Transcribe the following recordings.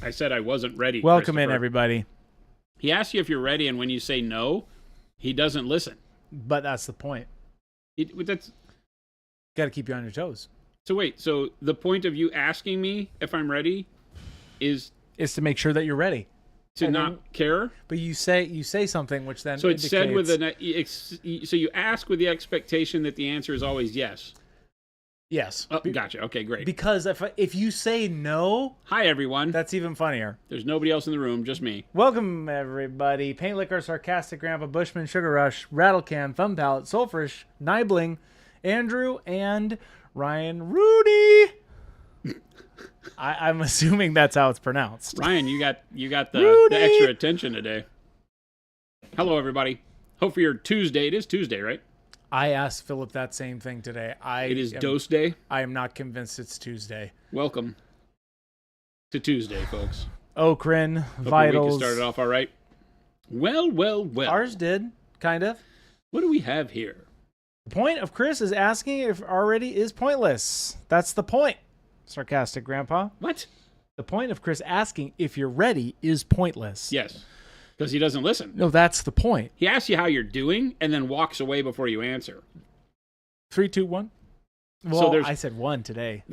I said I wasn't ready. Welcome in, everybody. He asks you if you're ready, and when you say no, he doesn't listen. But that's the point. That's Got to keep you on your toes. So wait, so the point of you asking me if I'm ready is to make sure that you're ready. To and not care? But you say something which then so it's said with indicates... so you ask with the expectation that the answer is always yes. Yes. Oh, gotcha. Okay, great. Because if you say no... Hi, everyone. That's even funnier. There's nobody else in the room, just me. Welcome, everybody. Paint Liquor, Sarcastic Grandpa, Bushman, Sugar Rush, Rattlecan, Thumb Palette, Soulfish, Nibling, Andrew, and Ryan Rudy. I'm assuming that's how it's pronounced. Ryan, you got the extra attention today. Hello, everybody. Hope for your Tuesday. It is Tuesday, right? I asked Philip that same thing today. It is Dose Day. I am not convinced it's Tuesday. Welcome to Tuesday, folks. Okrin, Hope Vitals. Your week has started off all right. Well. Ours did, kind of. What do we have here? The point of Chris is asking if already is pointless. That's the point, Sarcastic Grandpa. What? The point of Chris asking if you're ready is pointless. Yes. Because he doesn't listen. No, that's the point. He asks you how you're doing and then walks away before you answer. 3, 2, 1. Well, I said 1 today.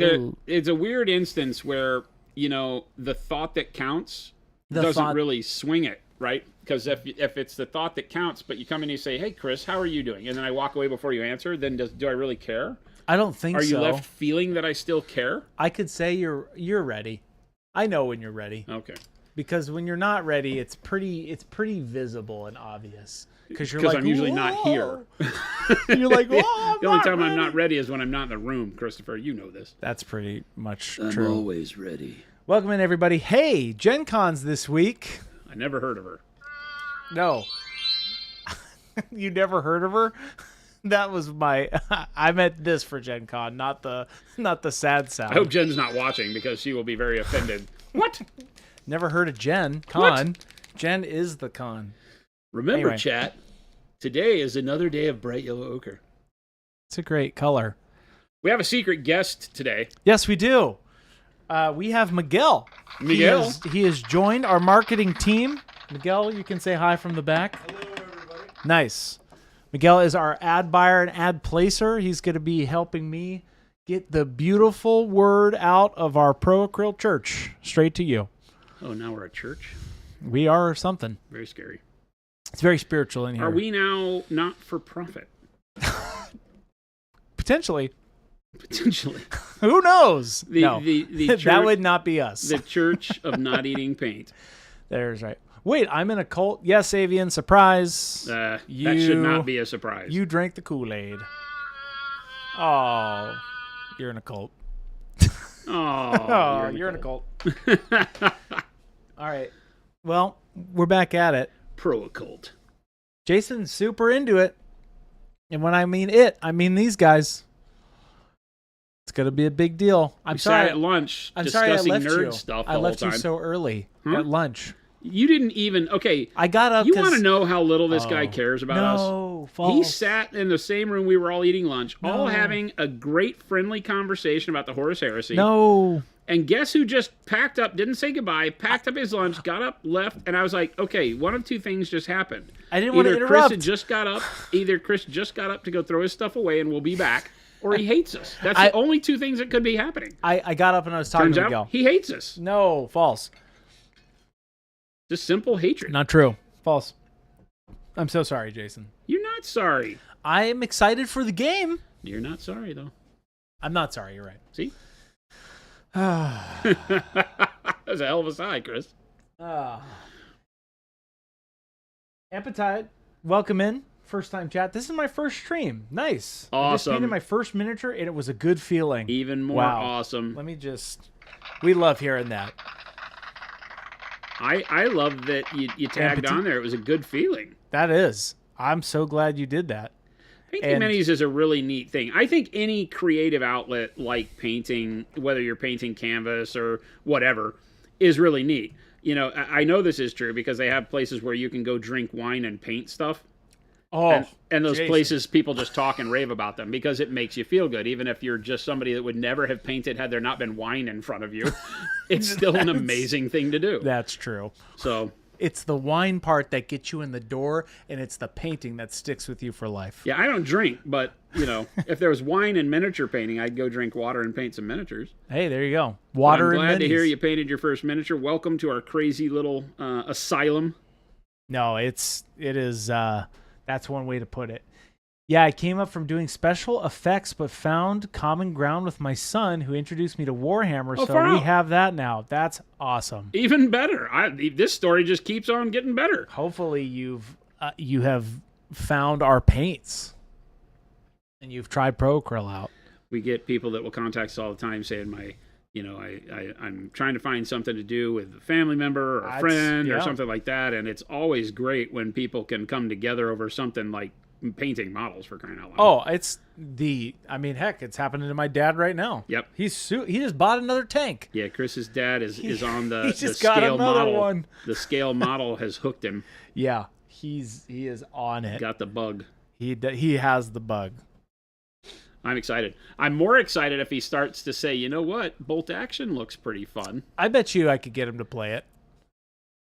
It's a weird instance where, the thought that counts doesn't really swing it, right? Because if it's the thought that counts, but you come in and you say, hey, Chris, how are you doing? And then I walk away before you answer, then do I really care? I don't think so. Are you left feeling that I still care? I could say you're ready. I know when you're ready. Okay. Because when you're not ready, it's pretty visible and obvious. Because I'm usually not here. You're like, whoa, the only time I'm not ready is when I'm not in the room, Christopher. You know this. That's pretty much true. I'm always ready. Welcome in, everybody. Hey, Gen Con's this week. I never heard of her. No. You never heard of her? That was I meant this for Gen Con, not the sad sound. I hope Jen's not watching because she will be very offended. What? Never heard of Gen Con. What? Jen is the con. Remember, anyway. Chat, today is another day of bright yellow ochre. It's a great color. We have a secret guest today. Yes, we do. We have Miguel. Miguel? He has joined our marketing team. Miguel, you can say hi from the back. Hello, everybody. Nice. Miguel is our ad buyer and ad placer. He's going to be helping me get the beautiful word out of our Pro Acryl church straight to you. Oh, now we're a church? We are something. Very scary. It's very spiritual in here. Are we now not for profit? Potentially. Potentially. Who knows? The church, that would not be us. The Church of Not Eating Paint. There's right. Wait, I'm in a cult. Yes, Avian, surprise. That should not be a surprise. You drank the Kool-Aid. Oh, you're in a cult. Oh, you're in a cult. All right. Well, we're back at it. Pro occult. Jason's super into it. And when I mean it, I mean these guys. It's going to be a big deal. I'm sorry. Sat at lunch discussing nerd stuff the whole time. I left you so early at lunch. You didn't even... Okay. I got up. You want to know how little this guy cares about us? No, false. He sat in the same room we were all eating lunch, all having a great friendly conversation about the Horus Heresy. No. And guess who just packed up, didn't say goodbye, packed up his lunch, got up, left, and I was like, okay, one of two things just happened. I didn't want to interrupt. Either Chris just got up to go throw his stuff away and we'll be back, or he hates us. That's the only two things that could be happening. I got up and I was talking to Miguel. He hates us. No, false. Just simple hatred. Not true. False. I'm so sorry, Jason. You're not sorry. I am excited for the game. You're not sorry, though. I'm not sorry. You're right. See? That was a hell of a sigh, Chris. Appetite. Welcome in. First time chat. This is my first stream. Nice. Awesome. I just painted my first miniature, and it was a good feeling. Even more awesome. Let me we love hearing that. I love that you tagged on there. It was a good feeling. That is. I'm so glad you did that. Painting minis is a really neat thing. I think any creative outlet like painting, whether you're painting canvas or whatever, is really neat. You know, I know this is true because they have places where you can go drink wine and paint stuff. Oh, and those Jason. places, people just talk and rave about them because it makes you feel good. Even if you're just somebody that would never have painted had there not been wine in front of you, it's still an amazing thing to do. That's true. So it's the wine part that gets you in the door, and it's the painting that sticks with you for life. yeah, I don't drink, but if there was wine and miniature painting, I'd go drink water and paint some miniatures. Hey, there you go. Water I'm and glad to minis. hear you painted your first miniature. Welcome to our crazy little asylum. No, it is. That's one way to put it. Yeah, I came up from doing special effects, but found common ground with my son, who introduced me to Warhammer. So we have that now. That's awesome. Even better. This story just keeps on getting better. Hopefully, you have found our paints, and you've tried Pro Acryl out. We get people that will contact us all the time saying I'm trying to find something to do with a family member or a friend or something like that, and it's always great when people can come together over something like painting models, for crying out loud. Oh, heck, it's happening to my dad right now. Yep. He just bought another tank. Yeah, Chris's dad is on the, He the just got scale another model. one. The scale model has hooked him. Yeah, he is on it. Got the bug. He has the bug. I'm excited. I'm more excited if he starts to say, you know what, bolt action looks pretty fun. I bet you I could get him to play it.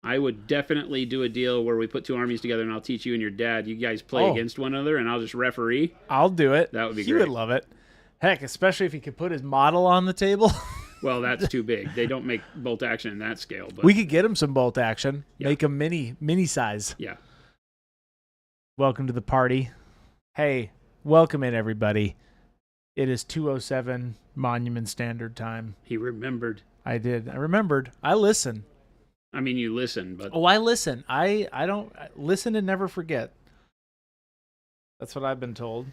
I would definitely do a deal where we put two armies together and I'll teach you and your dad. You guys play against one another and I'll just referee. I'll do it. That would be He great. would love it. Heck, especially if he could put his model on the table. Well, that's too big. They don't make bolt action in that scale. But We could get him some bolt action. Yeah. Make him mini size. yeah. Welcome to the party. Hey, welcome in, everybody. It is 2:07 Monument Standard Time. He remembered. I did. I remembered. I listen. I mean, you listen, but Oh, I listen. I don't listen and never forget. That's what I've been told.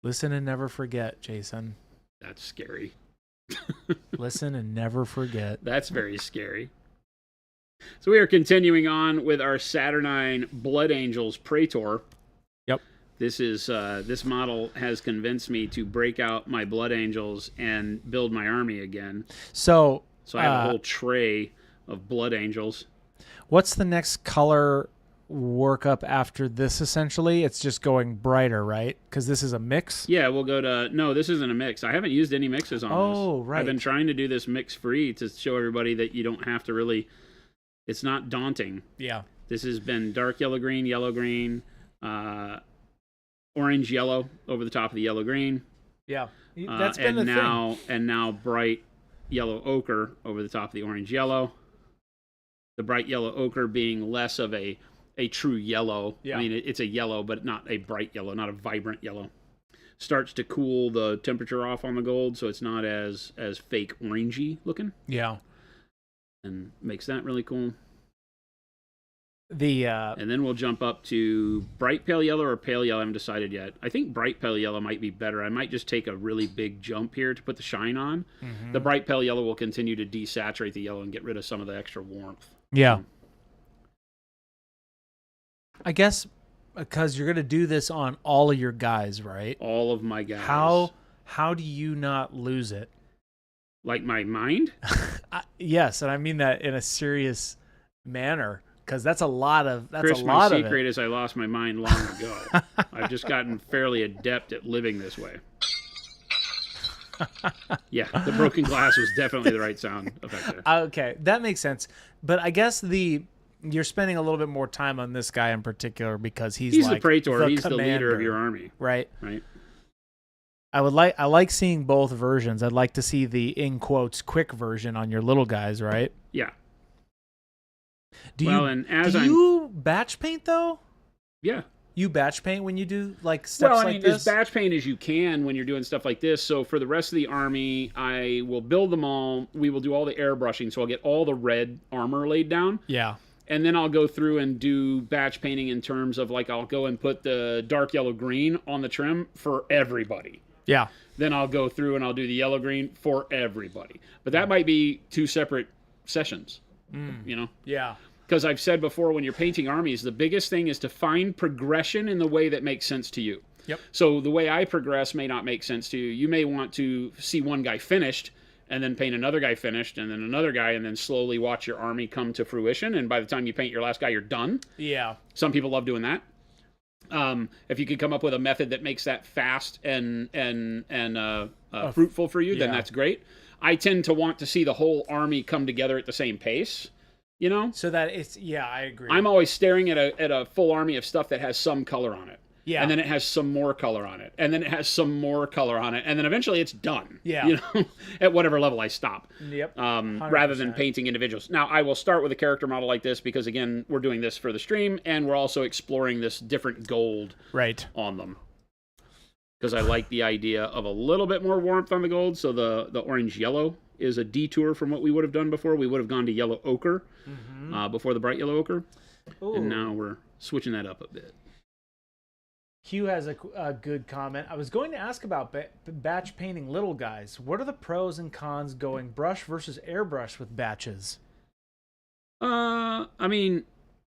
Listen and never forget, Jason. that's scary. Listen and never forget. That's very scary. So we are continuing on with our Saturnine Blood Angels Praetor. Yep. This is this model has convinced me to break out my Blood Angels and build my army again. So I have a whole tray of Blood Angels. what's the next color workup after this, essentially? It's just going brighter, right? Because this is a mix? Yeah, we'll go to... No, this isn't a mix. I haven't used any mixes on this. Oh, right. I've been trying to do this mix-free to show everybody that you don't have to really... It's not daunting. Yeah. This has been dark yellow-green, yellow-green, orange-yellow over the top of the yellow-green. Yeah. That's been the thing. And now bright yellow ochre over the top of the orange-yellow. The bright yellow ochre being less of a true yellow. Yeah. I mean, it's a yellow, but not a bright yellow, not a vibrant yellow. Starts to cool the temperature off on the gold, so it's not as fake orangey looking. Yeah. And makes that really cool. And then we'll jump up to bright pale yellow or pale yellow. I haven't decided yet. I think bright pale yellow might be better. I might just take a really big jump here to put the shine on. Mm-hmm. The bright pale yellow will continue to desaturate the yellow and get rid of some of the extra warmth. Yeah. I guess because you're going to do this on all of your guys, right? All of my guys. How do you not lose it? Like my mind? Yes, and I mean that in a serious manner, because that's a lot of Chris, my secret is I lost my mind long ago. I've just gotten fairly adept at living this way. Yeah, the broken glass was definitely the right sound effect there. Okay, that makes sense. But I guess you're spending a little bit more time on this guy in particular because he's like the Praetor. He's commander, the leader of your army. right? Right. I like seeing both versions. I'd like to see the in quotes quick version on your little guys, right? Yeah. Do and you batch paint though? Yeah. You batch paint when you do like steps like this? As batch paint as you can when you're doing stuff like this. So for the rest of the army, I will build them all. We will do all the airbrushing, so I'll get all the red armor laid down. Yeah. And then I'll go through and do batch painting in terms of like I'll go and put the dark yellow green on the trim for everybody. Yeah. Then I'll go through and I'll do the yellow green for everybody. But that might be two separate sessions, you know? Yeah. Because I've said before, when you're painting armies, the biggest thing is to find progression in the way that makes sense to you. Yep. So the way I progress may not make sense to you. You may want to see one guy finished and then paint another guy finished, and then another guy, and then slowly watch your army come to fruition. And by the time you paint your last guy, you're done. Yeah. Some people love doing that. If you could come up with a method that makes that fast and fruitful for you, then that's great. I tend to want to see the whole army come together at the same pace, you know? So that it's, I agree. I'm always staring at a full army of stuff that has some color on it. Yeah. And then it has some more color on it. And then it has some more color on it. And then eventually it's done. Yeah. You know, at whatever level I stop. Yep. Rather than painting individuals. Now, I will start with a character model like this because, again, we're doing this for the stream, and we're also exploring this different gold on them. Because I like the idea of a little bit more warmth on the gold. So the orange-yellow is a detour from what we would have done before. We would have gone to yellow ochre before the bright yellow ochre. Ooh. And now we're switching that up a bit. Q has a good comment. I was going to ask about batch painting little guys. What are the pros and cons going brush versus airbrush with batches? I mean,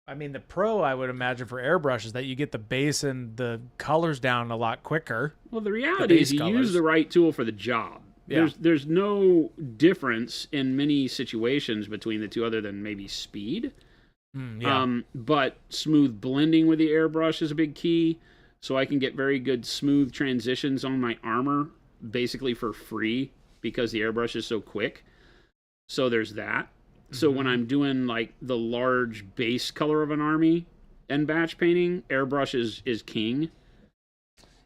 the pro, I would imagine, for airbrush is that you get the base and the colors down a lot quicker. Well, the reality is you use the right tool for the job. Yeah. There's no difference in many situations between the two other than maybe speed. But smooth blending with the airbrush is a big key. So I can get very good smooth transitions on my armor basically for free because the airbrush is so quick. So there's that. So when I'm doing like the large base color of an army and batch painting, airbrush is king.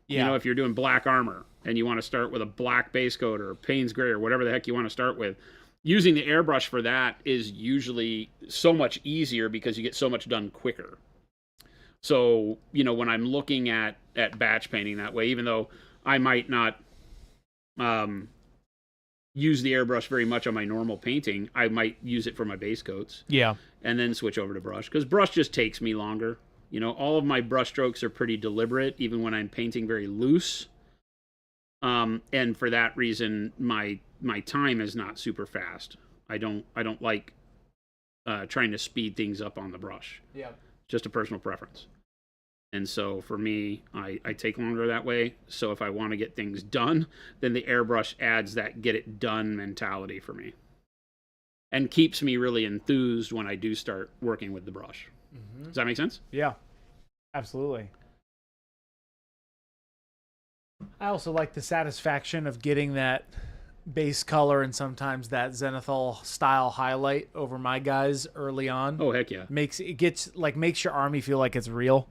Yeah. You know, if you're doing black armor and you want to start with a black base coat or Payne's Gray or whatever the heck you want to start with, using the airbrush for that is usually so much easier because you get so much done quicker. So, you know, when I'm looking at batch painting that way, even though I might not use the airbrush very much on my normal painting, I might use it for my base coats. Yeah. And then switch over to brush, because brush just takes me longer. You know, all of my brush strokes are pretty deliberate, even when I'm painting very loose. And for that reason, my time is not super fast. I don't like trying to speed things up on the brush. Yeah. Just a personal preference. And so for me, I take longer that way. So if I want to get things done, then the airbrush adds that get it done mentality for me. And keeps me really enthused when I do start working with the brush. Mm-hmm. Does that make sense? Yeah, absolutely. I also like the satisfaction of getting that base color and sometimes that Zenithal style highlight over my guys early on. Oh, heck yeah. Makes your army feel like it's real.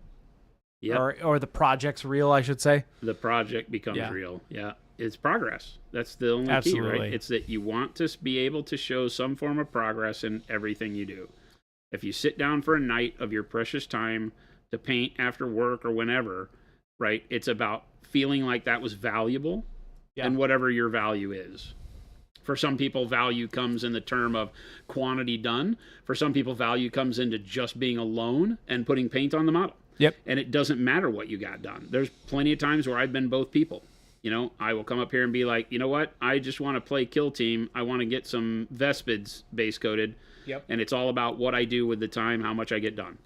Yeah. Or the project's real, I should say. The project becomes real. Yeah. It's progress. That's the only key, right? It's that you want to be able to show some form of progress in everything you do. If you sit down for a night of your precious time to paint after work or whenever, right, it's about feeling like that was valuable and whatever your value is. For some people, value comes in the term of quantity done. For some people, value comes into just being alone and putting paint on the model. Yep. And it doesn't matter what you got done. There's plenty of times where I've been both people. You know, I will come up here and be like, you know what? I just want to play Kill Team. I want to get some Vespids base coated. Yep. And it's all about what I do with the time, how much I get done.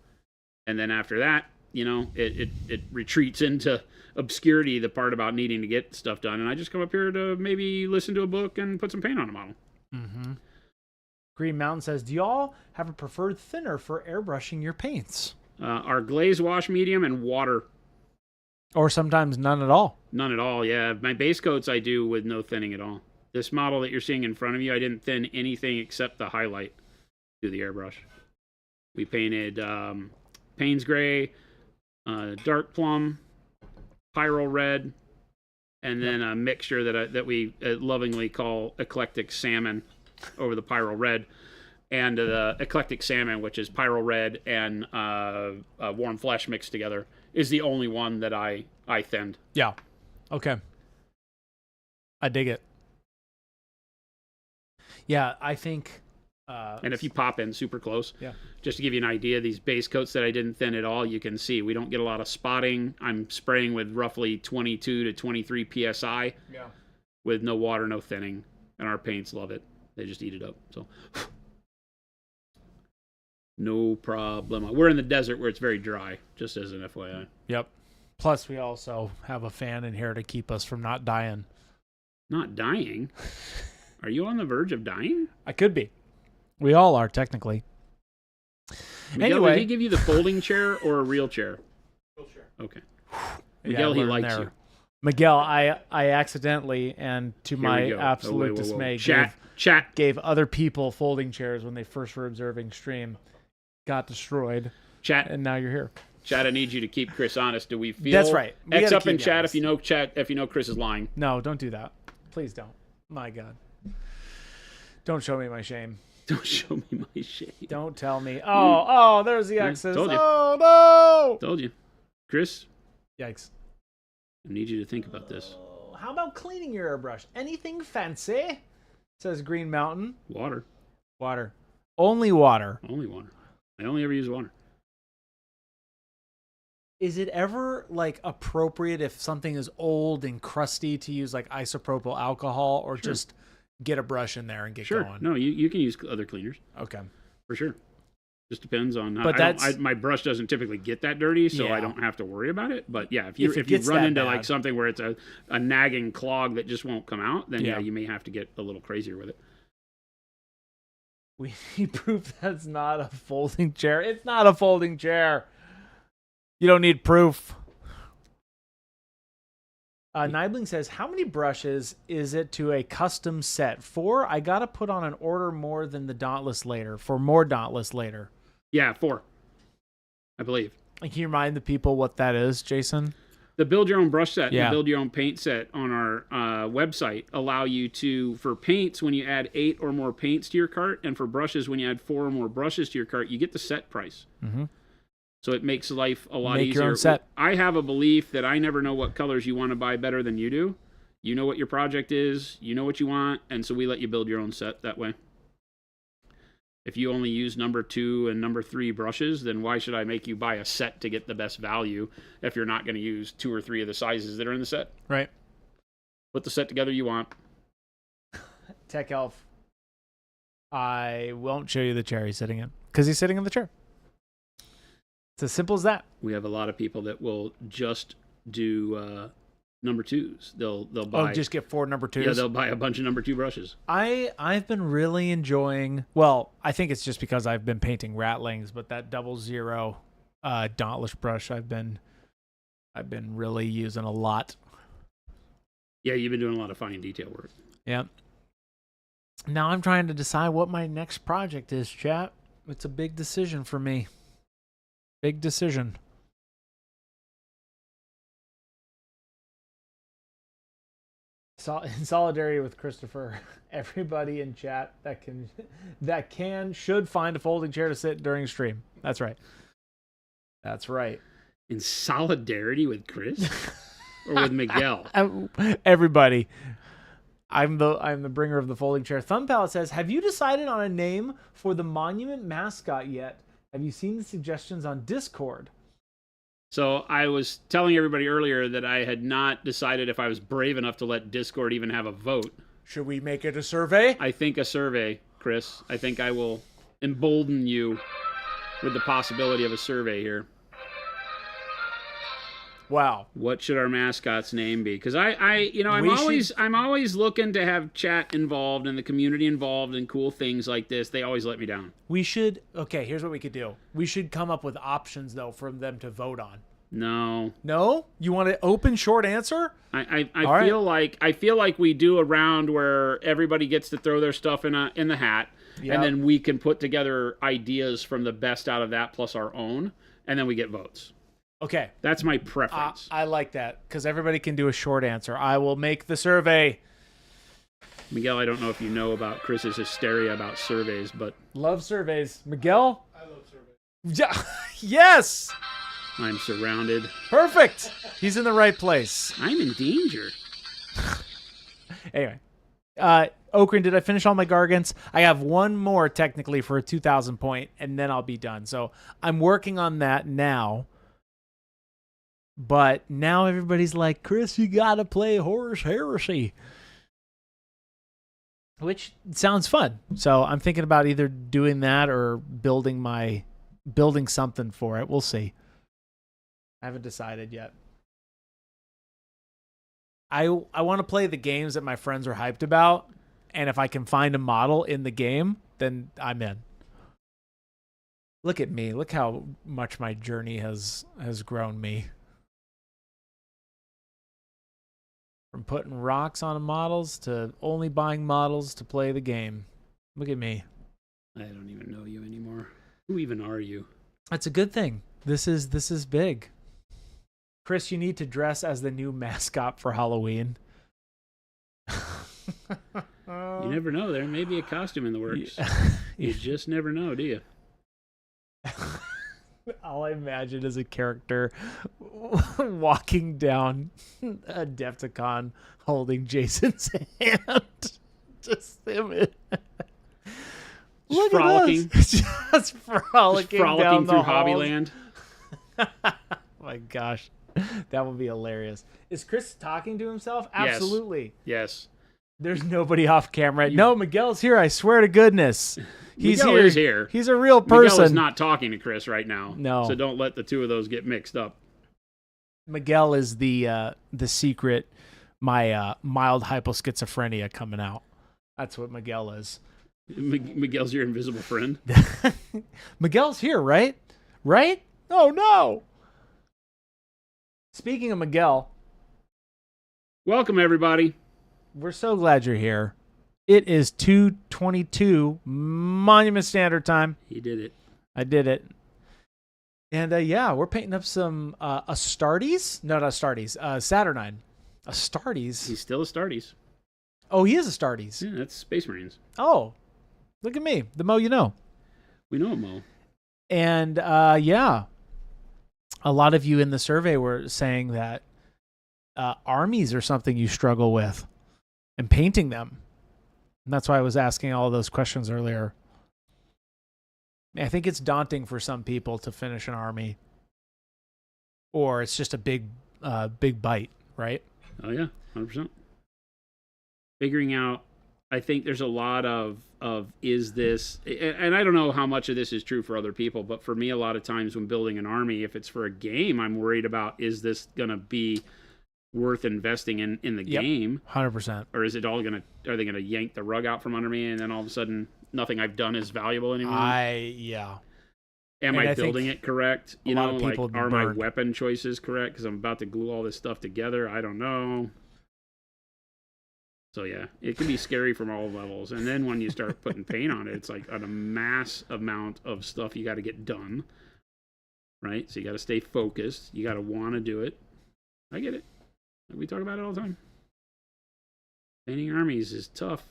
And then after that, you know, it retreats into obscurity, the part about needing to get stuff done. And I just come up here to maybe listen to a book and put some paint on a model. Mm-hmm. Green Mountain says, do y'all have a preferred thinner for airbrushing your paints? Our glaze wash medium and water. Or sometimes none at all. None at all, yeah. My base coats I do with no thinning at all. This model that you're seeing in front of you, I didn't thin anything except the highlight through the airbrush. We painted Payne's Gray, dark plum, pyro red, and then a mixture that we lovingly call eclectic salmon over the pyro red. And the eclectic salmon, which is pyro red and warm flesh mixed together, is the only one that I thinned. Yeah. Okay. I dig it. Yeah, I think... and if you pop in super close, just to give you an idea, these base coats that I didn't thin at all, you can see we don't get a lot of spotting. I'm spraying with roughly 22 to 23 PSI with no water, no thinning. And our paints love it. They just eat it up. So... no problem. We're in the desert where it's very dry, just as an FYI. Yep. Plus, we also have a fan in here to keep us from not dying. Not dying? Are you on the verge of dying? I could be. We all are, technically. Miguel, Anyway. did he give you the folding chair or a real chair? Real chair. Okay. Miguel, he likes there. you. Miguel, I accidentally and to my absolute dismay gave other people folding chairs when they first were observing stream. Got destroyed. Chat. And now you're here. Chat, I need you to keep Chris honest. Do we feel? That's right. X up in chat if you know Chris is lying. No, don't do that. Please don't. My God. Don't show me my shame. Don't show me my shame. Don't tell me. Oh, there's the X's. Told you. Oh, no. Told you. Chris, Yikes. I need you to think about this. How about cleaning your airbrush? Anything fancy? Says Green Mountain. Water. Water. Only water. Only water. I only ever use water. Is it ever like appropriate if something is old and crusty to use like isopropyl alcohol or just get a brush in there and get going? No, you can use other cleaners. Okay. For sure. Just depends on how. But my brush doesn't typically get that dirty, so I don't have to worry about it. But yeah, if you run into like something where it's a nagging clog that just won't come out, then you may have to get a little crazier with it. We need proof that's not a folding chair. It's not a folding chair. You don't need proof. Nibling says, how many brushes is it to a custom set? 4? I got to put on an order more than the Dauntless later. For more Dauntless later. Yeah, 4. I believe. Can you remind the people what that is, Jason? The build your own brush set and the build your own paint set on our website allow you to, for paints, when you add 8 or more paints to your cart, and for brushes, when you add 4 or more brushes to your cart, you get the set price. Mm-hmm. So it makes life a lot easier. Make your own set. I have a belief that I never know what colors you want to buy better than you do. You know what your project is, you know what you want, and so we let you build your own set that way. If you only use number 2 and number 3 brushes, then why should I make you buy a set to get the best value if you're not going to use 2 or 3 of the sizes that are in the set? Right. Put the set together you want. Tech Elf. I won't show you the chair he's sitting in because he's sitting in the chair. It's as simple as that. We have a lot of people that will just do number 2s. They'll buy. Just get 4 number 2s. Yeah, they'll buy a bunch of number 2 brushes. I've been really enjoying. Well, I think it's just because I've been painting ratlings, but that 00 Dauntless brush I've been really using a lot. Yeah, you've been doing a lot of fine detail work. Yeah. Now I'm trying to decide what my next project is, chat. It's a big decision for me. Big decision. In solidarity with Christopher, everybody in chat that should find a folding chair to sit during stream. That's right. That's right. In solidarity with Chris or with Miguel? Everybody. I'm the bringer of the folding chair. Thumb Palette says, have you decided on a name for the monument mascot yet? Have you seen the suggestions on Discord? So I was telling everybody earlier that I had not decided if I was brave enough to let Discord even have a vote. Should we make it a survey? I think a survey, Chris. I think I will embolden you with the possibility of a survey here. Wow. What should our mascot's name be? Because I'm always looking to have chat involved and the community involved in cool things like this. They always let me down. Okay, here's what we could do. We should come up with options though for them to vote on. No. No? You want an open short answer? I feel like we do a round where everybody gets to throw their stuff in the hat, and then we can put together ideas from the best out of that plus our own, and then we get votes. Okay. That's my preference. I like that because everybody can do a short answer. I will make the survey. Miguel, I don't know if you know about Chris's hysteria about surveys, but... Love surveys. Miguel? I love surveys. Yes! I'm surrounded. Perfect! He's in the right place. I'm in danger. Anyway. Okran, did I finish all my Gargants? I have one more technically for a 2,000 point, and then I'll be done. So I'm working on that now. But now everybody's like, Chris, you gotta play Horus Heresy. Which sounds fun. So I'm thinking about either doing that or building something for it. We'll see. I haven't decided yet. I want to play the games that my friends are hyped about. And if I can find a model in the game, then I'm in. Look at me. Look how much my journey has grown me. From putting rocks on models to only buying models to play the game. Look at me. I don't even know you anymore. Who even are you? That's a good thing. This is big. Chris, you need to dress as the new mascot for Halloween. You never know. There may be a costume in the works. You just never know, do you? All I imagine is a character walking down a Adepticon holding Jason's hand. Just him. Look frolicking. At us. Just frolicking down through the Hobbyland. Oh my gosh. That would be hilarious. Is Chris talking to himself? Absolutely. Yes. There's nobody off camera. No, Miguel's here. I swear to goodness. Miguel is here. He's a real person. Miguel is not talking to Chris right now. No. So don't let the two of those get mixed up. Miguel is the secret, my mild hyposchizophrenia coming out. That's what Miguel is. Miguel's your invisible friend. Miguel's here, right? Right? Oh, no. Speaking of Miguel. Welcome, everybody. We're so glad you're here. It is 2:22 Monument Standard Time. He did it. I did it. And yeah, we're painting up some Astartes. No, not Astartes. Saturnine. Astartes. He's still a Astartes. Oh, he is Astartes. Yeah, that's Space Marines. Oh, look at me. The Mo you know. We know him, Mo. And yeah, a lot of you in the survey were saying that armies are something you struggle with and painting them. And that's why I was asking all those questions earlier. I think it's daunting for some people to finish an army, or it's just a big bite, right? Oh yeah, 100%. Figuring out, I think there's a lot of is this, and I don't know how much of this is true for other people, but for me, a lot of times when building an army, if it's for a game, I'm worried about, is this gonna be worth investing in the game? 100%. Or is it all are they gonna yank the rug out from under me, and then all of a sudden nothing I've done is valuable anymore? Yeah. Am I building it correct? You know, like, are my burned. weapon choices correct? Because I'm about to glue all this stuff together. I don't know. So yeah, it can be scary from all levels. And then when you start putting paint on it, it's like a mass amount of stuff you got to get done, right? So you got to stay focused. You got to want to do it. I get it. We talk about it all the time. Painting armies is tough.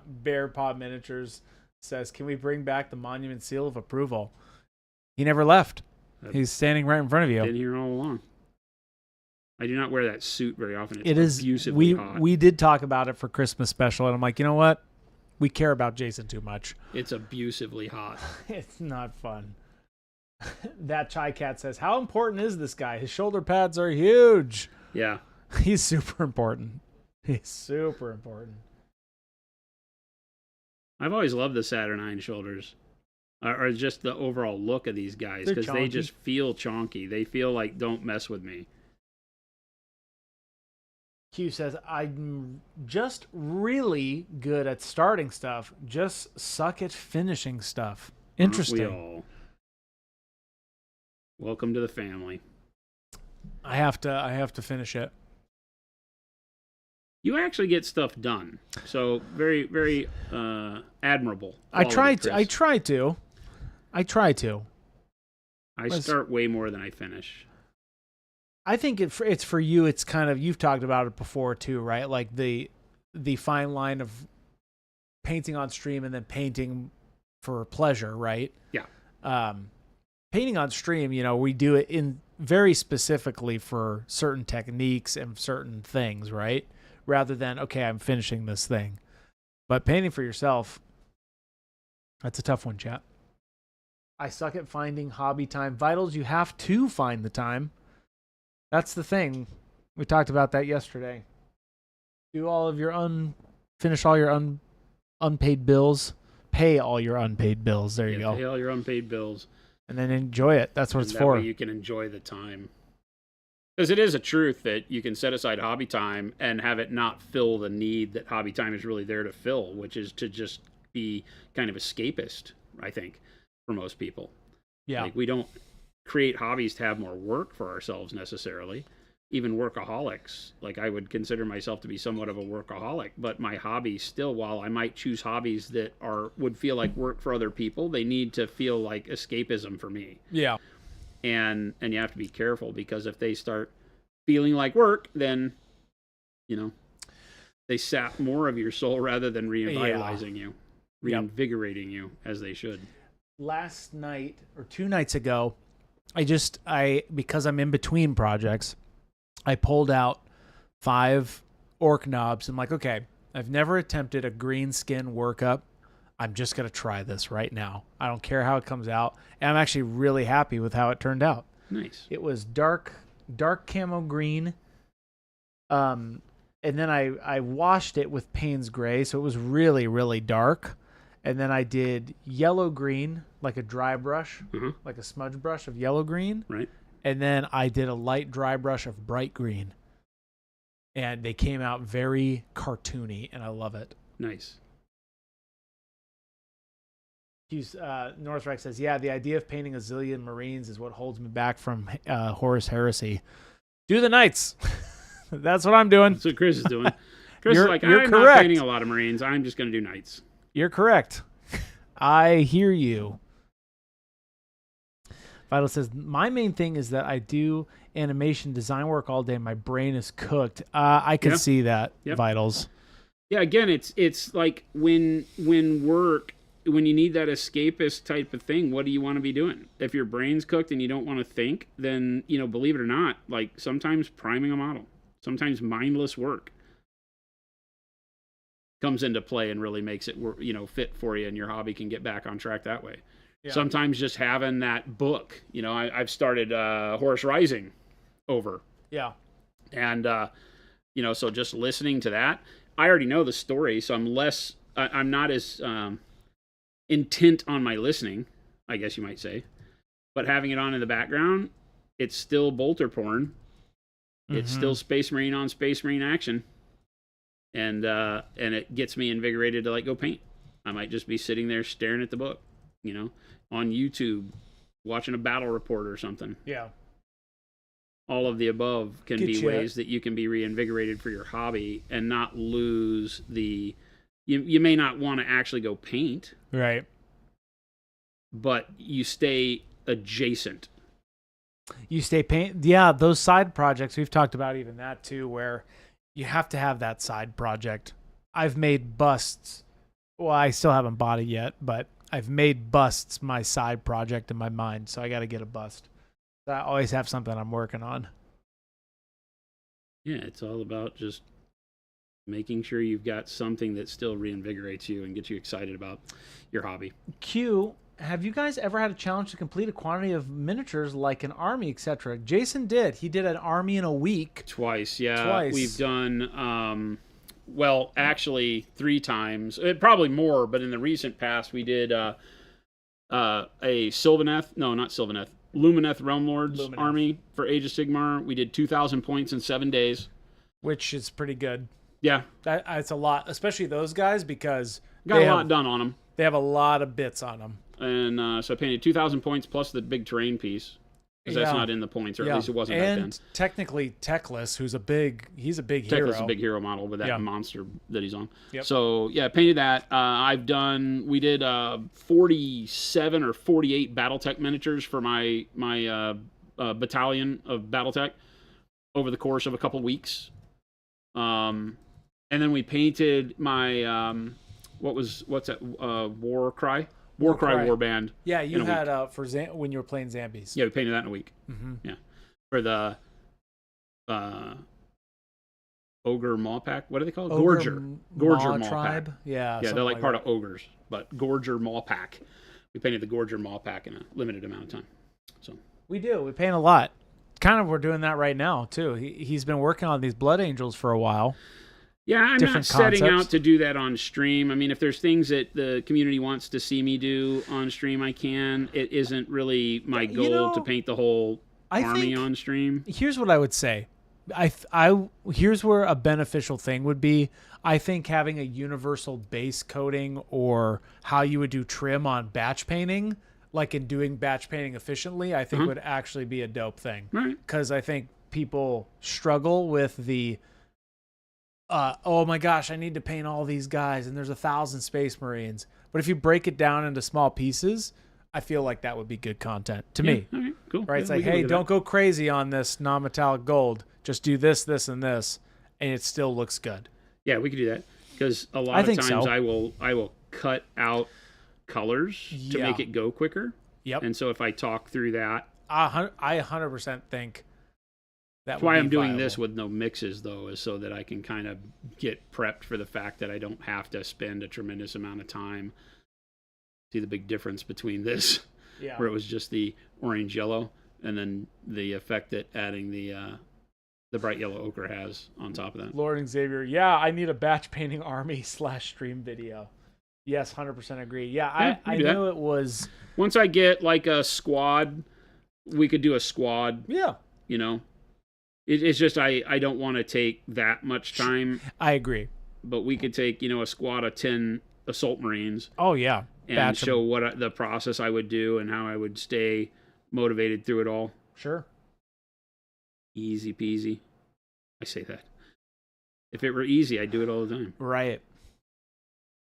Bear Paw Miniatures says, can we bring back the Monument Seal of Approval? He never left. He's standing right in front of you. Been here all along. I do not wear that suit very often. It is abusively hot. We did talk about it for Christmas special, and I'm like, you know what? We care about Jason too much. It's abusively hot. It's not fun. That Chai Cat says, how important is this guy? His shoulder pads are huge. Yeah. He's super important. He's super important. I've always loved the Saturnine shoulders. Or just the overall look of these guys. Because they just feel chonky. They feel like, don't mess with me. Q says, I'm just really good at starting stuff. Just suck at finishing stuff. Interesting. Aren't we all? Welcome to the family. I have to finish it. You actually get stuff done. So very, very admirable. I try to. I start way more than I finish. I think it's for you. It's kind of, you've talked about it before too, right? Like the fine line of painting on stream and then painting for pleasure, right? Yeah. Painting on stream, you know, we do it in very specifically for certain techniques and certain things, right? Rather than, okay, I'm finishing this thing. But painting for yourself, that's a tough one, chat. I suck at finding hobby time. Vitals, you have to find the time. That's the thing. We talked about that yesterday. Do all of your finish all your unpaid bills. Pay all your unpaid bills. There you go. Pay all your unpaid bills. And then enjoy it. That's what it's that for. Way you can enjoy the time. Because it is a truth that you can set aside hobby time and have it not fill the need that hobby time is really there to fill, which is to just be kind of escapist, I think, for most people. Yeah. Like, we don't create hobbies to have more work for ourselves necessarily. Even workaholics, like, I would consider myself to be somewhat of a workaholic, but my hobbies still, while I might choose hobbies that would feel like work for other people, they need to feel like escapism for me. Yeah. And you have to be careful, because if they start feeling like work, then, they sap more of your soul rather than revitalizing you, reinvigorating you as they should. Last night or 2 nights ago, because I'm in between projects, I pulled out 5 orc knobs. I'm like, okay, I've never attempted a green skin workup. I'm just going to try this right now. I don't care how it comes out. And I'm actually really happy with how it turned out. Nice. It was dark camo green. And then I washed it with Payne's Gray. So it was really, really dark. And then I did yellow green, like a dry brush, like a smudge brush of yellow green. Right. And then I did a light dry brush of bright green. And they came out very cartoony, and I love it. Nice. Northrex says, yeah, the idea of painting a zillion Marines is what holds me back from Horus Heresy. Do the Knights. That's what I'm doing. That's what Chris is doing. Chris is like, I'm correct. not painting a lot of Marines. I'm just going to do Knights. You're correct. I hear you. Vital says, my main thing is that I do animation design work all day. My brain is cooked. I can see that, Vitals. Yeah, again, it's like when you need that escapist type of thing, what do you want to be doing? If your brain's cooked and you don't want to think, then, believe it or not, like, sometimes priming a model, sometimes mindless work comes into play and really makes it, fit for you, and your hobby can get back on track that way. Yeah. Sometimes just having that book, I've started Horus Rising over. Yeah. And, so just listening to that, I already know the story, so I'm not as intent on my listening, I guess you might say. But having it on in the background, it's still bolter porn. It's still Space Marine on Space Marine action. And it gets me invigorated to, like, go paint. I might just be sitting there staring at the book, on YouTube, watching a battle report or something. Yeah. All of the above can be ways that you can be reinvigorated for your hobby and not lose the... You may not want to actually go paint. Right. But you stay adjacent. You stay paint. Yeah, those side projects, we've talked about even that too, where you have to have that side project. I've made busts. Well, I still haven't bought it yet, but I've made busts my side project in my mind, so I got to get a bust. I always have something I'm working on. Yeah, it's all about just making sure you've got something that still reinvigorates you and gets you excited about your hobby. Q, have you guys ever had a challenge to complete a quantity of miniatures like an army, etc.? Jason did. He did an army in a week. Twice, yeah. Twice. We've done, well, actually 3 times. Probably more, but in the recent past, we did a Sylvaneth. No, not Sylvaneth. Lumineth Realm Lords army for Age of Sigmar. We did 2,000 points in 7 days. Which is pretty good. Yeah. It's a lot, especially those guys, because... Got a lot done on them. They have a lot of bits on them. And so I painted 2,000 points plus the big terrain piece. Because that's not in the points, or at least it wasn't back then. And technically Techless, he's a big hero. Techless is a big hero model with that monster that he's on. Yep. So, yeah, painted that. We did 47 or 48 Battletech miniatures for my battalion of Battletech over the course of a couple weeks. And then we painted my, what's that, War Cry Warband. Yeah, you had when you were playing Zambies. Yeah, we painted that in a week. Mm-hmm. Yeah, for the Ogre Maw Pack. What are they called? Gorger Maw tribe. Pack. Yeah, they're like part of Ogres, but Gorger Maw Pack. We painted the Gorger Maw Pack in a limited amount of time. So we paint a lot. Kind of, we're doing that right now too. He's been working on these Blood Angels for a while. Yeah, I'm not setting out to do that on stream. I mean, if there's things that the community wants to see me do on stream, I can. It isn't really my goal to paint the whole army on stream. Here's what I would say. Here's where a beneficial thing would be. I think having a universal base coating or how you would do trim on batch painting, like in doing batch painting efficiently, I think would actually be a dope thing. Right. Because I think people struggle with the, oh my gosh, I need to paint all these guys and there's 1,000 Space Marines. But if you break it down into small pieces, I feel like that would be good content to me. All right, cool. Right? Yeah, It's like, hey, don't go crazy on this non-metallic gold. Just do this, this, and this, and it still looks good. Yeah, we could do that because a lot of times I will cut out colors to make it go quicker. Yep. And so if I talk through that, I 100% think that's why I'm doing this with no mixes, though, is so that I can kind of get prepped for the fact that I don't have to spend a tremendous amount of time. See the big difference between this, where it was just the orange yellow, and then the effect that adding the bright yellow ochre has on top of that. Lord and Xavier, yeah, I need a batch painting army / stream video. Yes, 100% agree. Yeah, I knew it was. Once I get like a squad, we could do a squad. Yeah. You know, it's just I don't want to take that much time. I agree. But we could take, a squad of 10 assault Marines. Oh, yeah. And show what the process I would do and how I would stay motivated through it all. Sure. Easy peasy. I say that. If it were easy, I'd do it all the time. Right.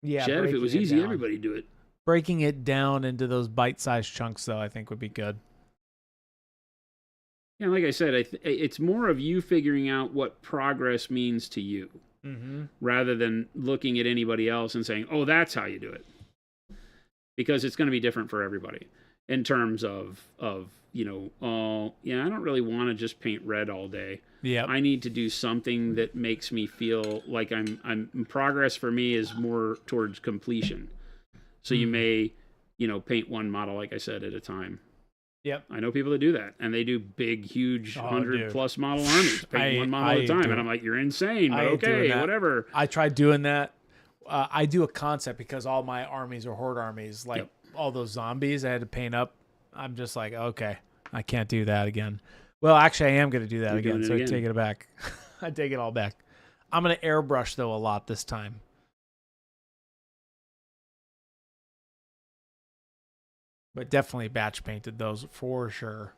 Yeah. Chad, if it was easy, everybody'd do it. Breaking it down into those bite-sized chunks, though, I think would be good. Yeah, like I said, it's more of you figuring out what progress means to you, rather than looking at anybody else and saying, "Oh, that's how you do it," because it's going to be different for everybody in terms of oh yeah, I don't really want to just paint red all day. Yeah, I need to do something that makes me feel like I'm progress. For me is more towards completion. So you may paint one model, like I said, at a time. Yep. I know people that do that, and they do big, huge 100+ model armies, paint one model at a time, and I'm like, you're insane, but okay, whatever. I tried doing that. I do a concept because all my armies are horde armies, like all those zombies I had to paint up. I'm just like, okay, I can't do that again. Well, actually, I am going to do that again, so I take it back. I take it all back. I'm going to airbrush, though, a lot this time. But definitely batch painted those for sure.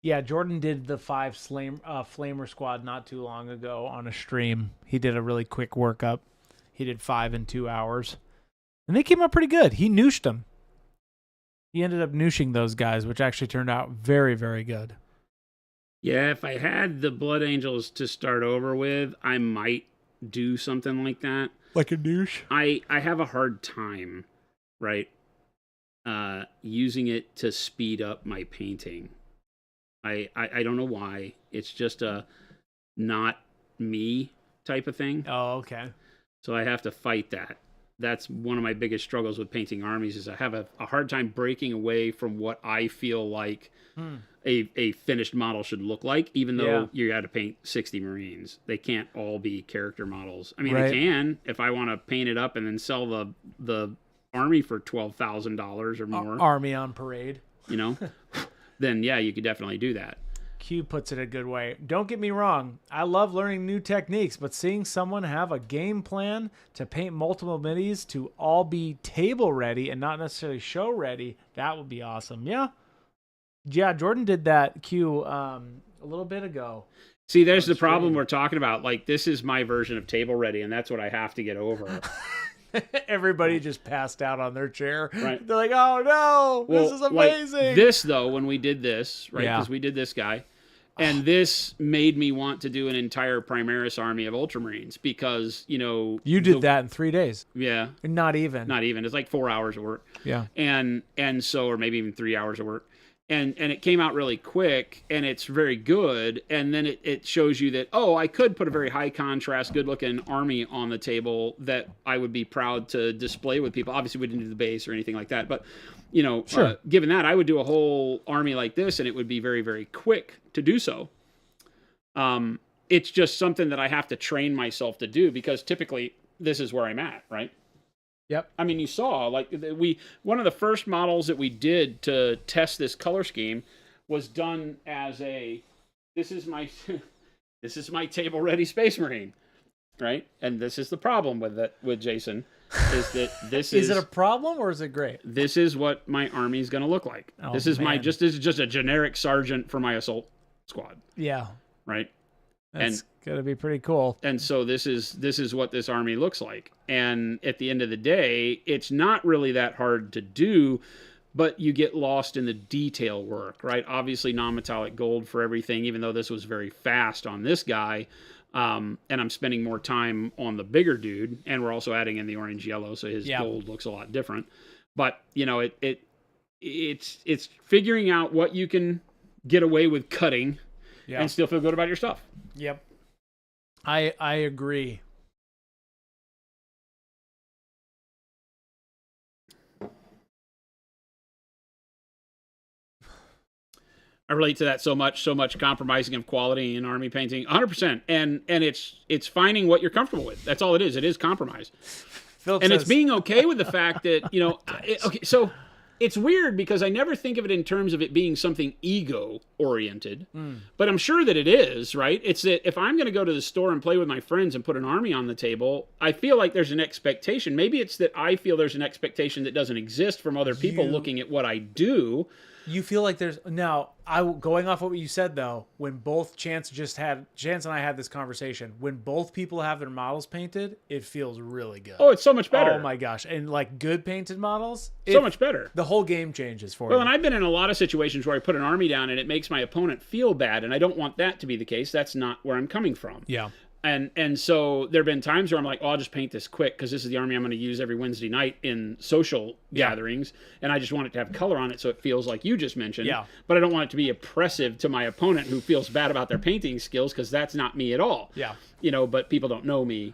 Yeah, Jordan did the 5 Flamer squad not too long ago on a stream. He did a really quick workup. He did 5 in 2 hours. And they came out pretty good. He nooshed them. He ended up nooshing those guys, which actually turned out very, very good. Yeah, if I had the Blood Angels to start over with, I might do something like that. Like a noosh? I have a hard time, right, using it to speed up my painting. I don't know why. It's just a not me type of thing. Oh, okay. So I have to fight that. That's one of my biggest struggles with painting armies is I have a hard time breaking away from what I feel like a finished model should look like, even though you got to paint 60 Marines. They can't all be character models. I mean, they can if I want to paint it up and then sell the army for $12,000 or more. Army on parade. Then yeah, you could definitely do that. Q puts it a good way. Don't get me wrong. I love learning new techniques, but seeing someone have a game plan to paint multiple minis to all be table ready and not necessarily show ready, that would be awesome. Yeah. Yeah, Jordan did that, Q, a little bit ago. See, there's the problem we're talking about. Like, this is my version of table ready, and that's what I have to get over. Everybody just passed out on their chair. Right. They're like, oh, no, this is amazing. Like this, though, when we did this, right, because we did this guy, and this made me want to do an entire Primaris army of Ultramarines because, You did that in 3 days. Yeah. Not even. It's like 4 hours of work. Yeah. And so, or maybe even 3 hours of work. And it came out really quick, and it's very good. And then it shows you that, I could put a very high contrast, good looking army on the table that I would be proud to display with people. Obviously, we didn't do the base or anything like that, but sure. Given that, I would do a whole army like this, and it would be very, very quick to do so. it's just something that I have to train myself to do because typically this is where I'm at, right? Yep. I mean, you saw like one of the first models that we did to test this color scheme was done as this is my this is my table ready Space Marine, right? And this is the problem with Jason is that this is it a problem or is it great? This is what my army is going to look like. Oh, this is this is just a generic sergeant for my assault squad. Yeah. Right. That's gonna be pretty cool. And so this is what this army looks like. And at the end of the day, it's not really that hard to do, but you get lost in the detail work, right? Obviously non-metallic gold for everything, even though this was very fast on this guy. And I'm spending more time on the bigger dude, and we're also adding in the orange yellow, so his gold looks a lot different. But you know, it's figuring out what you can get away with cutting and still feel good about your stuff. Yep. I agree. I relate to that so much compromising of quality in army painting, 100%. And it's finding what you're comfortable with. That's all it is. It is compromise. Philip and says, it's being okay with the fact that, you know, okay, so it's weird because I never think of it in terms of it being something ego-oriented, but I'm sure that it is, right? It's that if I'm going to go to the store and play with my friends and put an army on the table, I feel like there's an expectation. Maybe it's that I feel there's an expectation that doesn't exist from other people looking at what I do. You feel like there's now. Going off what you said though, when both Chance and I had this conversation, when both people have their models painted, it feels really good. Oh, it's so much better. Oh my gosh, and like good painted models, so much better. The whole game changes for you. Well, and I've been in a lot of situations where I put an army down and it makes my opponent feel bad, and I don't want that to be the case. That's not where I'm coming from. Yeah. And so there have been times where I'm like, oh, I'll just paint this quick because this is the army I'm going to use every Wednesday night in social gatherings, and I just want it to have color on it so it feels like you just mentioned. Yeah. But I don't want it to be oppressive to my opponent who feels bad about their painting skills because that's not me at all. Yeah. You know, but people don't know me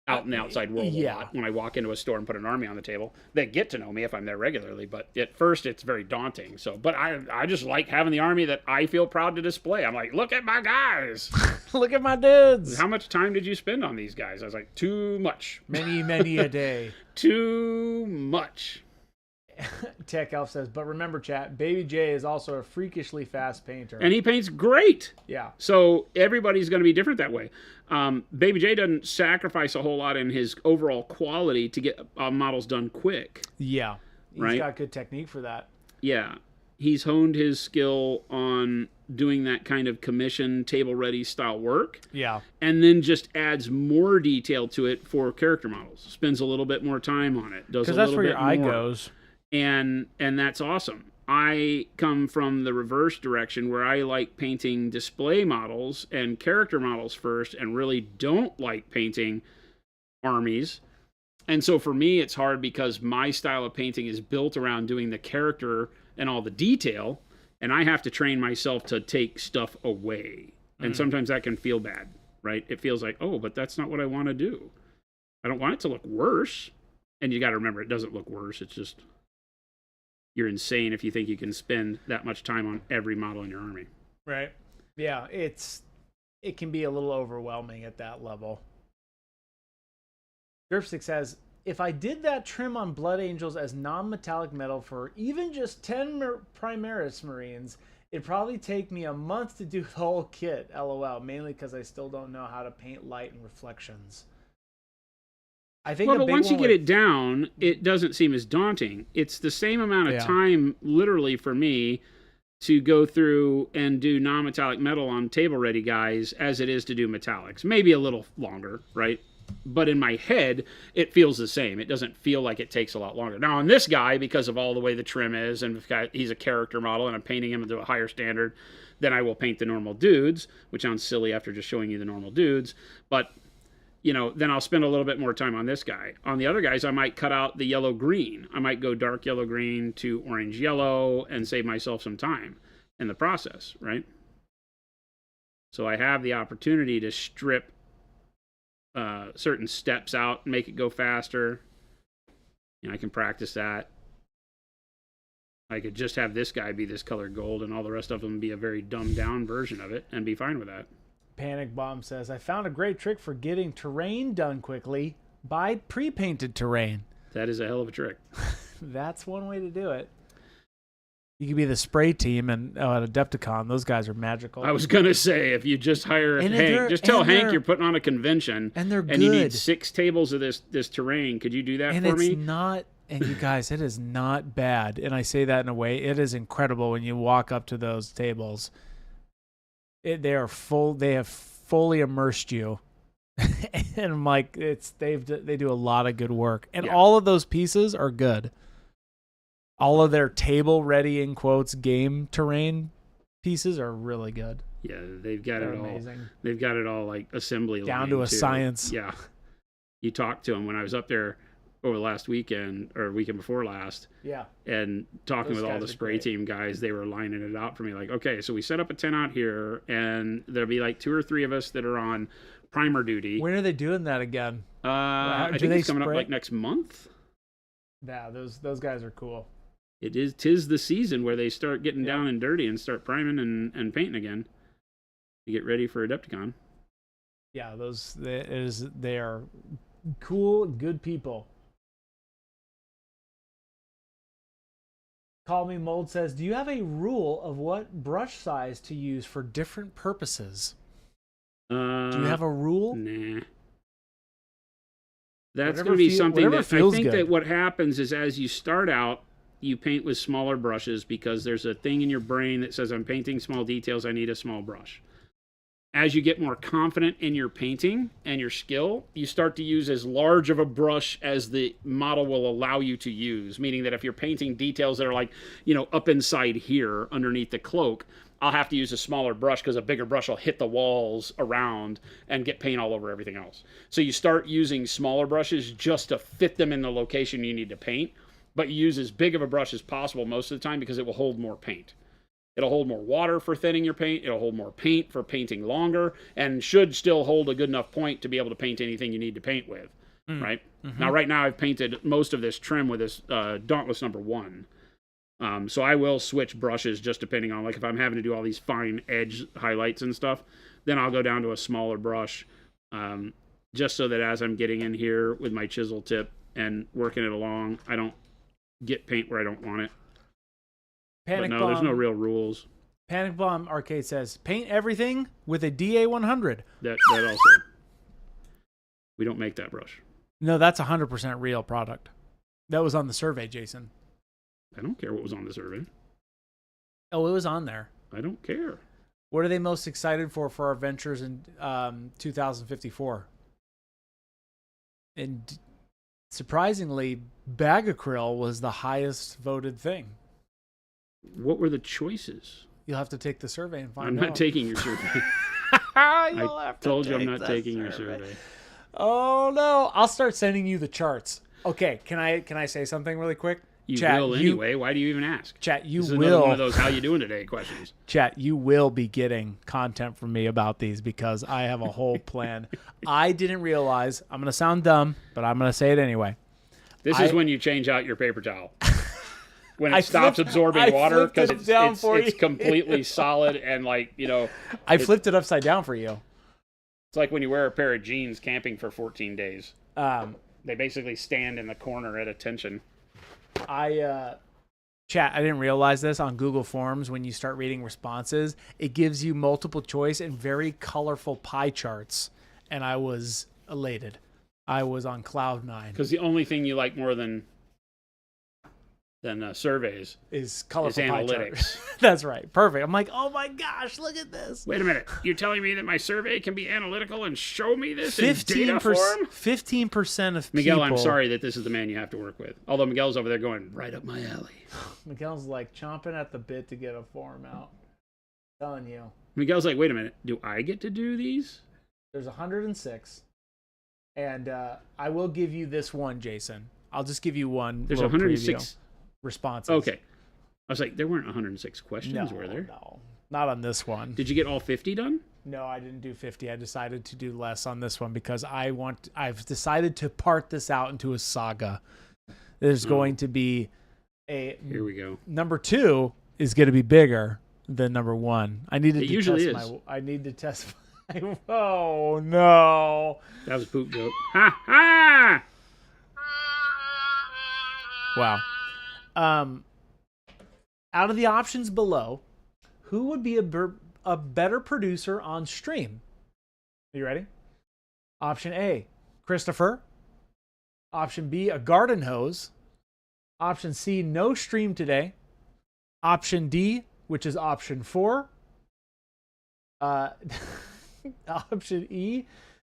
out in the outside world a lot. When I walk into a store and put an army on the table, they get to know me if I'm there regularly, but at first it's very daunting. So, but I just like having the army that I feel proud to display. I'm like, look at my guys. Look at my dudes. How much time did you spend on these guys? I was like, too much. Many a day. Too much. Tech Elf says, but remember, chat, Baby J is also a freakishly fast painter. And he paints great. Yeah. So everybody's going to be different that way. Baby J doesn't sacrifice a whole lot in his overall quality to get models done quick. Yeah. He's got good technique for that. Yeah. He's honed his skill on doing that kind of commission, table-ready style work. Yeah. And then just adds more detail to it for character models. Spends a little bit more time on it. Does a little bit more. Because that's where your eye goes. And that's awesome. I come from the reverse direction where I like painting display models and character models first and really don't like painting armies. And so for me, it's hard because my style of painting is built around doing the character and all the detail, and I have to train myself to take stuff away. And sometimes that can feel bad, right? It feels like, oh, but that's not what I want to do. I don't want it to look worse. And you got to remember, it doesn't look worse. It's just... you're insane if you think you can spend that much time on every model in your army. Right. Yeah, it can be a little overwhelming at that level. Derpstick says, if I did that trim on Blood Angels as non-metallic metal for even just 10 Primaris Marines, it'd probably take me a month to do the whole kit, LOL, mainly because I still don't know how to paint light and reflections. I think but once you get it down, it doesn't seem as daunting. It's the same amount of time, literally, for me to go through and do non-metallic metal on table-ready guys as it is to do metallics. Maybe a little longer, right? But in my head, it feels the same. It doesn't feel like it takes a lot longer. Now, on this guy, because of all the way the trim is, and he's a character model, and I'm painting him to a higher standard, then I will paint the normal dudes, which sounds silly after just showing you the normal dudes. But... you know, then I'll spend a little bit more time on this guy. On the other guys, I might cut out the yellow-green. I might go dark yellow-green to orange-yellow and save myself some time in the process, right? So I have the opportunity to strip certain steps out and make it go faster. You know, I can practice that. I could just have this guy be this color gold and all the rest of them be a very dumbed-down version of it and be fine with that. Panic Bomb says, I found a great trick for getting terrain done quickly. Buy pre-painted terrain. That is a hell of a trick. That's one way to do it. You could be the spray team and at Adepticon. Those guys are magical. I was going to say, if you just hire Hank, just tell Hank you're putting on a convention. And they're good. And you need 6 tables of this terrain. Could you do that for me? And you guys, it is not bad. And I say that in a way, it is incredible when you walk up to those tables. They are full. They have fully immersed you. And I'm like, they do a lot of good work. And all of those pieces are good. All of their table ready in quotes game terrain pieces are really good. Yeah, they've got it all. Amazing. They've got it all like assembly down to a science. Yeah. You talked to them when I was up there over the last weekend or weekend before last. Yeah. And talking with all the spray team guys, they were lining it out for me like, okay, so we set up a tent out here and there'll be like 2 or 3 of us that are on primer duty. When are they doing that again? I think it's coming up like next month. Yeah, those guys are cool. Tis the season where they start getting down and dirty and start priming and painting again to get ready for Adepticon. Yeah, they are cool, good people. Call Me Mold says, do you have a rule of what brush size to use for different purposes? Do you have a rule? Nah. That's going to be something that I think that what happens is as you start out, you paint with smaller brushes because there's a thing in your brain that says, I'm painting small details, I need a small brush. As you get more confident in your painting and your skill, you start to use as large of a brush as the model will allow you to use, meaning that if you're painting details that are like, up inside here underneath the cloak, I'll have to use a smaller brush because a bigger brush will hit the walls around and get paint all over everything else. So you start using smaller brushes just to fit them in the location you need to paint. But you use as big of a brush as possible most of the time because it will hold more paint. It'll hold more water for thinning your paint. It'll hold more paint for painting longer and should still hold a good enough point to be able to paint anything you need to paint with, right? Mm-hmm. Now, right now, I've painted most of this trim with this Dauntless number 1. So I will switch brushes just depending on, like, if I'm having to do all these fine edge highlights and stuff, then I'll go down to a smaller brush just so that as I'm getting in here with my chisel tip and working it along, I don't get paint where I don't want it. But no, there's no real rules. Panic Bomb Arcade says, paint everything with a DA100. That also. We don't make that brush. No, that's 100% real product. That was on the survey, Jason. I don't care what was on the survey. Oh, it was on there. I don't care. What are they most excited for our ventures in 2054? And surprisingly, bag acryl was the highest voted thing. What were the choices? You'll have to take the survey and find out. I'm not taking your survey. I told you I'm not taking your survey. Oh no! I'll start sending you the charts. Okay, can I say something really quick? You Chat, will anyway. Why do you even ask? Chat, you this is will. One of those "How you doing today?" questions. Chat, you will be getting content from me about these because I have a whole plan. I didn't realize. I'm gonna sound dumb, but I'm gonna say it anyway. This is when you change out your paper towel. When it stops absorbing water because it's completely solid and I flipped it upside down for you. It's like when you wear a pair of jeans camping for 14 days. They basically stand in the corner at attention. Chat, I didn't realize this on Google Forms. When you start reading responses, it gives you multiple choice and very colorful pie charts. And I was elated. I was on cloud 9. Because the only thing you like more than surveys is colorful pie analytics. Chart. That's right. Perfect. I'm like, oh my gosh, look at this. Wait a minute. You're telling me that my survey can be analytical and show me this in data form? 15% of Miguel, people. I'm sorry that this is the man you have to work with. Although Miguel's over there going, right up my alley. Miguel's like chomping at the bit to get a form out. I'm telling you. Miguel's like, wait a minute. Do I get to do these? There's 106. And I will give you this one, Jason. I'll just give you one. There's 106 responses. Okay. I was like, there weren't 106 questions, were there? No, not on this one. Did you get all 50 done? No, I didn't do 50. I decided to do less on this one because I've decided to part this out into a saga. There's going to be here we go. Number 2 is going to be bigger than number 1. I need to usually is. I need to test Oh, no. That was a poop joke. Ha ha! Wow. Out of the options below, who would be a better producer on stream? Are you ready? Option A, Christopher. Option B, a garden hose. Option C, no stream today. Option D, which is option 4. Option E,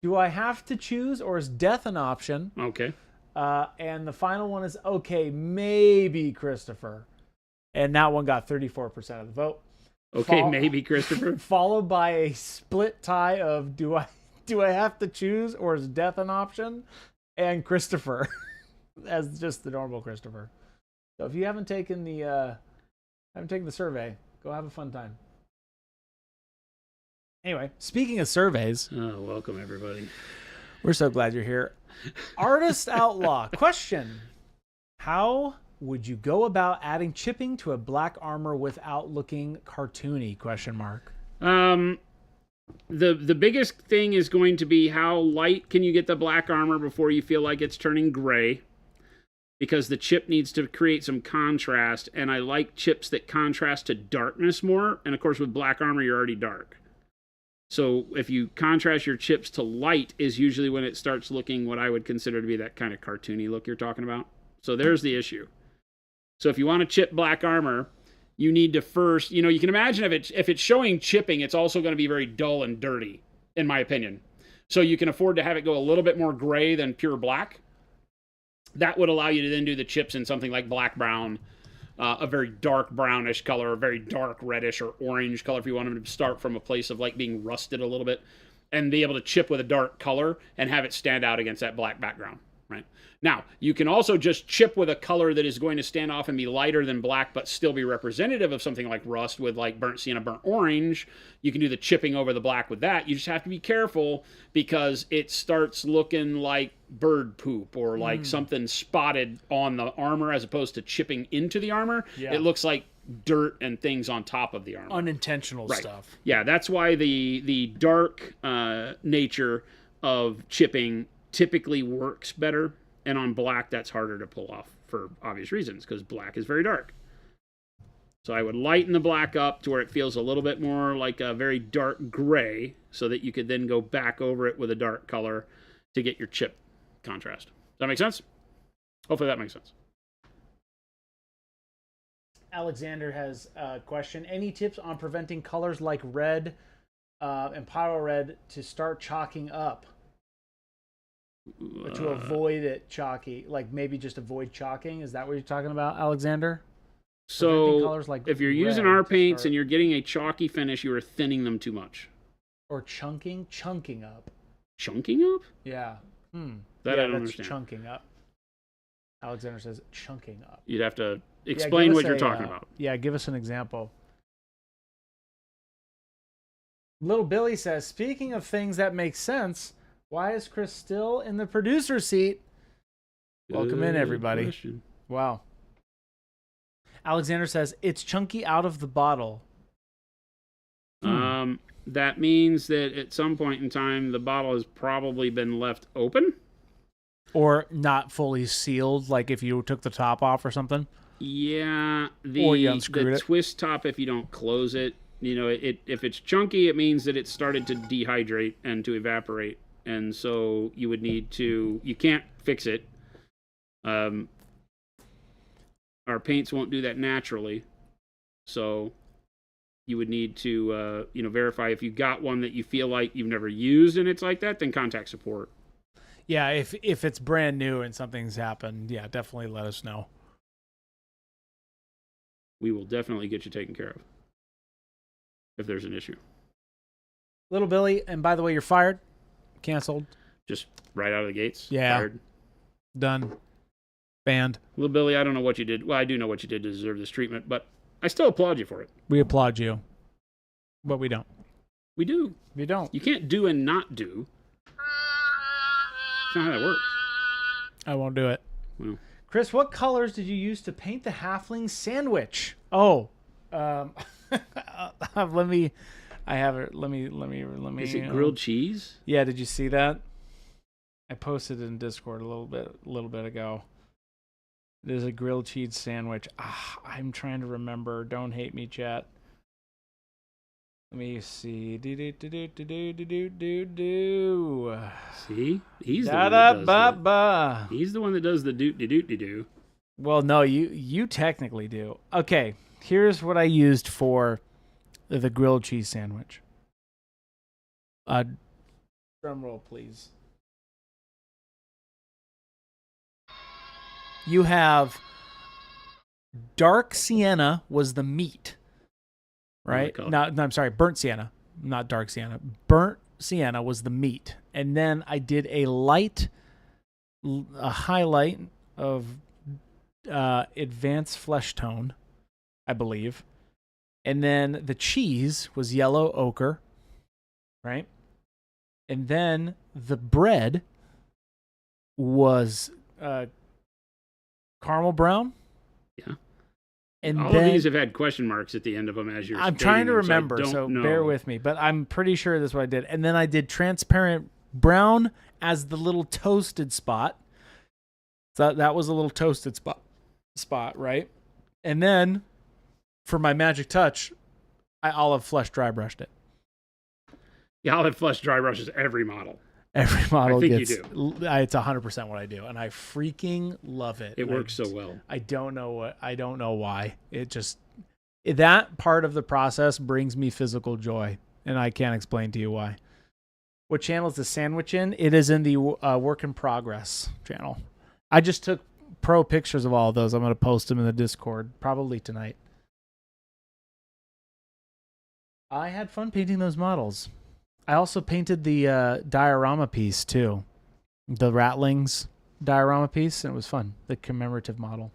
do I have to choose or is death an option? Okay. And the final one is okay, maybe Christopher. And that one got 34% of the vote. Okay, maybe Christopher. Followed by a split tie of do I have to choose or is death an option? And Christopher as just the normal Christopher. So if you haven't taken the survey, go have a fun time. Anyway, speaking of surveys, welcome everybody. We're so glad you're here. Artist Outlaw question: how would you go about adding chipping to a black armor without looking cartoony? Question mark. The biggest thing is going to be how light can you get the black armor before you feel like it's turning gray, because the chip needs to create some contrast, and I like chips that contrast to darkness more, and of course with black armor you're already dark. So if you contrast your chips to light is usually when it starts looking what I would consider to be that kind of cartoony look you're talking about. So there's the issue. So if you want to chip black armor, you need to first, you can imagine if it's showing chipping, it's also going to be very dull and dirty, in my opinion. So you can afford to have it go a little bit more gray than pure black. That would allow you to then do the chips in something like black brown, a very dark brownish color, a very dark reddish or orange color if you want them to start from a place of like being rusted a little bit, and be able to chip with a dark color and have it stand out against that black background. Right. Now, you can also just chip with a color that is going to stand off and be lighter than black, but still be representative of something like rust with like burnt sienna, burnt orange. You can do the chipping over the black with that. You just have to be careful because it starts looking like bird poop or like something spotted on the armor as opposed to chipping into the armor. Yeah. It looks like dirt and things on top of the armor. Unintentional stuff. Yeah, that's why the dark nature of chipping typically works better, and on black that's harder to pull off for obvious reasons because black is very dark. So I would lighten the black up to where it feels a little bit more like a very dark gray so that you could then go back over it with a dark color to get your chip contrast. Does that make sense? Hopefully that makes sense. Alexander has a question. Any tips on preventing colors like red and pyro red to start chalking up? To avoid it chalky, like maybe just avoid chalking. Is that what you're talking about, Alexander? So if you're using our paints and you're getting a chalky finish, you are thinning them too much. Or chunking up. Chunking up? Yeah. That I don't that's understand. Chunking up. Alexander says chunking up. You'd have to explain what you're talking about. Yeah, give us an example. Little Billy says, speaking of things that make sense, why is Chris still in the producer seat? Welcome in, everybody. Question. Wow. Alexander says, it's chunky out of the bottle. That means that at some point in time, the bottle has probably been left open. Or not fully sealed, like if you took the top off or something. Yeah. Or you unscrewed the it. twist top, if you don't close it, if it's chunky, it means that it started to dehydrate and to evaporate. And so you would need to, you can't fix it. Our paints won't do that naturally. So you would need to, verify if you got one that you feel like you've never used and it's like that, then contact support. Yeah, if it's brand new and something's happened, yeah, definitely let us know. We will definitely get you taken care of if there's an issue. Little Billy, and by the way, you're fired. Canceled. Just right out of the gates? Yeah. Fired. Done. Banned. Little Billy, I don't know what you did. Well, I do know what you did to deserve this treatment, but I still applaud you for it. We applaud you. But we don't. We do. We don't. You can't do and not do. That's not how that works. I won't do it. Well. Chris, what colors did you use to paint the halfling sandwich? Oh. Let me I have it. Let me. Is it grilled cheese? Yeah. Did you see that? I posted it in Discord a little bit ago. There's a grilled cheese sandwich. I'm trying to remember. Don't hate me, chat. Let me see. See, he's the one that does the doot. Well, no, you technically do. Okay, here's what I used for the grilled cheese sandwich. Drum roll, please. You have dark sienna was the meat, right? No, I'm sorry, burnt sienna, not dark sienna. Burnt sienna was the meat, and then I did a highlight of advanced flesh tone, I believe, and then the cheese was yellow ochre, right? And then the bread was caramel brown. Yeah. And all of these have had question marks at the end of them as you're I'm trying to remember, so bear with me. But I'm pretty sure that's what I did. And then I did transparent brown as the little toasted spot. So that was a little toasted spot, right? And then for my magic touch, I olive flesh dry brushed it. Yeah, olive flesh dry brushes every model. Every model I think gets, you do. It's 100% what I do, and I freaking love it. It works so well. I don't know why. That part of the process brings me physical joy, and I can't explain to you why. What channel is the sandwich in? It is in the work in progress channel. I just took pro pictures of all of those. I'm going to post them in the Discord probably tonight. I had fun painting those models. I also painted the diorama piece too, the Ratlings diorama piece, and it was fun. The commemorative model.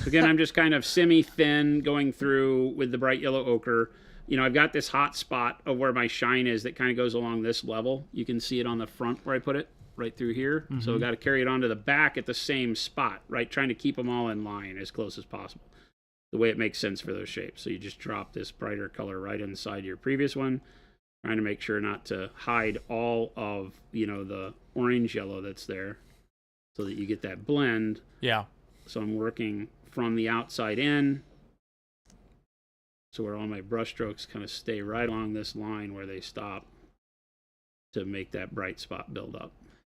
Again, I'm just kind of semi-thin going through with the bright yellow ochre. You know, I've got this hot spot of where my shine is that kind of goes along this level. You can see it on the front where I put it, right through here. Mm-hmm. So I've got to carry it onto the back at the same spot, right? Trying to keep them all in line as close as possible. The way it makes sense for those shapes. So you just drop this brighter color right inside your previous one, trying to make sure not to hide all of, the orange yellow that's there so that you get that blend. Yeah. So I'm working from the outside in. So where all my brush strokes kind of stay right along this line where they stop to make that bright spot build up.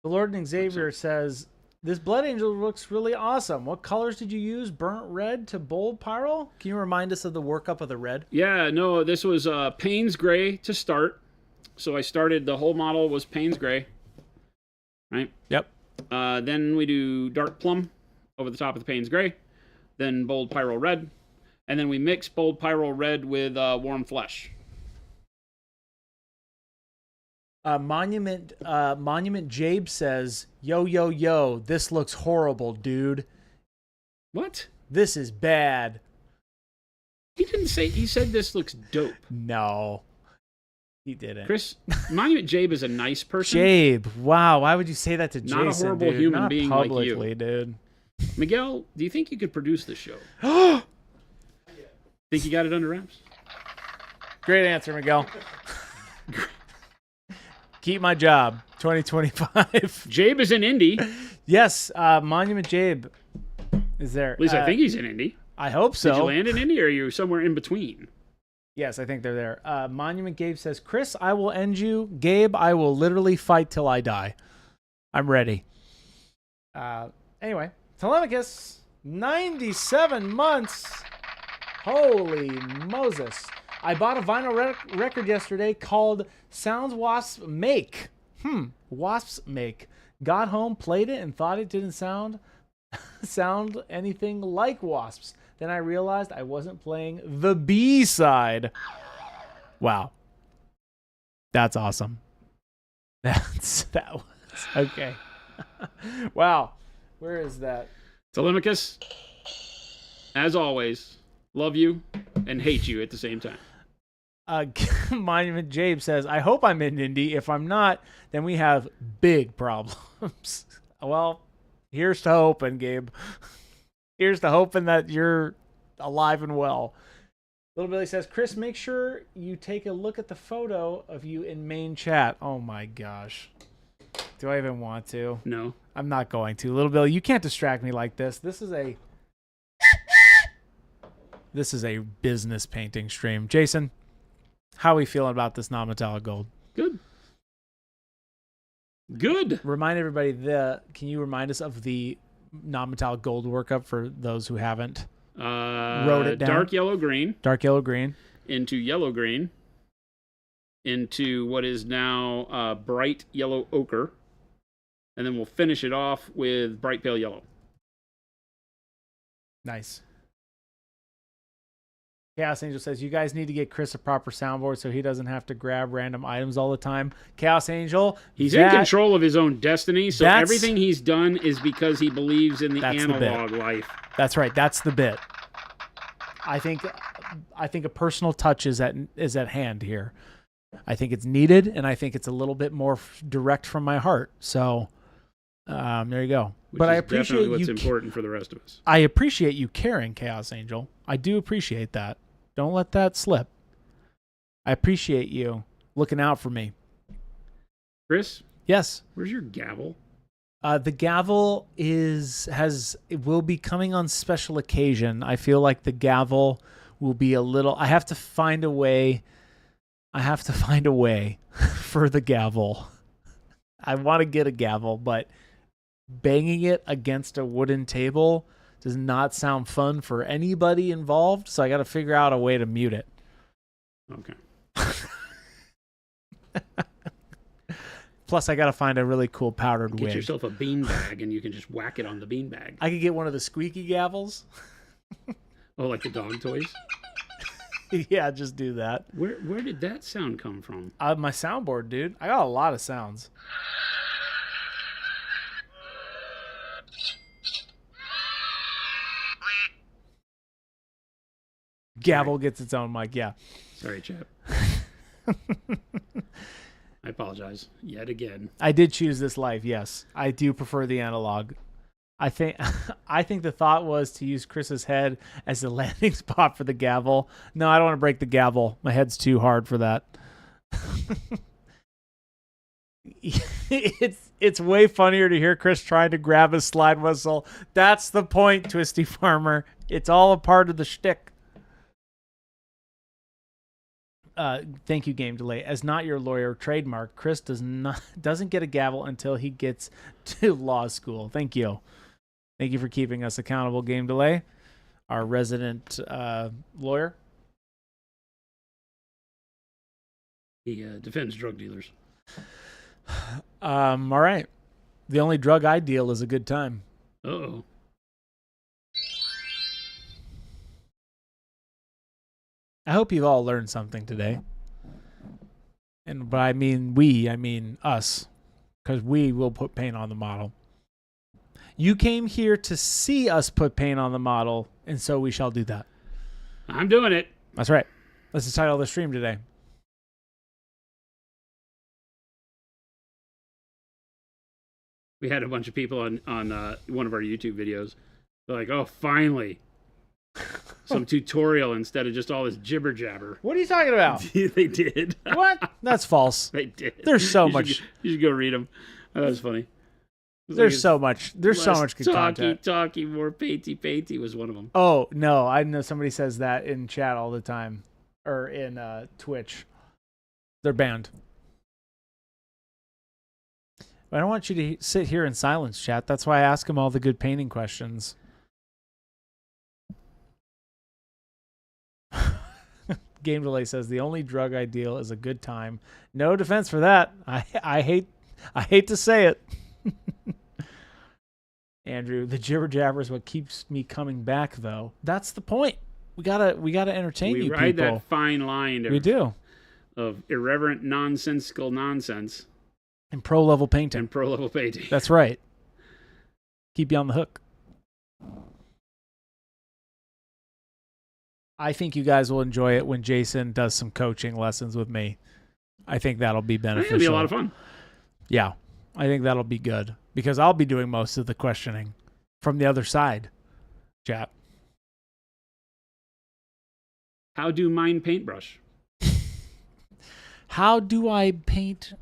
The Lord and Xavier says, this Blood Angel looks really awesome. What colors did you use? Burnt red to bold pyro? Can you remind us of the workup of the red? Yeah, no, this was Payne's Gray to start. So the whole model was Payne's Gray. Right? Yep. Then we do dark plum over the top of the Payne's Gray. Then bold pyro red. And then we mix bold pyro red with warm flesh. Monument Jabe says, yo, this looks horrible, dude. What? This is bad. He didn't say, he said this looks dope. No, he didn't. Chris, Monument Jabe is a nice person. Jabe, wow, why would you say that to Jason? Not a horrible dude? human Not being publicly, like you. Dude. Miguel, do you think you could produce this show? Think you got it under wraps? Great answer, Miguel. Keep my job, 2025. Jabe is in Indy. Yes, Monument Jabe is there. At least I think he's in Indy. I hope so. Did you land in Indy, or are you somewhere in between? Yes, I think they're there. Monument Gabe says, Chris, I will end you. Gabe, I will literally fight till I die. I'm ready. Anyway, Telemachus, 97 months. Holy Moses. I bought a vinyl record yesterday called Sounds Wasps Make. Wasps Make. Got home, played it, and thought it didn't sound anything like Wasps. Then I realized I wasn't playing the B side. Wow. That's awesome. That was okay. Wow. Where is that? Telemachus, as always, love you and hate you at the same time. Monument Jabe says, I hope I'm in Indy. If I'm not, then we have big problems. Well, here's to hoping, Gabe. Here's to hoping that you're alive and well. Little Billy says, Chris, make sure you take a look at the photo of you in main chat. Oh my gosh. Do I even want to? No. I'm not going to. Little Billy, you can't distract me like this. This is a business painting stream. Jason, how are we feeling about this non-metallic gold? Good. Good. Remind everybody, can you remind us of the non-metallic gold workup for those who haven't wrote it down? Dark yellow green. Dark yellow green. Into yellow green. Into what is now bright yellow ochre. And then we'll finish it off with bright pale yellow. Nice. Chaos Angel says, you guys need to get Chris a proper soundboard so he doesn't have to grab random items all the time. Chaos Angel. He's in control of his own destiny, so everything he's done is because he believes in the analog life. That's right. That's the bit. I think a personal touch is at hand here. I think it's needed, and I think it's a little bit more direct from my heart. So there you go. But I appreciate what's important for the rest of us. I appreciate you caring, Chaos Angel. I do appreciate that. Don't let that slip. I appreciate you looking out for me. Chris? Yes. Where's your gavel? The gavel will be coming on special occasion. I feel like the gavel will be a little. I have to find a way for the gavel. I want to get a gavel, but banging it against a wooden table does not sound fun for anybody involved, so I got to figure out a way to mute it. Okay. Plus, I got to find a really cool powdered wig. Get yourself a beanbag, and you can just whack it on the beanbag. I could get one of the squeaky gavels. Oh, like the dog toys? Yeah, just do that. Where did that sound come from? My soundboard, dude. I got a lot of sounds. Gavel gets its own mic, yeah. Sorry, chap. I apologize yet again. I did choose this life, yes. I do prefer the analog. I think the thought was to use Chris's head as the landing spot for the gavel. No, I don't want to break the gavel. My head's too hard for that. It's way funnier to hear Chris trying to grab his slide whistle. That's the point, Twisty Farmer. It's all a part of the shtick. Thank you, Game Delay. As not your lawyer trademark, Chris doesn't get a gavel until he gets to law school. Thank you. Thank you for keeping us accountable, Game Delay, our resident lawyer. He defends drug dealers. All right. The only drug I deal is a good time. Uh-oh. I hope you've all learned something today. And by I mean us, because we will put paint on the model. You came here to see us put paint on the model, and so we shall do that. I'm doing it. That's right. That's the title of the stream today. We had a bunch of people on one of our YouTube videos. They're like, oh, finally. Some tutorial instead of just all this jibber jabber. What are you talking about? They did. What? That's false. They did. There's so much. You should go read them. Oh, that was funny. There's so much. There's so much good content. Talky, more painty was one of them. Oh, no. I know somebody says that in chat all the time. Or in Twitch. They're banned. I don't want you to sit here in silence, chat. That's why I ask them all the good painting questions. Game Delay says the only drug I deal is a good time. No defense for that. I hate to say it. Andrew, the jibber jabber is what keeps me coming back, though. That's the point. We gotta entertain you people. We ride that fine line. We do. Of irreverent, nonsensical nonsense. And pro level painting. That's right. Keep you on the hook. I think you guys will enjoy it when Jason does some coaching lessons with me. I think that'll be beneficial. It'll be a lot of fun. Yeah, I think that'll be good because I'll be doing most of the questioning from the other side, chat. How do mine paintbrush? How do I paint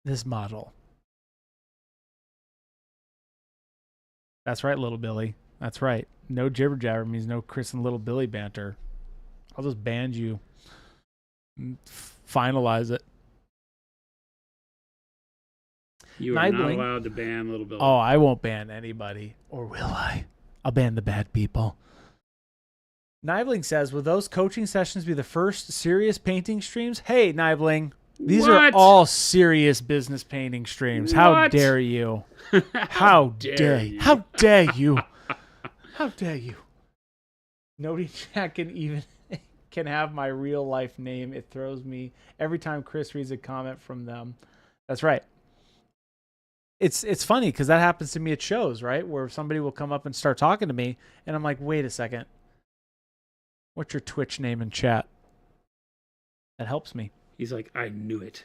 this model? That's right, little Billy. That's right. No jibber jabber means no Chris and little Billy banter. I'll just ban you. Finalize it. You are not allowed to ban little Billy. Oh, I won't ban anybody. Or will I? I'll ban the bad people. Nibling says, will those coaching sessions be the first serious painting streams? Hey, Nibling, these are all serious business painting streams. How dare you? How dare you? How dare you? How dare you? Nobody chat can have my real life name. It throws me every time Chris reads a comment from them. That's right. It's funny because that happens to me at shows, right? Where somebody will come up and start talking to me, and I'm like, wait a second. What's your Twitch name in chat? That helps me. He's like, I knew it.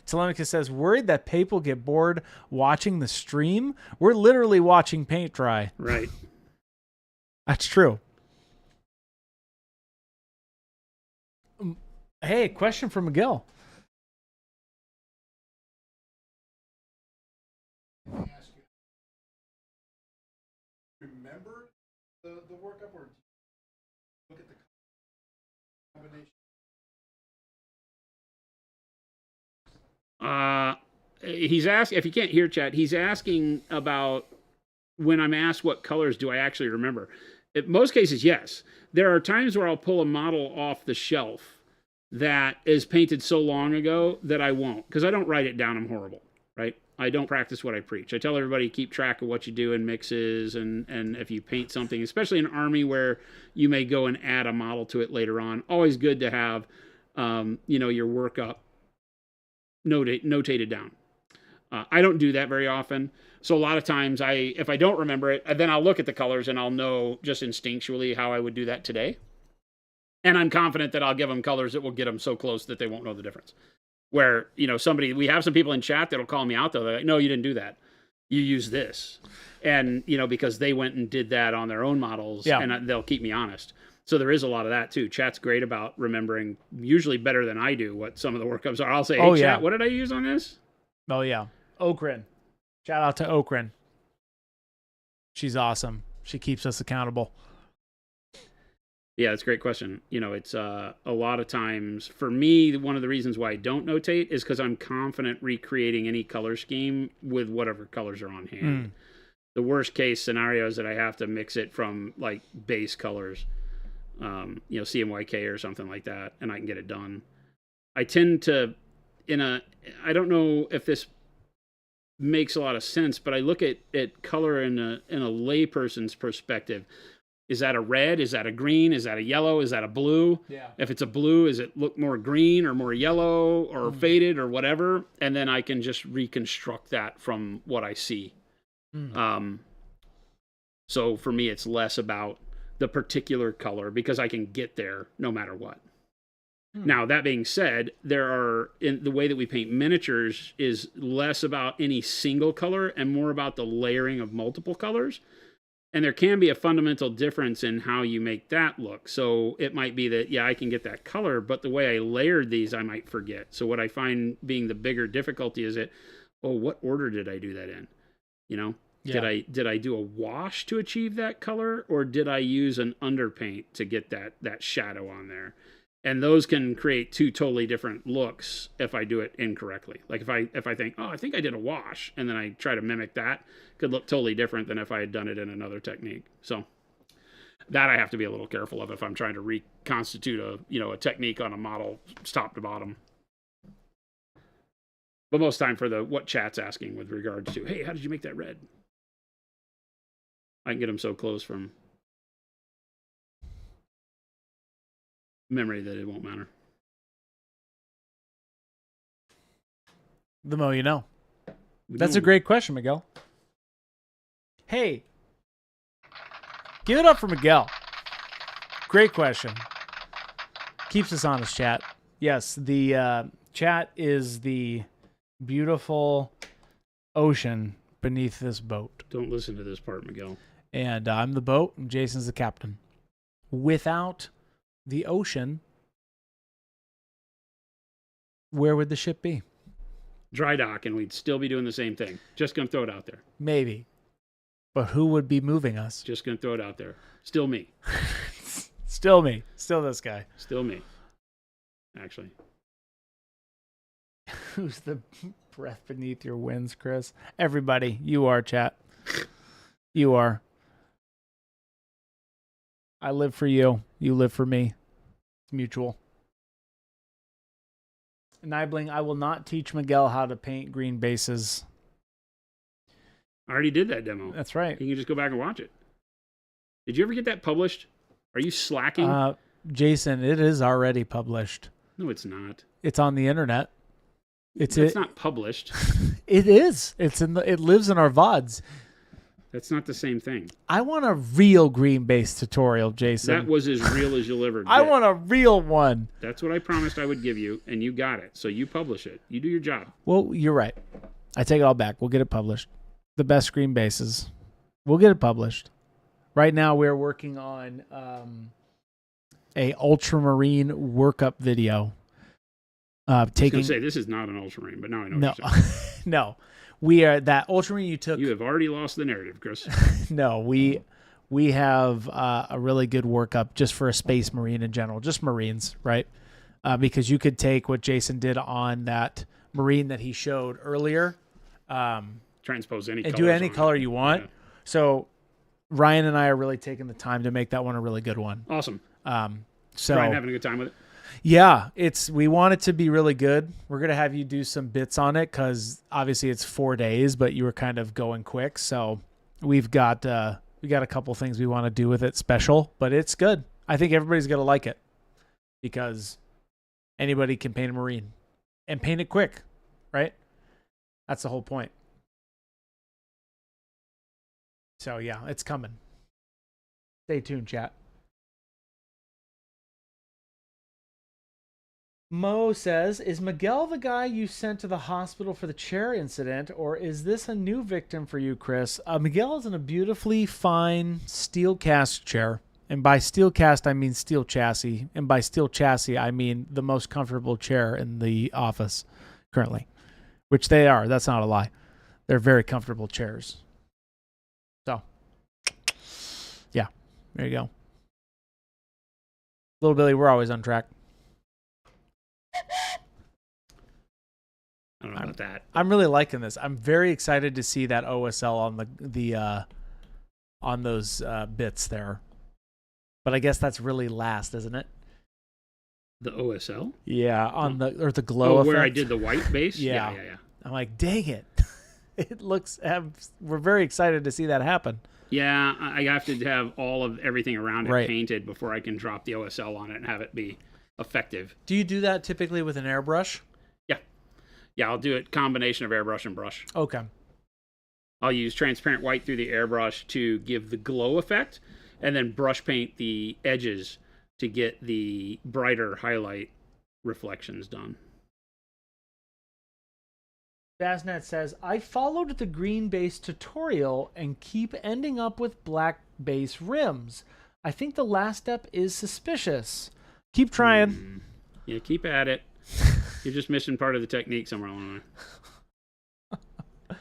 Telemachus says, worried that Pape will get bored watching the stream? We're literally watching paint dry. Right. That's true. Hey, question from Miguel. Remember the workup, or look at the combination? He's asking, if you can't hear chat, he's asking about when I'm asked what colors do I actually remember. In most cases, yes. There are times where I'll pull a model off the shelf that is painted so long ago that I won't, because I don't write it down. I'm horrible, right? I don't practice what I preach. I tell everybody, keep track of what you do in mixes, and if you paint something, especially in Army where you may go and add a model to it later on, always good to have your workup notated down. I don't do that very often. So a lot of times if I don't remember it, then I'll look at the colors and I'll know just instinctually how I would do that today. And I'm confident that I'll give them colors that will get them so close that they won't know the difference. Where, we have some people in chat that'll call me out though. They're like, no, you didn't do that. You used this. And, because they went and did that on their own models, and they'll keep me honest. So there is a lot of that too. Chat's great about remembering, usually better than I do, what some of the workups are. I'll say, hey, chat, what did I use on this? Oh, yeah. Okran. Shout out to Okran. She's awesome. She keeps us accountable. Yeah, that's a great question. It's a lot of times, for me, one of the reasons why I don't notate is because I'm confident recreating any color scheme with whatever colors are on hand. The worst case scenario is that I have to mix it from like base colors, CMYK or something like that, and I can get it done. I tend to, I don't know if this makes a lot of sense, but I look at color in a layperson's perspective. Is that a red? Is that a green? Is that a yellow? Is that a blue? Yeah. If it's a blue, is it look more green or more yellow or faded or whatever? And then I can just reconstruct that from what I see. So for me, it's less about the particular color because I can get there no matter what. Now, that being said, in the way that we paint miniatures is less about any single color and more about the layering of multiple colors. And there can be a fundamental difference in how you make that look. So it might be that, I can get that color, but the way I layered these, I might forget. So what I find being the bigger difficulty is what order did I do that in? Did I do a wash to achieve that color, or did I use an underpaint to get that shadow on there? And those can create two totally different looks if I do it incorrectly. Like if I think, I think I did a wash, and then I try to mimic that, could look totally different than if I had done it in another technique. So that I have to be a little careful of if I'm trying to reconstitute a technique on a model top to bottom. But most time for what chat's asking with regards to, hey, how did you make that red? I can get them so close from memory that it won't matter. The more you know. That's a great question, Miguel. Hey, give it up for Miguel. Great question. Keeps us honest, chat. Yes, the chat is the beautiful ocean beneath this boat. Don't listen to this part, Miguel. And I'm the boat, and Jason's the captain. without the ocean, where would the ship be? Dry dock, and we'd still be doing the same thing. Just going to throw it out there. Maybe. But who would be moving us? Just going to throw it out there. Still me. Still me. Still this guy. Still me. Actually. Who's the breath beneath your wings, Chris? Everybody. You are, chat. You are. I live for you. You live for me. It's mutual. Nibling, I will not teach Miguel how to paint green bases. I already did that demo. That's right. You can just go back and watch it. Did you ever get that published? Are you slacking? Jason, it is already published. No, it's not. It's on the internet. It's not published. It is. It lives in our VODs. That's not the same thing. I want a real green base tutorial, Jason. That was as real as you'll ever get. I want a real one. That's what I promised I would give you, and you got it. So you publish it. You do your job. Well, you're right. I take it all back. We'll get it published. The best green bases. We'll get it published. Right now, we're working on a ultramarine workup video. I was going to say, this is not an ultramarine, but now I know no, what you're saying. No. We are that ultramarine you took. You have already lost the narrative, Chris. No, we have a really good workup just for a space marine in general, just marines, right? Because you could take what Jason did on that marine that he showed earlier, Transpose any and colors do any on color it. you want. Yeah. So Ryan and I are really taking the time to make that one a really good one. Awesome. So Ryan having a good time with it. Yeah, we want it to be really good. We're gonna have you do some bits on it because obviously it's 4 days, but you were kind of going quick. So we got a couple things we want to do with it special, but it's good. I think everybody's gonna like it because anybody can paint a marine and paint it quick, right? That's the whole point. So yeah, it's coming. Stay tuned, chat. Mo says, is Miguel the guy you sent to the hospital for the chair incident, or is this a new victim for you, Chris? Miguel is in a beautifully fine steel cast chair. And by steel cast, I mean steel chassis. And by steel chassis, I mean the most comfortable chair in the office currently. Which they are. That's not a lie. They're very comfortable chairs. So, yeah. There you go. Little Billy, we're always on track. I don't know about that. I'm really liking this. I'm very excited to see that OSL on the on those bits there. But I guess that's really last, isn't it? The OSL? Yeah, on the glow effect. Where I did the white base? Yeah. Yeah. I'm like, dang it. It looks we're very excited to see that happen. Yeah, I have to have all of everything around it Right. painted before I can drop the OSL on it and have it be effective. Do you do that typically with an airbrush? Yeah, I'll do a combination of airbrush and brush. Okay. I'll use transparent white through the airbrush to give the glow effect, and then brush paint the edges to get the brighter highlight reflections done. Basnet says, I followed the green base tutorial and keep ending up with black base rims. I think the last step is suspicious. Keep trying. Yeah, keep at it. You're just missing part of the technique somewhere along the way.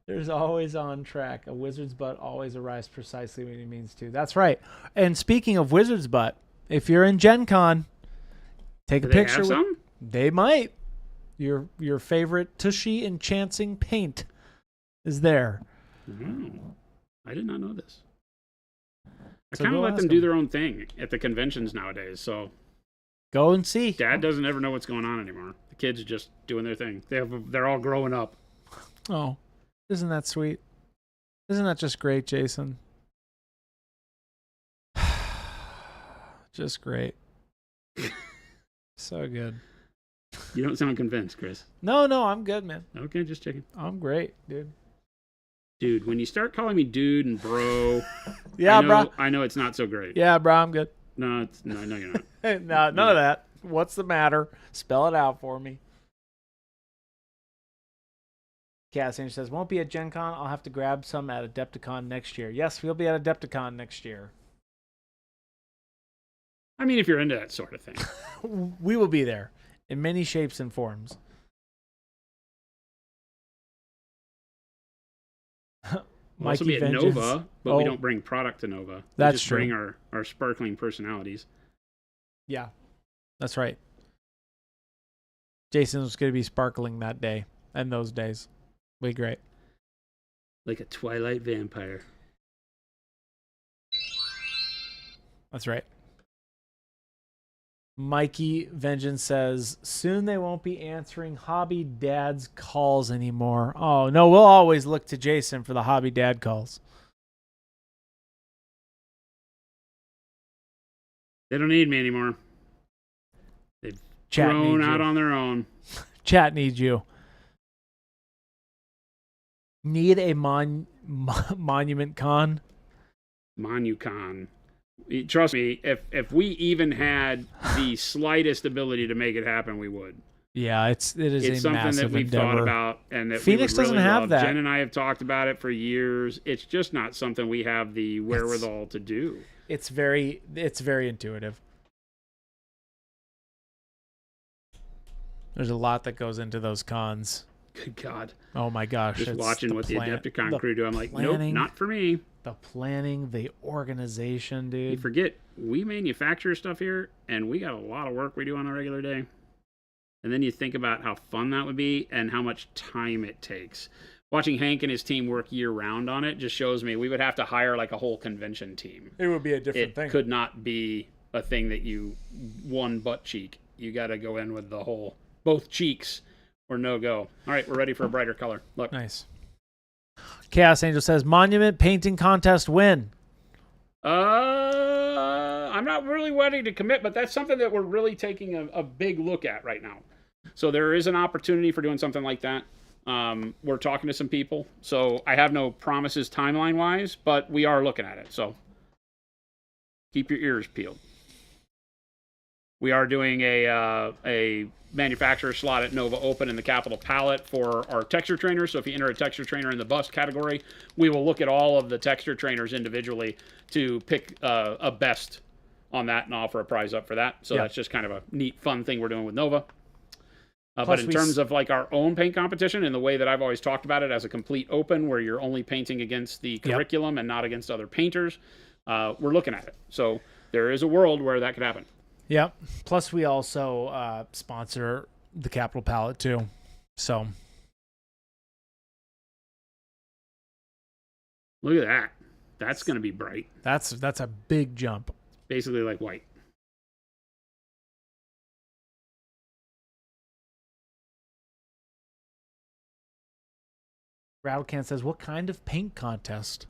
There's always on track. A wizard's butt always arrives precisely when he means to. That's right. And speaking of wizard's butt, if you're in Gen Con, take a picture. Have some? They might. Your favorite Tushy enchanting paint is there. Wow. I did not know this. I So kind of go let them ask do them. their own thing at the conventions nowadays, so Go and see. Dad doesn't ever know what's going on anymore. The kids are just doing their thing. They're all growing up. Oh, isn't that sweet? Isn't that just great, Jason? Just great. So good. You don't sound convinced, Chris. No, I'm good, man. Okay, just checking. I'm great, dude. Dude, when you start calling me dude and bro, Yeah, bro. I know it's not so great. Yeah, bro, I'm good. No, you're not. No, none of that. What's the matter? Spell it out for me. Cassian says, won't be at Gen Con. I'll have to grab some at Adepticon next year. Yes, we'll be at Adepticon next year. I mean, if you're into that sort of thing. We will be there in many shapes and forms. We'll also be at Nova, but we don't bring product to Nova. That's we just true. Bring our sparkling personalities. Yeah, that's right. Jason was going to be sparkling that day and those days. Be great. Like a Twilight vampire. That's right. Mikey Vengeance says, soon they won't be answering Hobby Dad's calls anymore. Oh, no, we'll always look to Jason for the Hobby Dad calls. They don't need me anymore. They've grown out on their own. Chat needs you. Need a monument con? Monucon. Trust me, if we even had the slightest ability to make it happen, we would. Yeah, it's a something massive that we've endeavor. Thought about, and that Phoenix we would doesn't really have love. that. Jen and I have talked about it for years. It's just not something we have the wherewithal to do. It's very intuitive. There's a lot that goes into those cons. Good God. Oh my gosh. Just watching what the Adepticon crew do, I'm like, planning, nope, not for me. The planning, the organization, dude. You forget, we manufacture stuff here, and we got a lot of work we do on a regular day. And then you think about how fun that would be and how much time it takes. Watching Hank and his team work year-round on it just shows me we would have to hire like a whole convention team. It would be a different thing. It could not be a thing that you one butt cheek. You got to go in with the whole, both cheeks, or no go. All right, we're ready for a brighter color. Look. Nice. Chaos Angel says, monument painting contest win. I'm not really ready to commit, but that's something that we're really taking a big look at right now. So there is an opportunity for doing something like that. We're talking to some people, so I have no promises timeline-wise, but we are looking at it. So keep your ears peeled. We are doing a manufacturer slot at Nova Open in the Capital Palette for our texture trainers. So if you enter a texture trainer in the bust category, we will look at all of the texture trainers individually to pick a best on that and offer a prize up for that. So that's just kind of a neat, fun thing we're doing with Nova. But in terms of like our own paint competition and the way that I've always talked about it as a complete open where you're only painting against the curriculum and not against other painters, we're looking at it. So there is a world where that could happen. Yep. Plus, we also sponsor the Capital Palette too. So look at that. That's going to be bright. That's a big jump. Basically like white. Rattlecan says, "What kind of paint contest?"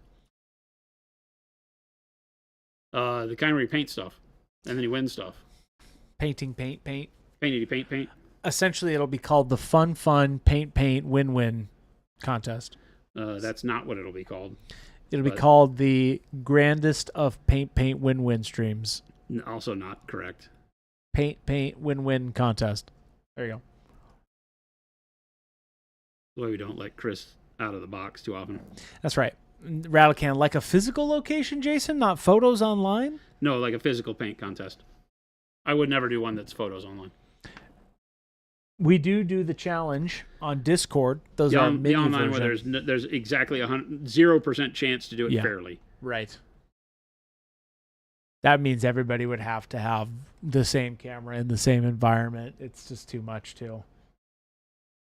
The kind where you paint stuff, and then you win stuff. Paint. Paint. Essentially, it'll be called the Fun Paint Win contest. That's not what it'll be called. It'll be called the grandest of paint win streams. Also not correct. Paint win contest. There you go. That's why we don't let Chris out of the box too often. That's right. Rattlecan, like a physical location, Jason, not photos online? No, like a physical paint contest. I would never do one that's photos online. We do the challenge on Discord. Those are the online version. Where there's exactly 0% chance to do it fairly. Right. That means everybody would have to have the same camera in the same environment. It's just too much, too.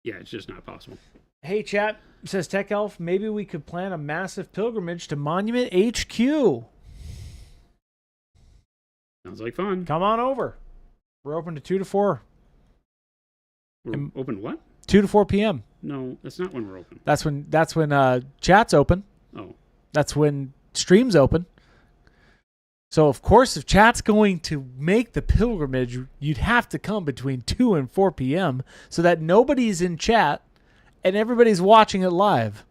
Yeah, it's just not possible. Hey, chat, says Tech Elf, maybe we could plan a massive pilgrimage to Monument HQ. Sounds like fun. Come on over. We're open to 2 to 4. We're open what? 2 to 4 p.m. No, that's not when we're open. That's when chat's open. Oh. That's when stream's open. So, of course, if chat's going to make the pilgrimage, you'd have to come between 2 and 4 p.m. so that nobody's in chat and everybody's watching it live.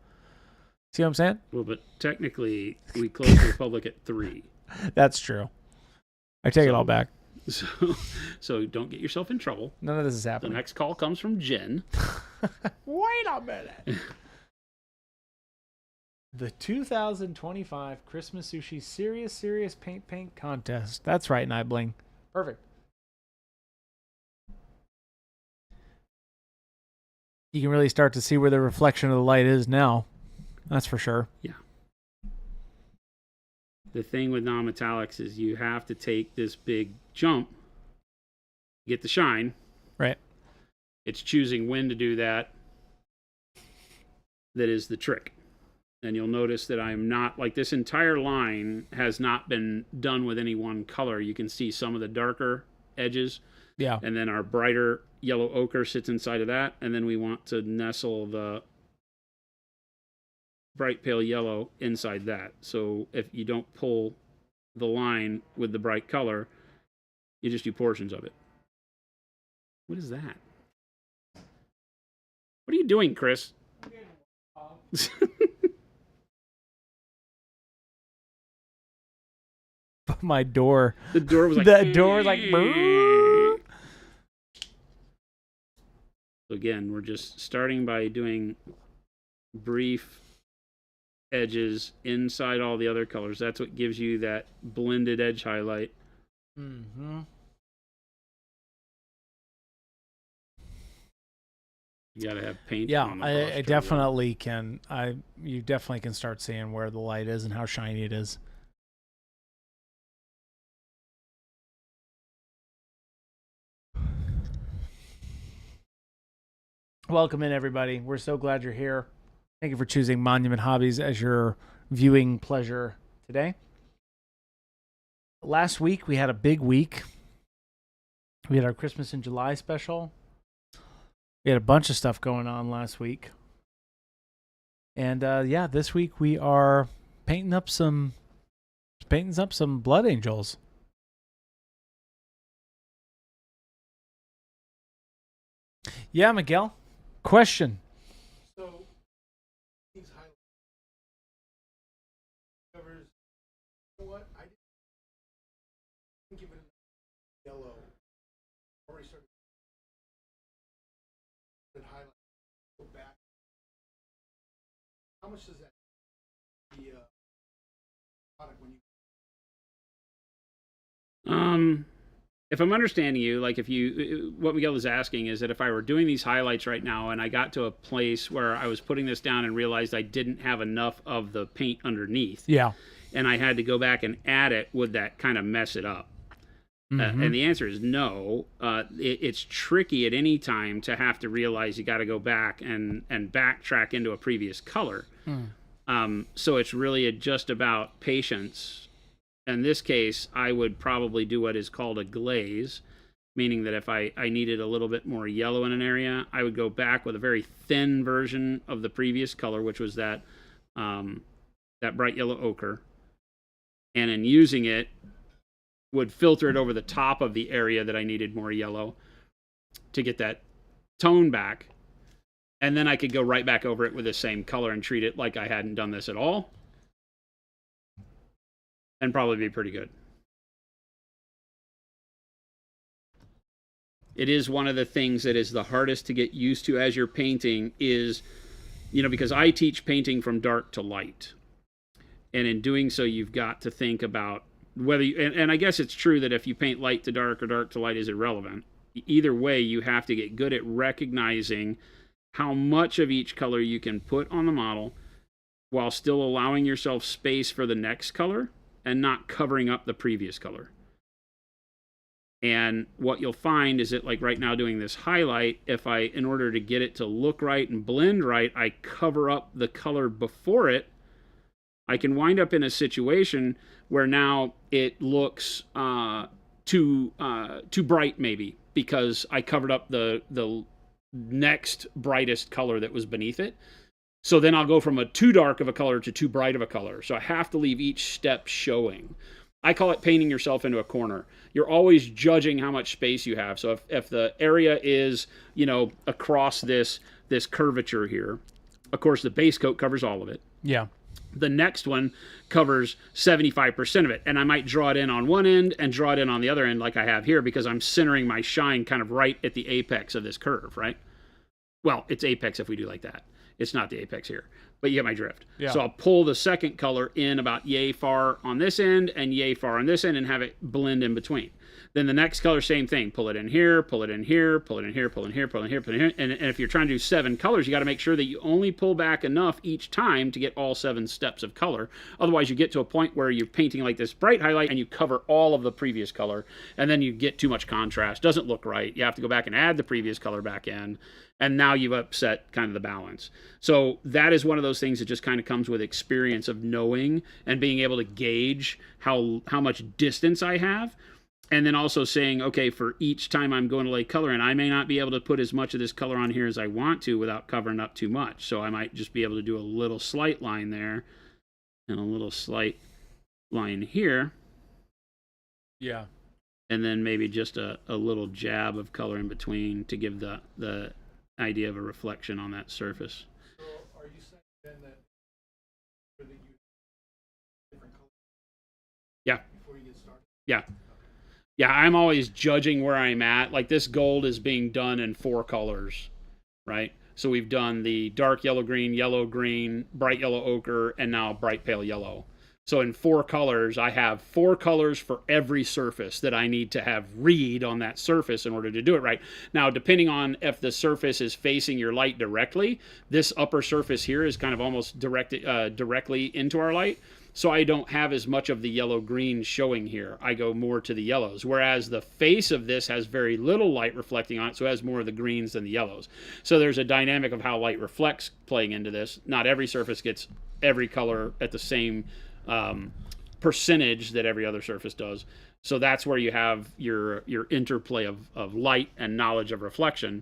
See what I'm saying? Well, but technically, we close to the public at 3. That's true. I take it all back. So don't get yourself in trouble. None of this is happening. The next call comes from Jen. Wait a minute. The 2025 Christmas Sushi Serious Paint Contest. That's right, Nibling. Perfect. You can really start to see where the reflection of the light is now. That's for sure. Yeah. The thing with non-metallics is you have to take this big jump, get the shine. Right. It's choosing when to do that. That is the trick. And you'll notice that I'm not, like, this entire line has not been done with any one color. You can see some of the darker edges. Yeah. And then our brighter yellow ochre sits inside of that. And then we want to nestle the bright pale yellow inside that. So if you don't pull the line with the bright color, you just do portions of it. What is that? What are you doing, Chris? My door. The door was like... That door was like... So again, we're just starting by doing brief edges inside all the other colors. That's what gives you that blended edge highlight. Mm-hmm. You gotta have paint. Yeah, on the I definitely can. You definitely can start seeing where the light is and how shiny it is. Welcome in, everybody. We're so glad you're here. Thank you for choosing Monument Hobbies as your viewing pleasure today. Last week, we had a big week. We had our Christmas in July special. We had a bunch of stuff going on last week. And yeah, this week we are painting up some blood angels. Yeah, Miguel. Question. So these highlights covers. You know what? I didn't give it a yellow. Already started. And highlight. Go back. How much does that? The product when you. If I'm understanding you, like what Miguel is asking is that if I were doing these highlights right now and I got to a place where I was putting this down and realized I didn't have enough of the paint underneath, yeah, and I had to go back and add it, would that kind of mess it up? Mm-hmm. And the answer is no. It's tricky at any time to have to realize you got to go back and backtrack into a previous color. So it's really just about patience. In this case, I would probably do what is called a glaze, meaning that if I needed a little bit more yellow in an area, I would go back with a very thin version of the previous color, which was that bright yellow ochre, and in using it, would filter it over the top of the area that I needed more yellow to get that tone back, and then I could go right back over it with the same color and treat it like I hadn't done this at all. And probably be pretty good. It is one of the things that is the hardest to get used to as you're painting is, because I teach painting from dark to light. And in doing so, you've got to think about whether you, and I guess it's true that if you paint light to dark or dark to light is irrelevant. Either way, you have to get good at recognizing how much of each color you can put on the model while still allowing yourself space for the next color and not covering up the previous color. And what you'll find is that, like right now doing this highlight, if in order to get it to look right and blend right, I cover up the color before it, I can wind up in a situation where now it looks too bright maybe, because I covered up the next brightest color that was beneath it. So then I'll go from a too dark of a color to too bright of a color. So I have to leave each step showing. I call it painting yourself into a corner. You're always judging how much space you have. So if the area is, across this curvature here, of course the base coat covers all of it. Yeah. The next one covers 75% of it. And I might draw it in on one end and draw it in on the other end like I have here, because I'm centering my shine kind of right at the apex of this curve, right? Well, it's apex if we do like that. It's not the apex here. but you get my drift. Yeah. So I'll pull the second color in about yay far on this end and yay far on this end and have it blend in between. Then the next color, same thing. Pull it in here, pull it in here, pull it in here, pull it in here, pull it in here, pull it in here. And if you're trying to do 7 colors, you got to make sure that you only pull back enough each time to get all 7 steps of color. Otherwise, you get to a point where you're painting like this bright highlight and you cover all of the previous color, and then you get too much contrast. Doesn't look right. You have to go back and add the previous color back in, and now you've upset kind of the balance. So that is one of those things that just kind of comes with experience of knowing and being able to gauge how much distance I have. And then also saying, okay, for each time I'm going to lay color in, I may not be able to put as much of this color on here as I want to without covering up too much. So I might just be able to do a little slight line there and a little slight line here. Yeah. And then maybe just a little jab of color in between to give the idea of a reflection on that surface. So are you saying then that you different colors? Yeah. Before you get started? Yeah. Yeah, I'm always judging where I'm at. Like this gold is being done in 4 colors, right? So we've done the dark yellow green, bright yellow ochre, and now bright pale yellow. So in 4 colors, I have 4 colors for every surface that I need to have read on that surface in order to do it right. Now, depending on if the surface is facing your light directly, this upper surface here is kind of almost directly into our light. So I don't have as much of the yellow-green showing here. I go more to the yellows, whereas the face of this has very little light reflecting on it, so it has more of the greens than the yellows. So there's a dynamic of how light reflects playing into this. Not every surface gets every color at the same percentage that every other surface does. So that's where you have your interplay of light and knowledge of reflection.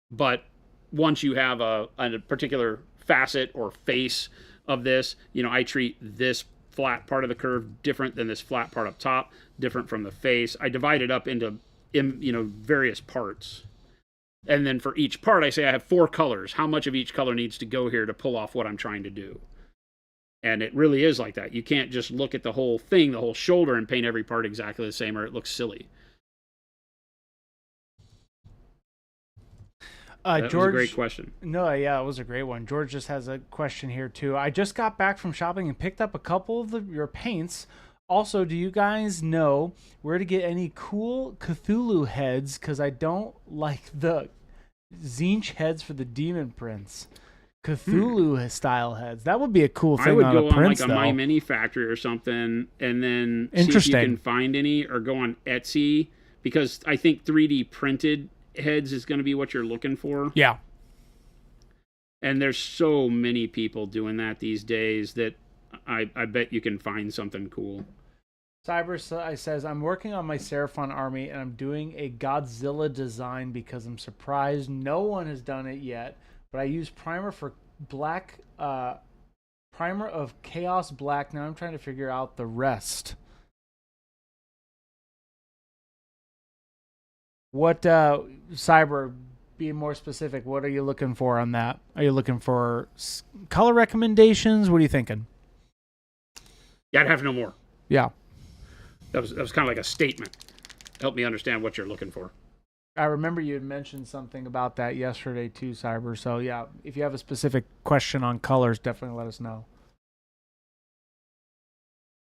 But once you have a particular facet or face of this, I treat this flat part of the curve different than this flat part up top, different from the face. I divide it up into various parts. And then for each part, I say I have 4 colors. How much of each color needs to go here to pull off what I'm trying to do? And it really is like that. You can't just look at the whole thing, the whole shoulder, and paint every part exactly the same, or it looks silly. That George, was a great question. No, yeah, it was a great one. George just has a question here, too. I just got back from shopping and picked up a couple of your paints. Also, do you guys know where to get any cool Cthulhu heads? Because I don't like the Zinch heads for the demon prints. Cthulhu-style heads. That would be a cool thing on a print, I would go on like a My Mini Factory or something, and then see if you can find any, or go on Etsy, because I think 3D printed heads is going to be what you're looking for. Yeah. And there's so many people doing that these days that I bet you can find something cool. Cyber says, I'm working on my Seraphon army and I'm doing a Godzilla design because I'm surprised no one has done it yet. But I use primer for black, primer of Chaos Black. Now I'm trying to figure out the rest. What, Cyber, be more specific, what are you looking for on that? Are you looking for color recommendations? What are you thinking? Yeah, I'd have to know more. Yeah. That was kind of like a statement. Help me understand what you're looking for. I remember you had mentioned something about that yesterday too, Cyber. So yeah, if you have a specific question on colors, definitely let us know.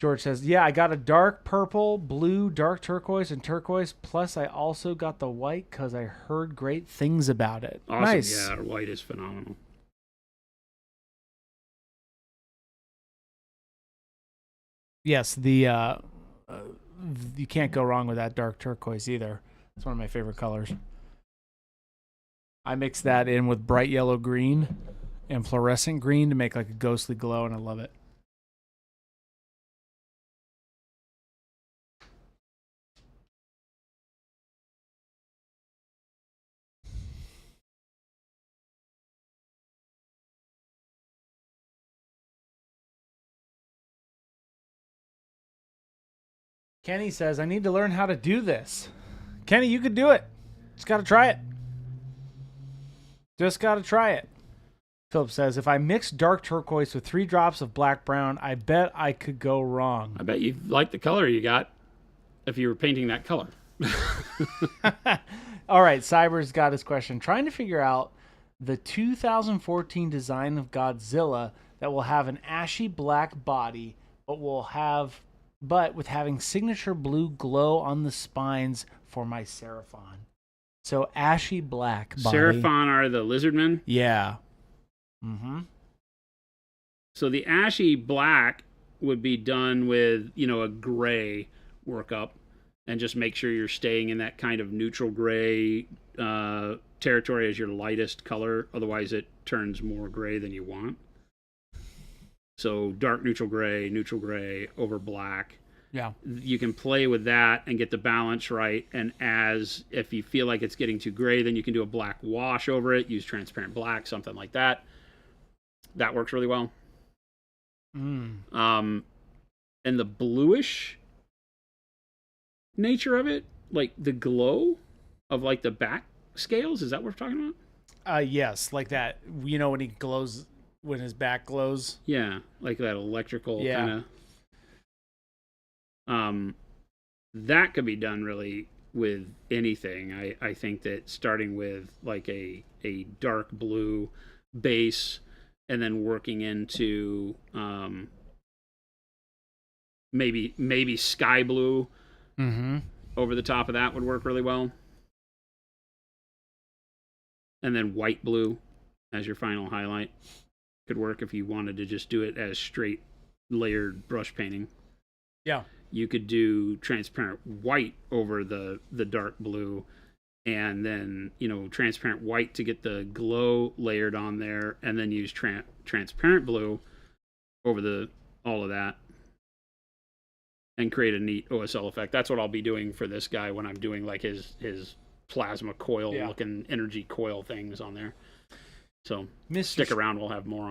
George says, yeah, I got a dark purple, blue, dark turquoise, and turquoise. Plus, I also got the white because I heard great things about it. Awesome. Nice. Yeah, white is phenomenal. Yes, the you can't go wrong with that dark turquoise either. It's one of my favorite colors. I mix that in with bright yellow green and fluorescent green to make like a ghostly glow, and I love it. Kenny says, I need to learn how to do this. Kenny, you could do it. Just got to try it. Just got to try it. Philip says, if I mix dark turquoise with 3 drops of black brown, I bet I could go wrong. I bet you like the color you got if you were painting that color. All right, Cyber's got his question. Trying to figure out the 2014 design of Godzilla that will have an ashy black body, but with having signature blue glow on the spines for my Seraphon. So ashy black body. Seraphon are the lizardmen? Yeah. Mm-hmm. So the ashy black would be done with, a gray workup, and just make sure you're staying in that kind of neutral gray territory as your lightest color. Otherwise, it turns more gray than you want. So dark neutral gray over black. Yeah. You can play with that and get the balance right. And if you feel like it's getting too gray, then you can do a black wash over it. Use transparent black, something like that. That works really well. And the bluish nature of it, like the glow of like the back scales, is that what we're talking about? Yes, like that. When he glows, when his back glows. Yeah, like that electrical kind of. That could be done really with anything. I think that starting with like a dark blue base and then working into maybe sky blue over the top of that would work really well. And then white blue as your final highlight could work if you wanted to just do it as straight layered brush painting. Yeah. You could do transparent white over the dark blue, and then, transparent white to get the glow layered on there, and then use transparent blue over all of that and create a neat OSL effect. That's what I'll be doing for this guy when I'm doing like his plasma coil looking energy coil things on there. So stick around, we'll have more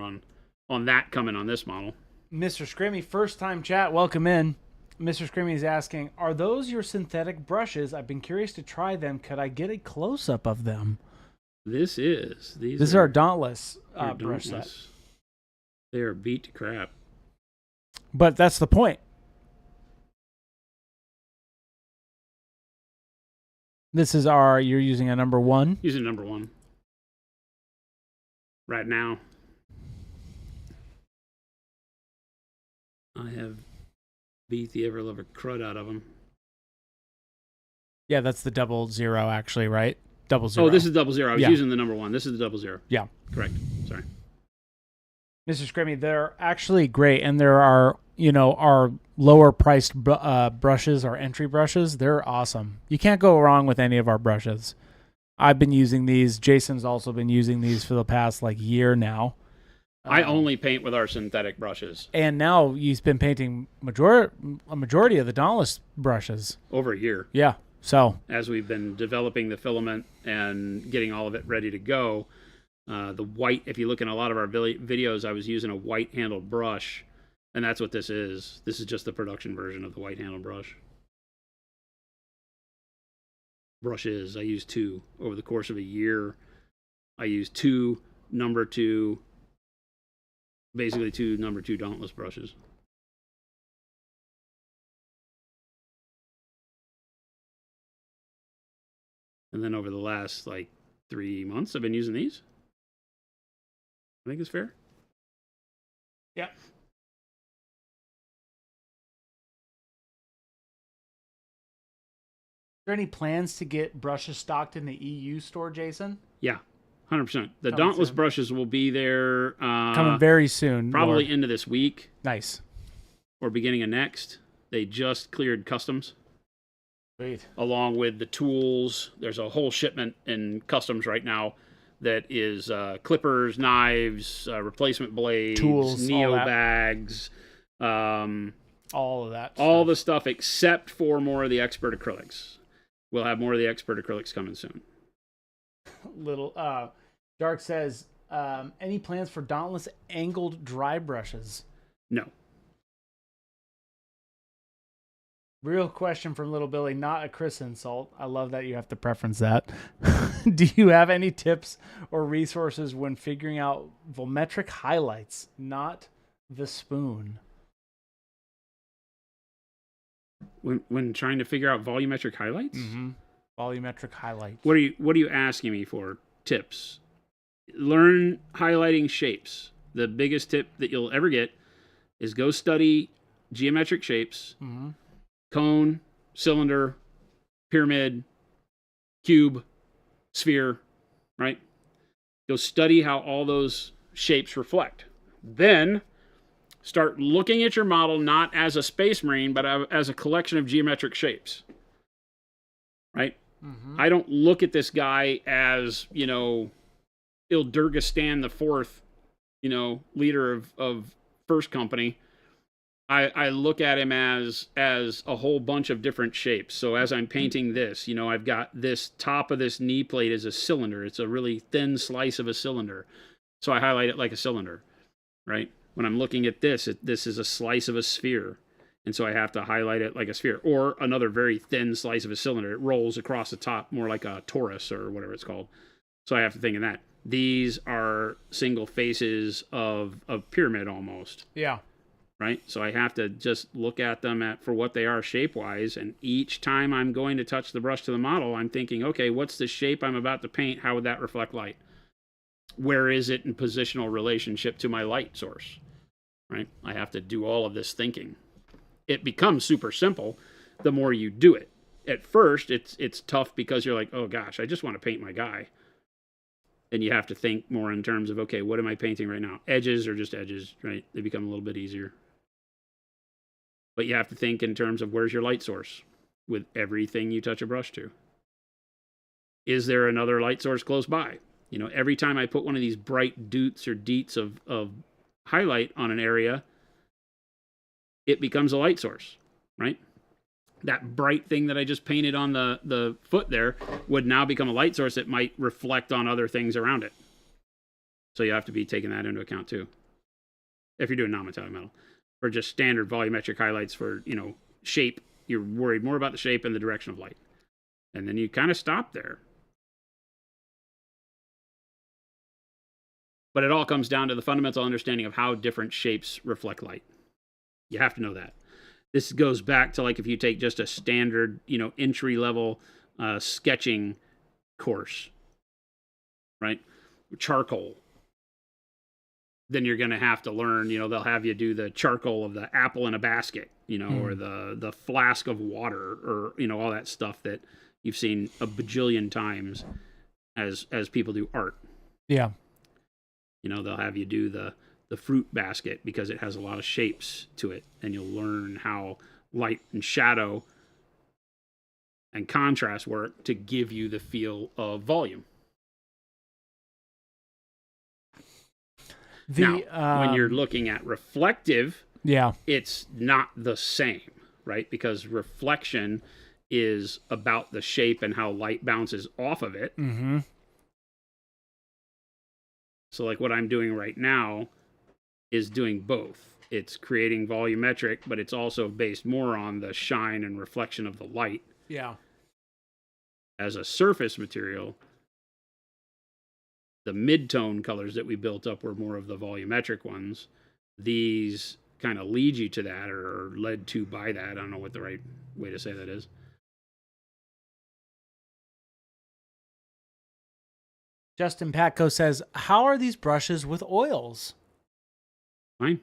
on that coming on this model. Mr. Scrimmy, first time chat, welcome in. Mr. Scrimmy is asking, are those your synthetic brushes? I've been curious to try them. Could I get a close-up of them? These are Dauntless brush set. They are beat to crap. But that's the point. You're using a number 1? Using number 1. Right now. I have beat the ever-lover crud out of them. Yeah, that's the 00 actually, right? 00. Oh, this is 00. I was using the number 1. This is the 00. Yeah. Correct. Sorry. Mr. Scrimmy, they're actually great, and there are, our lower priced brushes, our entry brushes. They're awesome. You can't go wrong with any of our brushes. I've been using these. Jason's also been using these for the past year now. I only paint with our synthetic brushes. And now he's been painting a majority of the Dauntless brushes. Over a year. Yeah. So as we've been developing the filament and getting all of it ready to go, the white, if you look in a lot of our videos, I was using a white handled brush, and that's what this is. This is just the production version of the white handled brush. Brushes, I used 2 over the course of a year. I used 2 number 2, basically 2 number 2 Dauntless brushes. And then over the last 3 months, I've been using these. I think it's fair. Yeah. Is there any plans to get brushes stocked in the EU store, Jason? Yeah, 100%. The Dauntless brushes will be there. Coming very soon. Probably into this week. Nice. Or beginning of next. They just cleared customs. Sweet. Along with the tools. There's a whole shipment in customs right now that is clippers, knives, replacement blades, tools, neo bags, all of that. All the stuff except for more of the expert acrylics. We'll have more of the expert acrylics coming soon. Dark says, any plans for Dauntless angled dry brushes? No. Real question from Little Billy, not a Chris insult. I love that you have to preference that. Do you have any tips or resources when figuring out volumetric highlights, not the spoon? When trying to figure out volumetric highlights? Mm-hmm. Volumetric highlights. What are you asking me for? Tips. Learn highlighting shapes. the biggest tip that you'll ever get is go study geometric shapes, cone, cylinder, pyramid, cube, sphere, right? Go study how all those shapes reflect. Then start looking at your model not as a Space Marine, but as a collection of geometric shapes, right? I don't look at this guy as, you know, Ildurgistan the Fourth, you know, leader of First Company. I look at him as a whole bunch of different shapes. So as I'm painting this, you know, I've got this top of this knee plate is a cylinder. It's a really thin slice of a cylinder. So I highlight it like a cylinder, right? When I'm looking at this, this is a slice of a sphere. And so I have to highlight it like a sphere, or another very thin slice of a cylinder. It rolls across the top more like a torus or whatever it's called. So I have to think of that. These are single faces of pyramid almost. Yeah. Right? So I have to just look at them for what they are shape-wise, and each time I'm going to touch the brush to the model, I'm thinking, okay, what's the shape I'm about to paint? How would that reflect light? Where is it in positional relationship to my light source? Right? I have to do all of this thinking. It becomes super simple the more you do it. At first, it's tough because you're like, oh gosh, I just want to paint my guy. And you have to think more in terms of, okay, what am I painting right now? Edges are just edges, right? They become a little bit easier. But you have to think in terms of where's your light source with everything you touch a brush to. Is there another light source close by? You know, every time I put one of these bright doots or deets of highlight on an area, it becomes a light source, right? That bright thing that I just painted on the foot there would now become a light source that might reflect on other things around it. So you have to be taking that into account too. If you're doing non-metallic metal. Or just standard volumetric highlights for, you know, shape, you're worried more about the shape and the direction of light. And then you kind of stop there. But it all comes down to the fundamental understanding of how different shapes reflect light. You have to know that. This goes back to, like, if you take just a standard, you know, entry-level sketching course, right? Charcoal. Then you're going to have to learn, you know, they'll have you do the charcoal of the apple in a basket, you know, or the flask of water, or, you know, all that stuff that you've seen a bajillion times as people do art. Yeah. You know, they'll have you do the fruit basket because it has a lot of shapes to it, and you'll learn how light and shadow and contrast work to give you the feel of volume. Now, when you're looking at reflective, it's not the same, right? Because reflection is about the shape and how light bounces off of it. So like what I'm doing right now is doing both. It's creating volumetric, but it's also based more on the shine and reflection of the light. Yeah. As a surface material, the mid-tone colors that we built up were more of the volumetric ones. These kind of lead you to that, or led to by that. I don't know what the right way to say that is. Justin Patko says, how are these brushes with oils? Fine.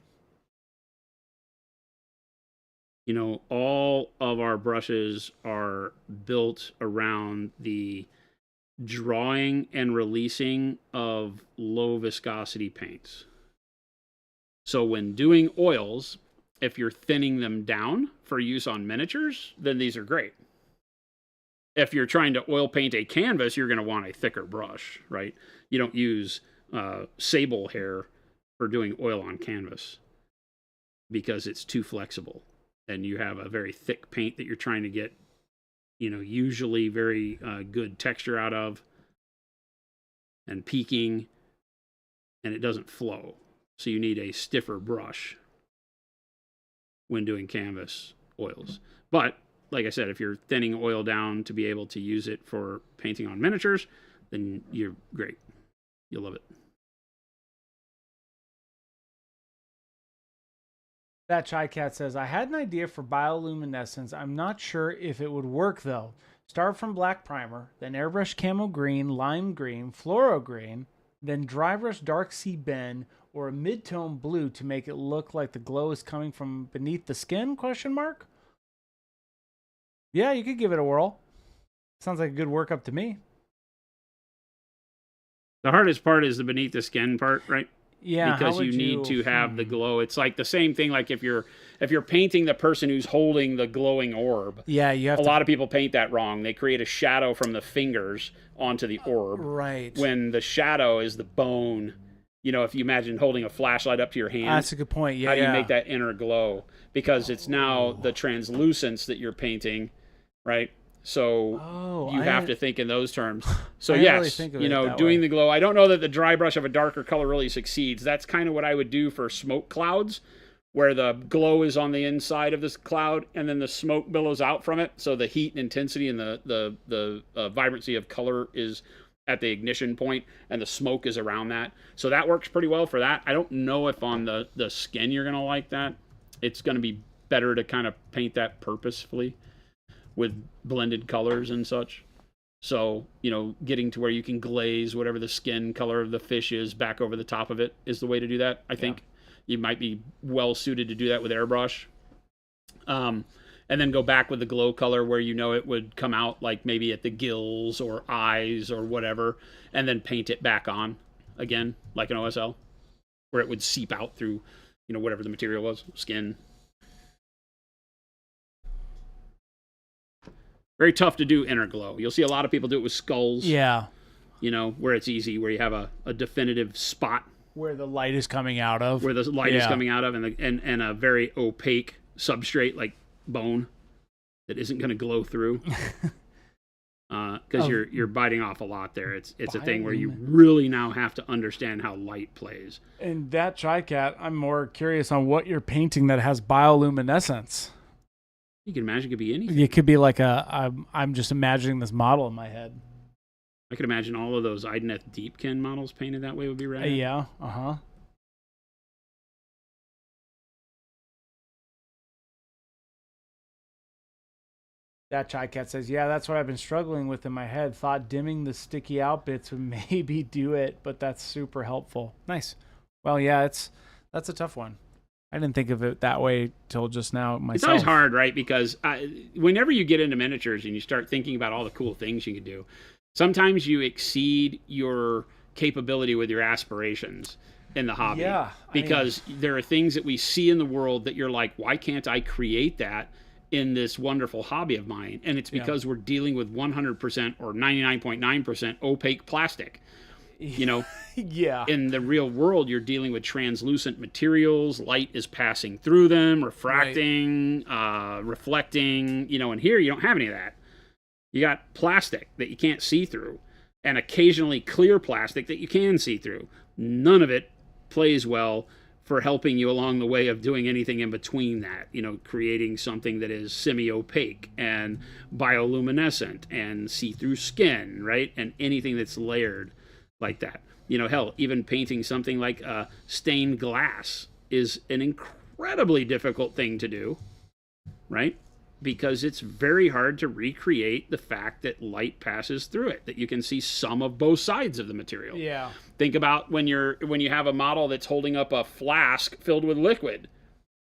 You know, all of our brushes are built around the drawing and releasing of low viscosity paints. So when doing oils, if you're thinning them down for use on miniatures, then these are great. If you're trying to oil paint a canvas, you're going to want a thicker brush, right? You don't use sable hair for doing oil on canvas because it's too flexible, and you have a very thick paint that you're trying to get, you know, usually very good texture out of, and peaking, and it doesn't flow. So you need a stiffer brush when doing canvas oils. But like I said, if you're thinning oil down to be able to use it for painting on miniatures, then you're great. You'll love it. That Chai Cat says, I had an idea for bioluminescence. I'm not sure if it would work, though. Start from black primer, then airbrush camo green, lime green, fluoro green, then dry brush dark sea ben or a mid-tone blue to make it look like the glow is coming from beneath the skin? ? Yeah, you could give it a whirl. Sounds like a good workup to me. The hardest part is the beneath the skin part, right? Yeah, because you need to have the glow. It's like the same thing. Like if you're painting the person who's holding the glowing orb. Yeah, you have a lot of people paint that wrong. They create a shadow from the fingers onto the orb. Right. When the shadow is the bone. You know, if you imagine holding a flashlight up to your hand. That's a good point. Yeah. How do you make that inner glow? Because it's now the translucence that you're painting, right? So you have to think in those terms. So yes, really doing the glow. I don't know that the dry brush of a darker color really succeeds. That's kind of what I would do for smoke clouds, where the glow is on the inside of this cloud and then the smoke billows out from it. So the heat and intensity and the vibrancy of color is at the ignition point and the smoke is around that. So that works pretty well for that. I don't know if on the skin you're going to like that. It's going to be better to kind of paint that purposefully with blended colors and such. So, getting to where you can glaze whatever the skin color of the fish is back over the top of it is the way to do that. I think you might be well suited to do that with airbrush. And then go back with the glow color where it would come out like maybe at the gills or eyes or whatever, and then paint it back on again like an OSL, where it would seep out through, whatever the material was, skin. Very tough to do inner glow. You'll see a lot of people do it with skulls. Yeah. Where it's easy, where you have a definitive spot. Where the light is coming out of. Where the light is coming out of, and a very opaque substrate like bone that isn't going to glow through. Because you're biting off a lot there. It's a thing where you really now have to understand how light plays. And that TriCat, I'm more curious on what you're painting that has bioluminescence. You can imagine it could be anything. It could be like I'm just imagining this model in my head. I could imagine all of those Ideneth Deepkin models painted that way would be rad. Yeah, That TriCat says, yeah, that's what I've been struggling with in my head. Thought dimming the sticky out bits would maybe do it, but that's super helpful. Nice. Well, yeah, that's a tough one. I didn't think of it that way till just now myself. It's always hard, right? Because whenever you get into miniatures and you start thinking about all the cool things you can do, sometimes you exceed your capability with your aspirations in the hobby. Yeah. Because there are things that we see in the world that you're like, why can't I create that in this wonderful hobby of mine? And it's because we're dealing with 100% or 99.9% opaque plastic. In the real world, you're dealing with translucent materials. Light is passing through them, refracting, reflecting, and here you don't have any of that. You got plastic that you can't see through and occasionally clear plastic that you can see through. None of it plays well for helping you along the way of doing anything in between that, creating something that is semi-opaque and bioluminescent and see-through skin, right? And anything that's layered like that. Hell, even painting something like stained glass is an incredibly difficult thing to do, right? Because it's very hard to recreate the fact that light passes through it, that you can see some of both sides of the material. Yeah. Think about when you have a model that's holding up a flask filled with liquid.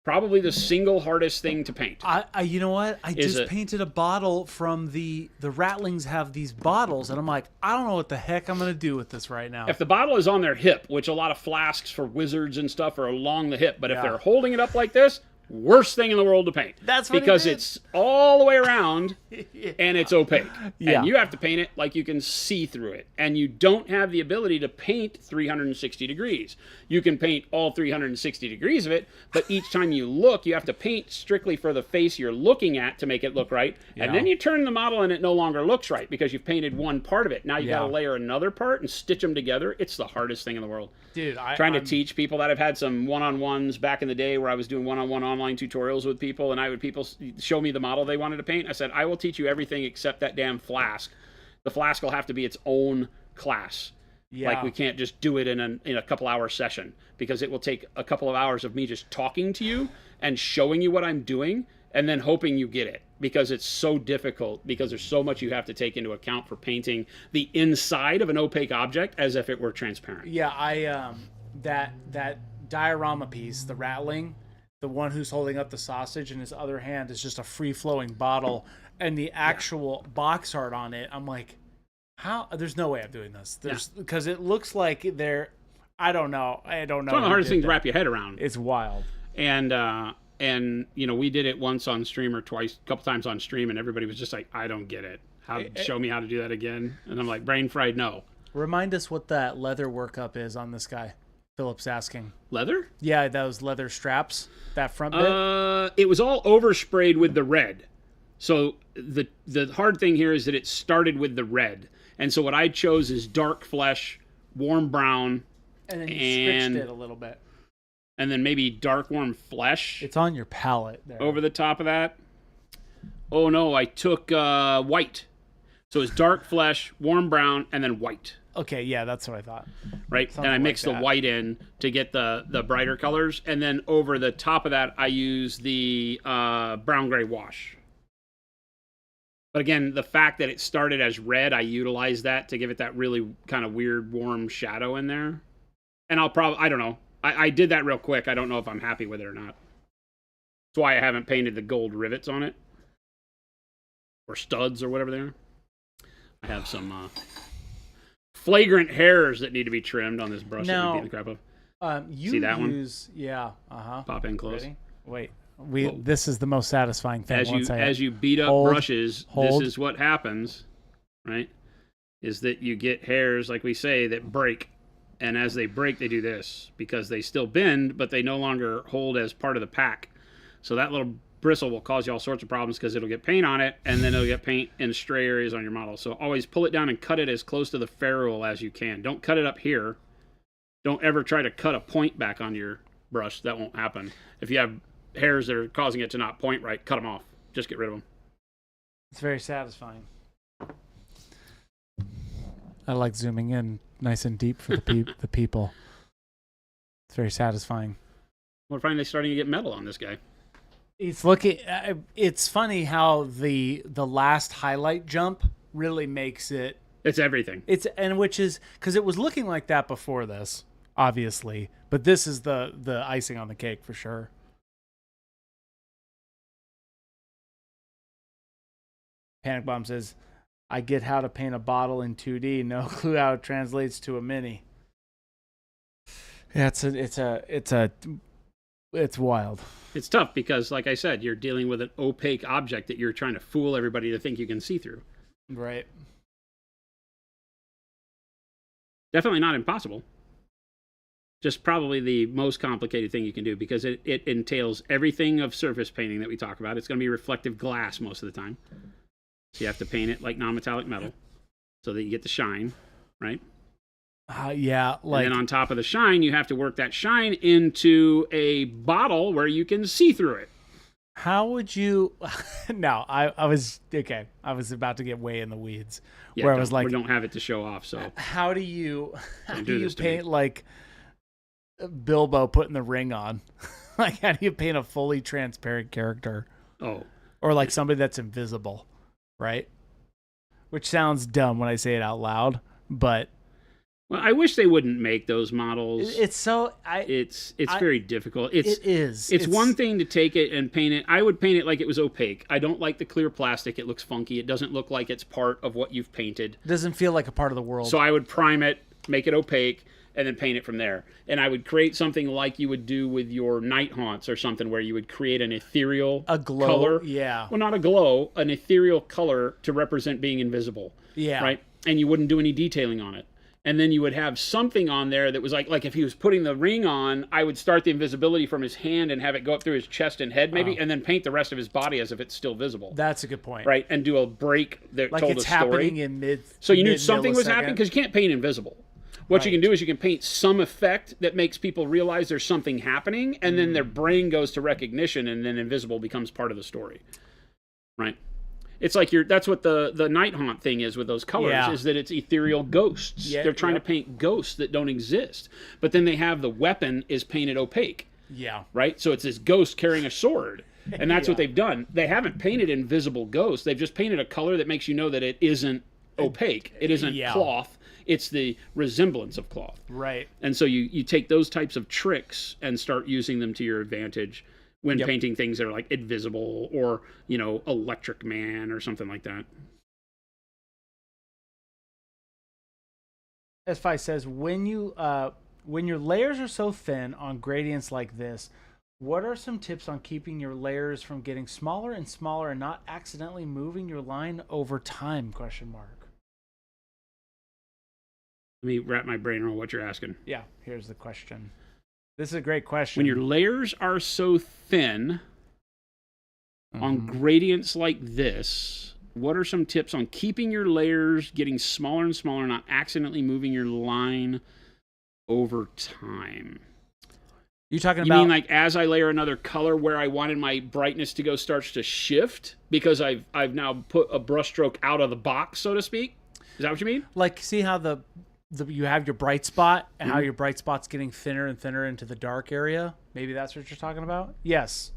Probably the single hardest thing to paint. You know what? I just painted a bottle from the Rattlings have these bottles, and I'm like, I don't know what the heck I'm going to do with this right now. If the bottle is on their hip, which a lot of flasks for wizards and stuff are along the hip, but if they're holding it up like this, worst thing in the world to paint. That's what because it's all the way around and it's opaque. Yeah. And you have to paint it like you can see through it. And you don't have the ability to paint 360 degrees. You can paint all 360 degrees of it, but each time you look, you have to paint strictly for the face you're looking at to make it look right. And then you turn the model and it no longer looks right because you've painted one part of it. Now you got to layer another part and stitch them together. It's the hardest thing in the world. Dude, I'm to teach people that. I've had some one-on-ones back in the day where I was doing one-on-one online tutorials with people, and people show me the model they wanted to paint. I said, I will teach you everything except that damn flask. The flask will have to be its own class. Yeah. Like we can't just do it in a couple hour session because it will take a couple of hours of me just talking to you and showing you what I'm doing and then hoping you get it, because it's so difficult, because there's so much you have to take into account for painting the inside of an opaque object as if it were transparent. Yeah, that diorama piece, the rattling, the one who's holding up the sausage in his other hand is just a free-flowing bottle, and the actual box art on it, I'm like, how? There's no way I'm doing this. Because it looks like they're, I don't know. It's one of the hardest things to wrap your head around. It's wild. And you know, we did it once on stream or twice, a couple times on stream, and everybody was just like, I don't get it. Show me how to do that again. And I'm like, brain fried, no. Remind us what that leather workup is on this guy. Philip's asking. Leather? Yeah, those leather straps, that front bit. It was all oversprayed with the red. So the hard thing here is that it started with the red. And so what I chose is dark flesh, warm brown. And then you stretched it a little bit. And then maybe dark warm flesh. It's on your palette there. Over the top of that. Oh no, I took white. So it's dark flesh, warm brown, and then white. Okay, yeah, that's what I thought. Right? Something and I mixed the white in to get the brighter colors. And then over the top of that, I use the brown gray wash. But again, the fact that it started as red, I utilized that to give it that really kind of weird, warm shadow in there. And I'll probably, I don't know. I did that real quick. I don't know if I'm happy with it or not. That's why I haven't painted the gold rivets on it. Or studs or whatever they are. I have some flagrant hairs that need to be trimmed on this brush that we beat the crap of. See that one? Yeah. Pop in close. Ready? Wait. This is the most satisfying thing. As you beat up brushes, this is what happens, right? Is that you get hairs, like we say, that break. And as they break, they do this because they still bend, but they no longer hold as part of the pack. So that little bristle will cause you all sorts of problems because it'll get paint on it, and then it'll get paint in stray areas on your model. So always pull it down and cut it as close to the ferrule as you can. Don't cut it up here. Don't ever try to cut a point back on your brush. That won't happen. If you have hairs that are causing it to not point right, cut them off. Just get rid of them. It's very satisfying. I like zooming in nice and deep for the people. It's very satisfying. We're finally starting to get metal on this guy. It's looking. It's funny how the last highlight jump really makes it. It's everything. Which is because it was looking like that before this, obviously, but this is the icing on the cake for sure. Panic Bomb says, I get how to paint a bottle in 2D. No clue how it translates to a mini. Yeah, it's wild. It's tough because, like I said, you're dealing with an opaque object that you're trying to fool everybody to think you can see through. Right. Definitely not impossible. Just probably the most complicated thing you can do because it entails everything of surface painting that we talk about. It's going to be reflective glass most of the time. So you have to paint it like non-metallic metal so that you get the shine, right? Yeah. And then on top of the shine, you have to work that shine into a bottle where you can see through it. How would you... No, I was... Okay, I was about to get way in the weeds. Yeah, where I was like... We don't have it to show off, so... How do you paint like Bilbo putting the ring on? Like, how do you paint a fully transparent character? Oh. Or like somebody that's invisible, right? Which sounds dumb when I say it out loud, but... Well, I wish they wouldn't make those models. It's so... It's very difficult. It's one one thing to take it and paint it. I would paint it like it was opaque. I don't like the clear plastic. It looks funky. It doesn't look like it's part of what you've painted. It doesn't feel like a part of the world. So I would prime it, make it opaque, and then paint it from there. And I would create something like you would do with your night haunts or something where you would create an ethereal color. Yeah. Well, not a glow, an ethereal color to represent being invisible. Yeah. Right? And you wouldn't do any detailing on it. And then you would have something on there that was like if he was putting the ring on, I would start the invisibility from his hand and have it go up through his chest and head maybe, and then paint the rest of his body as if it's still visible. That's a good point. Right? And do a break that like told it's a story. Happening in mid. So you knew something was happening because you can't paint invisible. What you can do is you can paint some effect that makes people realize there's something happening, and then their brain goes to recognition, and then invisible becomes part of the story. Right? It's like that's what the night haunt thing is with those colors, is that it's ethereal ghosts. Yeah, they're trying to paint ghosts that don't exist. But then they have the weapon is painted opaque. Yeah. Right? So it's this ghost carrying a sword. And that's what they've done. They haven't painted invisible ghosts. They've just painted a color that makes you know that it isn't opaque. It isn't cloth. It's the resemblance of cloth. Right. And so you take those types of tricks and start using them to your advantage when painting things that are like invisible or, you know, Electric Man or something like that. S5 says, when your layers are so thin on gradients like this, what are some tips on keeping your layers from getting smaller and smaller and not accidentally moving your line over time? ? Let me wrap my brain around what you're asking. Yeah, here's the question. This is a great question. When your layers are so thin on gradients like this, what are some tips on keeping your layers getting smaller and smaller, not accidentally moving your line over time? You talking You about? mean like as I layer another color where I wanted my brightness to go starts to shift because I've now put a brush stroke out of the box, so to speak? Is that what you mean? Like, see how the you have your bright spot and how your bright spot's getting thinner and thinner into the dark area? Maybe that's what you're talking about? Yes.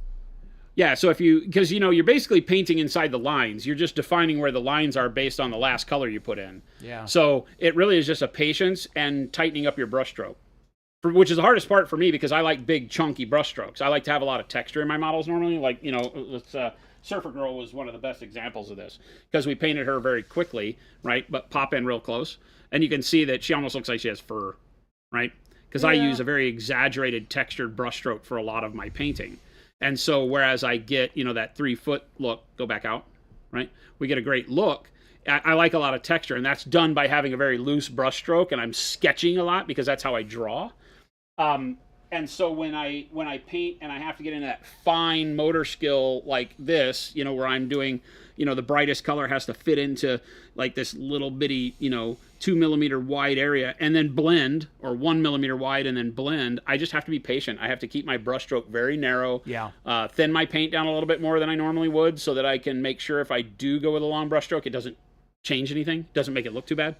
Yeah, so because you know, you're basically painting inside the lines. You're just defining where the lines are based on the last color you put in. Yeah. So it really is just a patience and tightening up your brush stroke, which is the hardest part for me because I like big, chunky brush strokes. I like to have a lot of texture in my models normally. Like, you know, Surfer Girl was one of the best examples of this because we painted her very quickly, right? But pop in real close. And you can see that she almost looks like she has fur, right? Because I use a very exaggerated textured brushstroke for a lot of my painting. And so whereas I get, you know, that 3-foot look, go back out, right? We get a great look. I like a lot of texture, and that's done by having a very loose brushstroke, and I'm sketching a lot because that's how I draw. And so when I paint and I have to get into that fine motor skill like this, you know, where I'm doing, you know, the brightest color has to fit into like this little bitty, you know, 2 millimeter wide area and then blend, or 1 millimeter wide and then blend. I just have to be patient. I have to keep my brushstroke very narrow. Yeah. Thin my paint down a little bit more than I normally would so that I can make sure if I do go with a long brushstroke, it doesn't change anything, doesn't make it look too bad.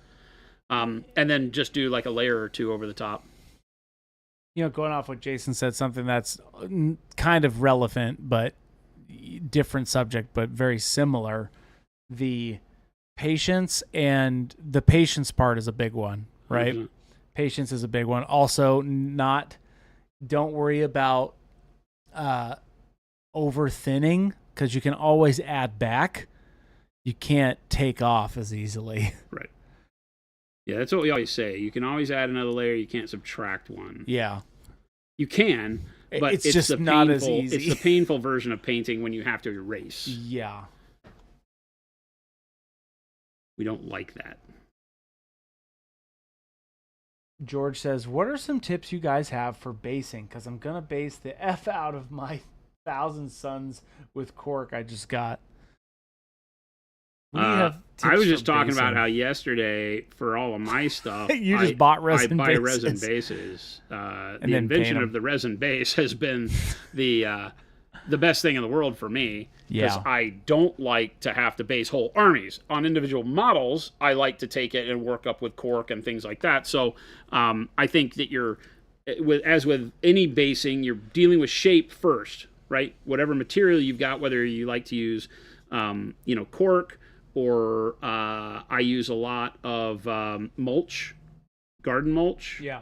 And then just do like a layer or two over the top. You know, going off what Jason said, something that's kind of relevant, but different subject, but very similar. The patience part is a big one, right? Mm-hmm. Patience is a big one. Also, don't worry about over thinning, because you can always add back. You can't take off as easily. Right. Yeah, that's what we always say. You can always add another layer. You can't subtract one. Yeah. You can, but it's just not as easy. It's the painful version of painting when you have to erase. Yeah. We don't like that. George says, what are some tips you guys have for basing? Because I'm going to base the F out of my 1,000 Suns with cork I just got. I was just talking about how yesterday, for all of my stuff, you just bought resin bases. I buy resin bases. The invention of the resin base has been the best thing in the world for me. Because I don't like to have to base whole armies. On individual models, I like to take it and work up with cork and things like that. So I think that as with any basing, you're dealing with shape first, right? Whatever material you've got, whether you like to use, cork, or I use a lot of mulch, garden mulch. Yeah.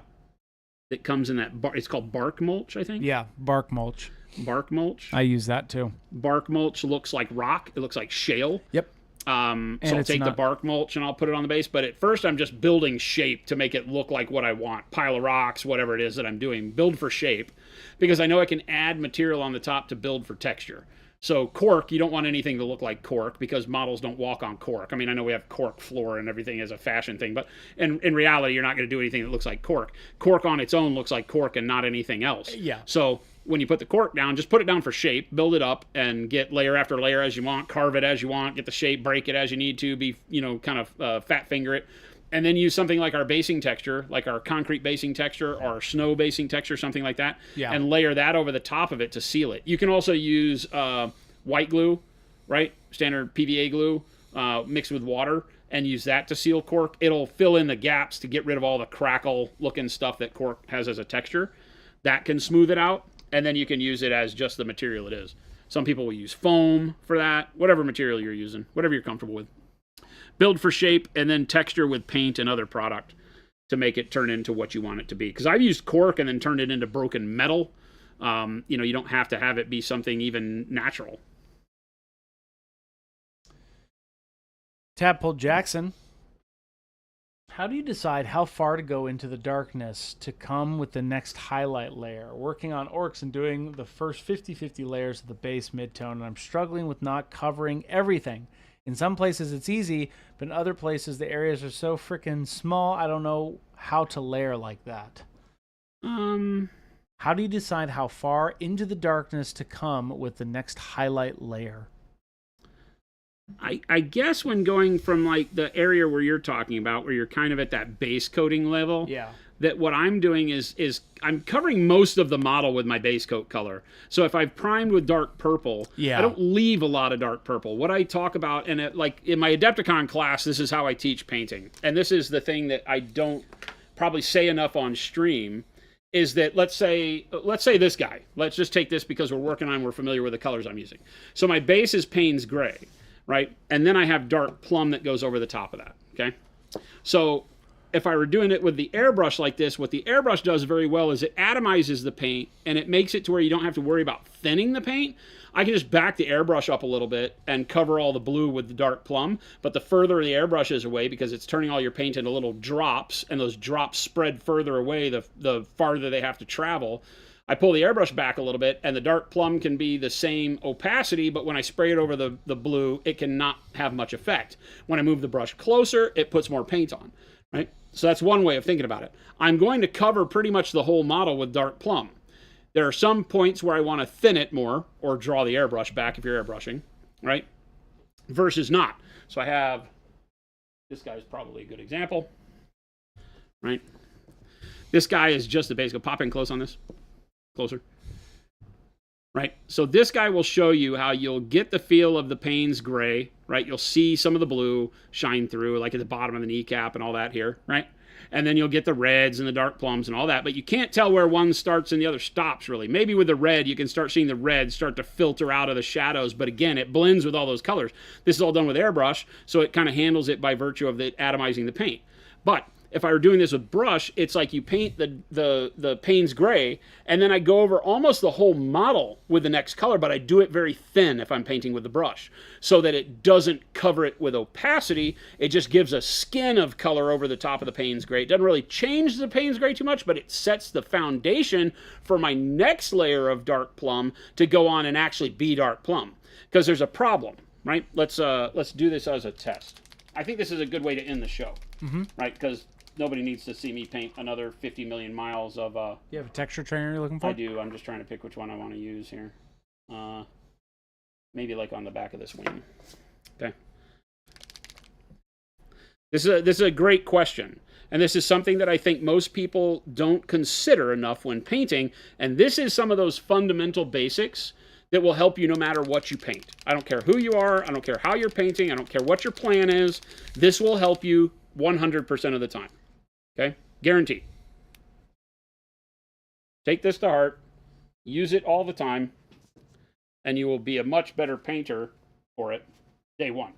That comes in that it's called bark mulch, I think. Yeah, bark mulch. Bark mulch. I use that too. Bark mulch looks like rock. It looks like shale. Yep. So I'll take the bark mulch and I'll put it on the base. But at first I'm just building shape to make it look like what I want. Pile of rocks, whatever it is that I'm doing. Build for shape. Because I know I can add material on the top to build for texture. So cork, you don't want anything to look like cork because models don't walk on cork. I mean, I know we have cork floor and everything as a fashion thing, but in reality, you're not going to do anything that looks like cork. Cork on its own looks like cork and not anything else. Yeah. So when you put the cork down, just put it down for shape, build it up, and get layer after layer as you want, carve it as you want, get the shape, break it as you need to, kind of fat finger it. And then use something like our basing texture, like our concrete basing texture or our snow basing texture, something like that, and layer that over the top of it to seal it. You can also use white glue, right? Standard PVA glue mixed with water, and use that to seal cork. It'll fill in the gaps to get rid of all the crackle-looking stuff that cork has as a texture. That can smooth it out, and then you can use it as just the material it is. Some people will use foam for that, whatever material you're using, whatever you're comfortable with. build for shape, and then texture with paint and other product to make it turn into what you want it to be. Because I've used cork and then turned it into broken metal. You know, you don't have to have it be something even natural. Tadpole Jackson, how do you decide how far to go into the darkness to come with the next highlight layer? Working on orcs and doing the first 50-50 layers of the base midtone, and I'm struggling with not covering everything. In some places it's easy, but in other places the areas are so freaking small, I don't know how to layer like that. How do you decide how far into the darkness to come with the next highlight layer? I guess when going from like the area where you're talking about, where you're kind of at that base coating level, yeah, that what I'm doing is I'm covering most of the model with my base coat color. So if I've primed with dark purple, yeah, I don't leave a lot of dark purple. What I talk about, and like in my Adepticon class, this is how I teach painting. And this is the thing that I don't probably say enough on stream, is that let's say this guy. Let's just take this because we're familiar with the colors I'm using. So my base is Payne's Gray, right? And then I have dark plum that goes over the top of that, okay? So if I were doing it with the airbrush like this, what the airbrush does very well is it atomizes the paint, and it makes it to where you don't have to worry about thinning the paint. I can just back the airbrush up a little bit and cover all the blue with the dark plum, but the further the airbrush is away, because it's turning all your paint into little drops, and those drops spread further away the farther they have to travel. I pull the airbrush back a little bit, and the dark plum can be the same opacity, but when I spray it over the blue, it cannot have much effect. When I move the brush closer, it puts more paint on, right? So that's one way of thinking about it. I'm going to cover pretty much the whole model with dark plum. There are some points where I want to thin it more, or draw the airbrush back if you're airbrushing, right? Versus not. So I have, this guy's probably a good example, right? This guy is just the basic. Pop in close on this. Closer. Right? So this guy will show you how you'll get the feel of the Payne's Gray, right? You'll see some of the blue shine through, like at the bottom of the kneecap and all that here, right? And then you'll get the reds and the dark plums and all that, but you can't tell where one starts and the other stops, really. Maybe with the red, you can start seeing the red start to filter out of the shadows, but again, it blends with all those colors. This is all done with airbrush, so it kind of handles it by virtue of the atomizing the paint. But if I were doing this with brush, it's like you paint the Payne's Gray, and then I go over almost the whole model with the next color, but I do it very thin if I'm painting with the brush, so that it doesn't cover it with opacity. It just gives a skin of color over the top of the Payne's Gray. It doesn't really change the Payne's Gray too much, but it sets the foundation for my next layer of dark plum to go on and actually be dark plum. Because there's a problem, right? Let's do this as a test. I think this is a good way to end the show, right? Because nobody needs to see me paint another 50 million miles of... You have a texture trainer you're looking for? I do. I'm just trying to pick which one I want to use here. Maybe like on the back of this wing. Okay. This is a great question. And this is something that I think most people don't consider enough when painting. And this is some of those fundamental basics that will help you no matter what you paint. I don't care who you are. I don't care how you're painting. I don't care what your plan is. This will help you 100% of the time. Okay? Guaranteed. Take this to heart. Use it all the time. And you will be a much better painter for it day one.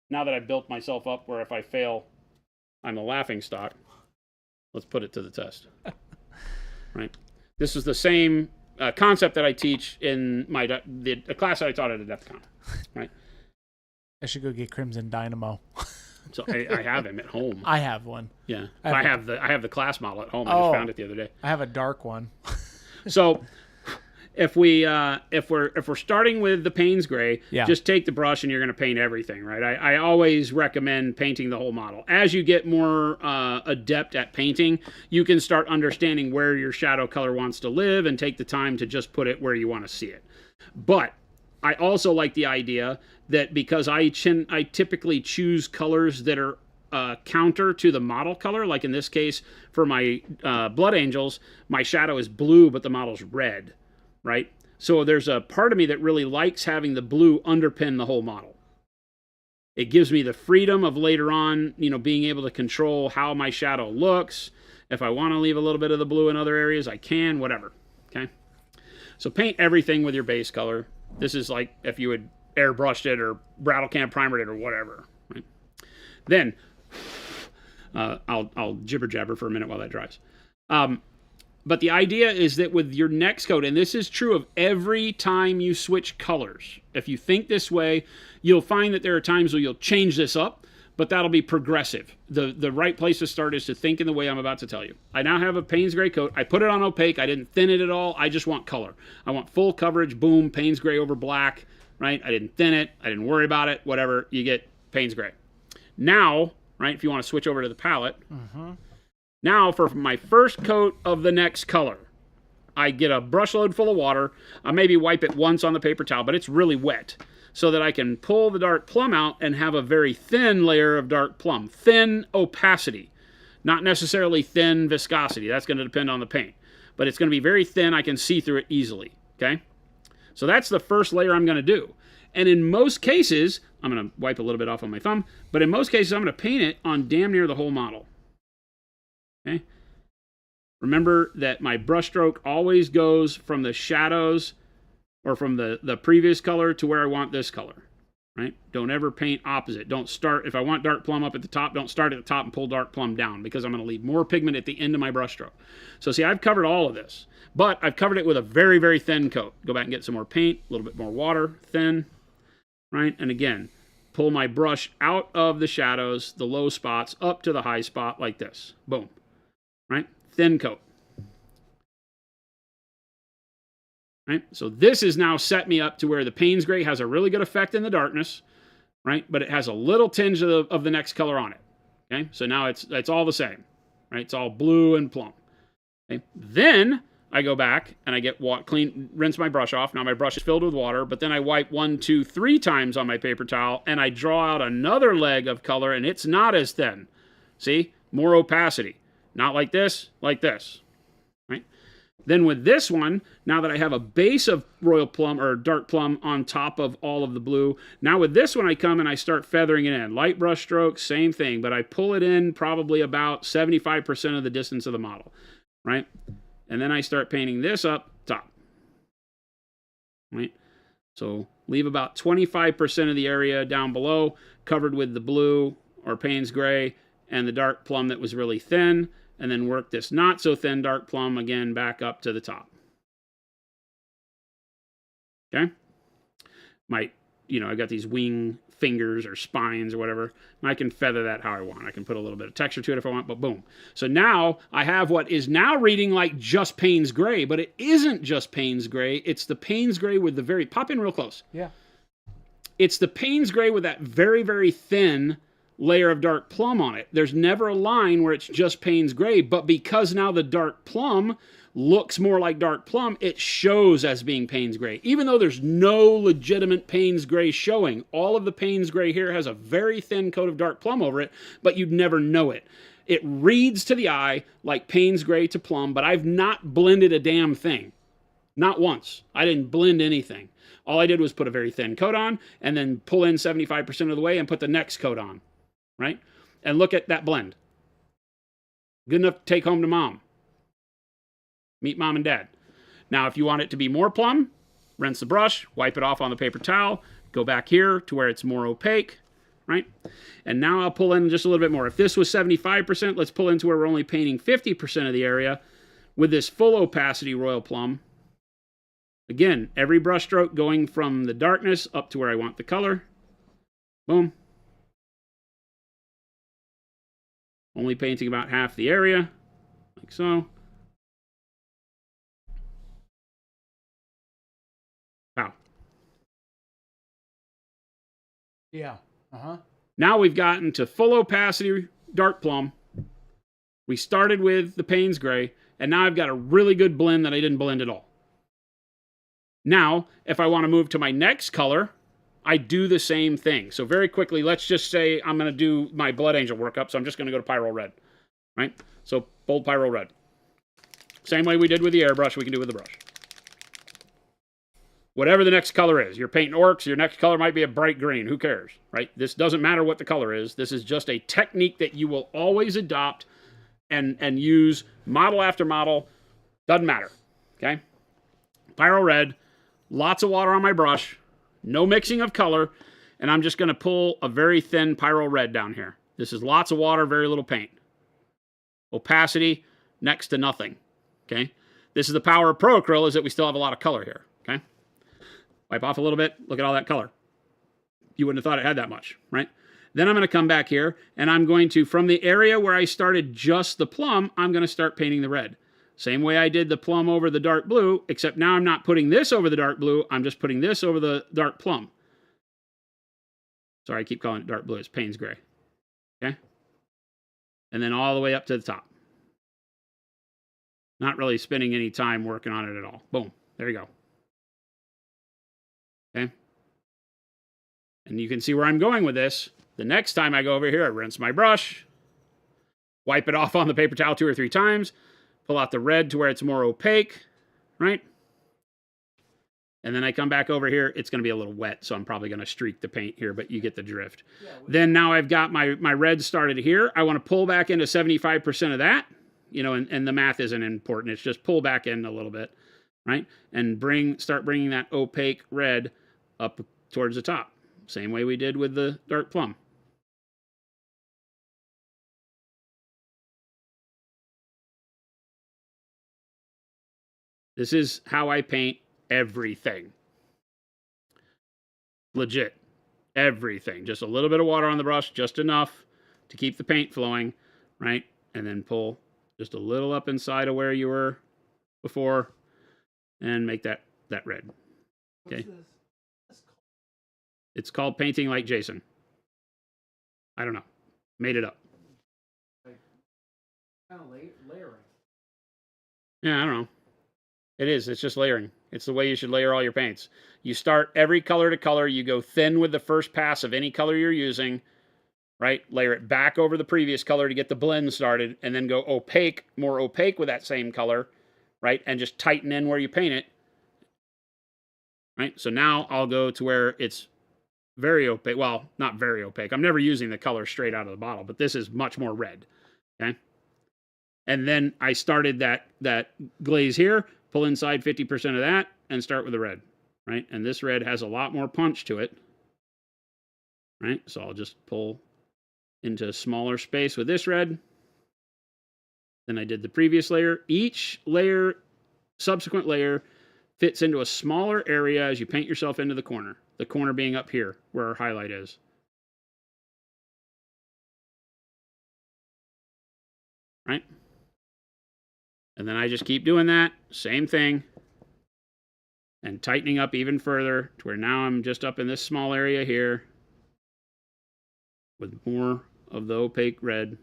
Now that I've built myself up where if I fail, I'm a laughingstock, let's put it to the test. Right? This is the same concept that I teach in the class that I taught at Adepticon. Right? I should go get Crimson Dynamo. So I have him at home. I have one. Yeah, I have the class model at home. I just found it the other day. I have a dark one. So if we're starting with the Payne's Gray, just take the brush and you're going to paint everything, right? I always recommend painting the whole model. As you get more adept at painting, you can start understanding where your shadow color wants to live and take the time to just put it where you want to see it. But I also like the idea that because I typically choose colors that are counter to the model color, like in this case for my Blood Angels, my shadow is blue but the model's red, right? So there's a part of me that really likes having the blue underpin the whole model. It gives me the freedom of later on, being able to control how my shadow looks. If I want to leave a little bit of the blue in other areas, I can, whatever, okay? So paint everything with your base color. This is like if you had airbrushed it or rattle can primered it or whatever, right? Then I'll jibber jabber for a minute while that dries. But the idea is that with your next coat, and this is true of every time you switch colors, if you think this way, you'll find that there are times where you'll change this up, but that'll be progressive. The right place to start is to think in the way I'm about to tell you. I now have a Payne's Gray coat. I put it on opaque. I didn't thin it at all. I just want color. I want full coverage, boom, Payne's Gray over black, right? I didn't thin it. I didn't worry about it, whatever. You get Payne's Gray. Now, right, if you want to switch over to the palette, now for my first coat of the next color, I get a brush load full of water. I maybe wipe it once on the paper towel, but it's really wet, so that I can pull the dark plum out and have a very thin layer of dark plum. Thin opacity, not necessarily thin viscosity. That's going to depend on the paint, but it's going to be very thin. I can see through it easily, okay? So that's the first layer I'm going to do. And in most cases, I'm going to wipe a little bit off on my thumb, but in most cases, I'm going to paint it on damn near the whole model. Okay. Remember that my brush stroke always goes from the shadows or from the previous color to where I want this color, right? Don't ever paint opposite. Don't start, if I want dark plum up at the top, don't start at the top and pull dark plum down, because I'm going to leave more pigment at the end of my brush stroke. So see, I've covered all of this, but I've covered it with a very, very thin coat. Go back and get some more paint, a little bit more water, thin, right? And again, pull my brush out of the shadows, the low spots, up to the high spot like this. Boom. Right? Thin coat. Right? So this has now set me up to where the Payne's Gray has a really good effect in the darkness, right? But it has a little tinge of the next color on it. Okay? So now it's all the same. Right? It's all blue and plum. Okay? Then I go back and I get clean, rinse my brush off. Now my brush is filled with water, but then I wipe 1, 2, 3 times on my paper towel, and I draw out another leg of color, and it's not as thin. See? More opacity. Not like this, right? Then with this one, now that I have a base of royal plum or dark plum on top of all of the blue, now with this one I come and I start feathering it in. Light brush strokes, same thing, but I pull it in probably about 75% of the distance of the model, right? And then I start painting this up top, right? So leave about 25% of the area down below covered with the blue or Payne's Gray and the dark plum that was really thin, and then work this not so thin dark plum again back up to the top. Okay? I've got these wing fingers or spines or whatever, and I can feather that how I want. I can put a little bit of texture to it if I want, but boom. So now I have what is now reading like just Payne's Gray, but it isn't just Payne's Gray. It's the Payne's Gray with the pop in real close. Yeah. It's the Payne's Gray with that very, very thin layer of dark plum on it. There's never a line where it's just Payne's Gray, but because now the dark plum looks more like dark plum, it shows as being Payne's Gray. Even though there's no legitimate Payne's Gray showing, all of the Payne's Gray here has a very thin coat of dark plum over it, but you'd never know it. It reads to the eye like Payne's Gray to plum, but I've not blended a damn thing. Not once. I didn't blend anything. All I did was put a very thin coat on and then pull in 75% of the way and put the next coat on. Right? And look at that blend. Good enough to take home to mom. Meet mom and dad. Now, if you want it to be more plum, rinse the brush, wipe it off on the paper towel, go back here to where it's more opaque, right? And now I'll pull in just a little bit more. If this was 75%, let's pull into where we're only painting 50% of the area with this full opacity royal plum. Again, every brush stroke going from the darkness up to where I want the color. Boom. Only painting about half the area, like so. Wow. Yeah. Now we've gotten to full opacity dark plum. We started with the Payne's Gray, and now I've got a really good blend that I didn't blend at all. Now, if I want to move to my next color, I do the same thing. So very quickly, let's just say I'm going to do my Blood Angel workup, so I'm just going to go to Pyro Red, right? So bold Pyro Red. Same way we did with the airbrush, we can do with the brush. Whatever the next color is. You're painting orcs, your next color might be a bright green. Who cares, right? This doesn't matter what the color is. This is just a technique that you will always adopt and use model after model. Doesn't matter, okay? Pyro Red, lots of water on my brush. No mixing of color, and I'm just going to pull a very thin Pyro Red down here. This is lots of water, very little paint. Opacity, next to nothing. Okay? This is the power of Pro Acryl, is that we still have a lot of color here. Okay? Wipe off a little bit. Look at all that color. You wouldn't have thought it had that much, right? Then I'm going to come back here, and I'm going to, from the area where I started just the plum, I'm going to start painting the red. Same way I did the plum over the dark blue, except now I'm not putting this over the dark blue, I'm just putting this over the dark plum. Sorry, I keep calling it dark blue, it's Payne's gray. Okay? And then all the way up to the top. Not really spending any time working on it at all. Boom, there you go. Okay? And you can see where I'm going with this. The next time I go over here, I rinse my brush, wipe it off on the paper towel 2 or 3 times, pull out the red to where it's more opaque, right? And then I come back over here. It's going to be a little wet, so I'm probably going to streak the paint here, but you get the drift. Yeah, then now I've got my red started here. I want to pull back into 75% of that, you know, and the math isn't important. It's just pull back in a little bit, right? And start bringing that opaque red up towards the top. Same way we did with the dark plum. This is how I paint everything. Legit. Everything. Just a little bit of water on the brush, just enough to keep the paint flowing, right? And then pull just a little up inside of where you were before and make that red. Okay. It's called painting like Jason. I don't know. Made it up. Like, kind of layering. Yeah, I don't know. It is. It's just layering. It's the way you should layer all your paints. You start every color to color. You go thin with the first pass of any color you're using, right? Layer it back over the previous color to get the blend started, and then go opaque, more opaque with that same color, right? And just tighten in where you paint it, right? So now I'll go to where it's very opaque. Well, not very opaque. I'm never using the color straight out of the bottle, but this is much more red, okay? And then I started that glaze here, pull inside 50% of that, and start with the red, right? And this red has a lot more punch to it, right? So I'll just pull into a smaller space with this red than I did the previous layer. Each layer, subsequent layer, fits into a smaller area as you paint yourself into the corner being up here where our highlight is. Right? And then I just keep doing that, same thing, and tightening up even further to where now I'm just up in this small area here with more of the opaque red.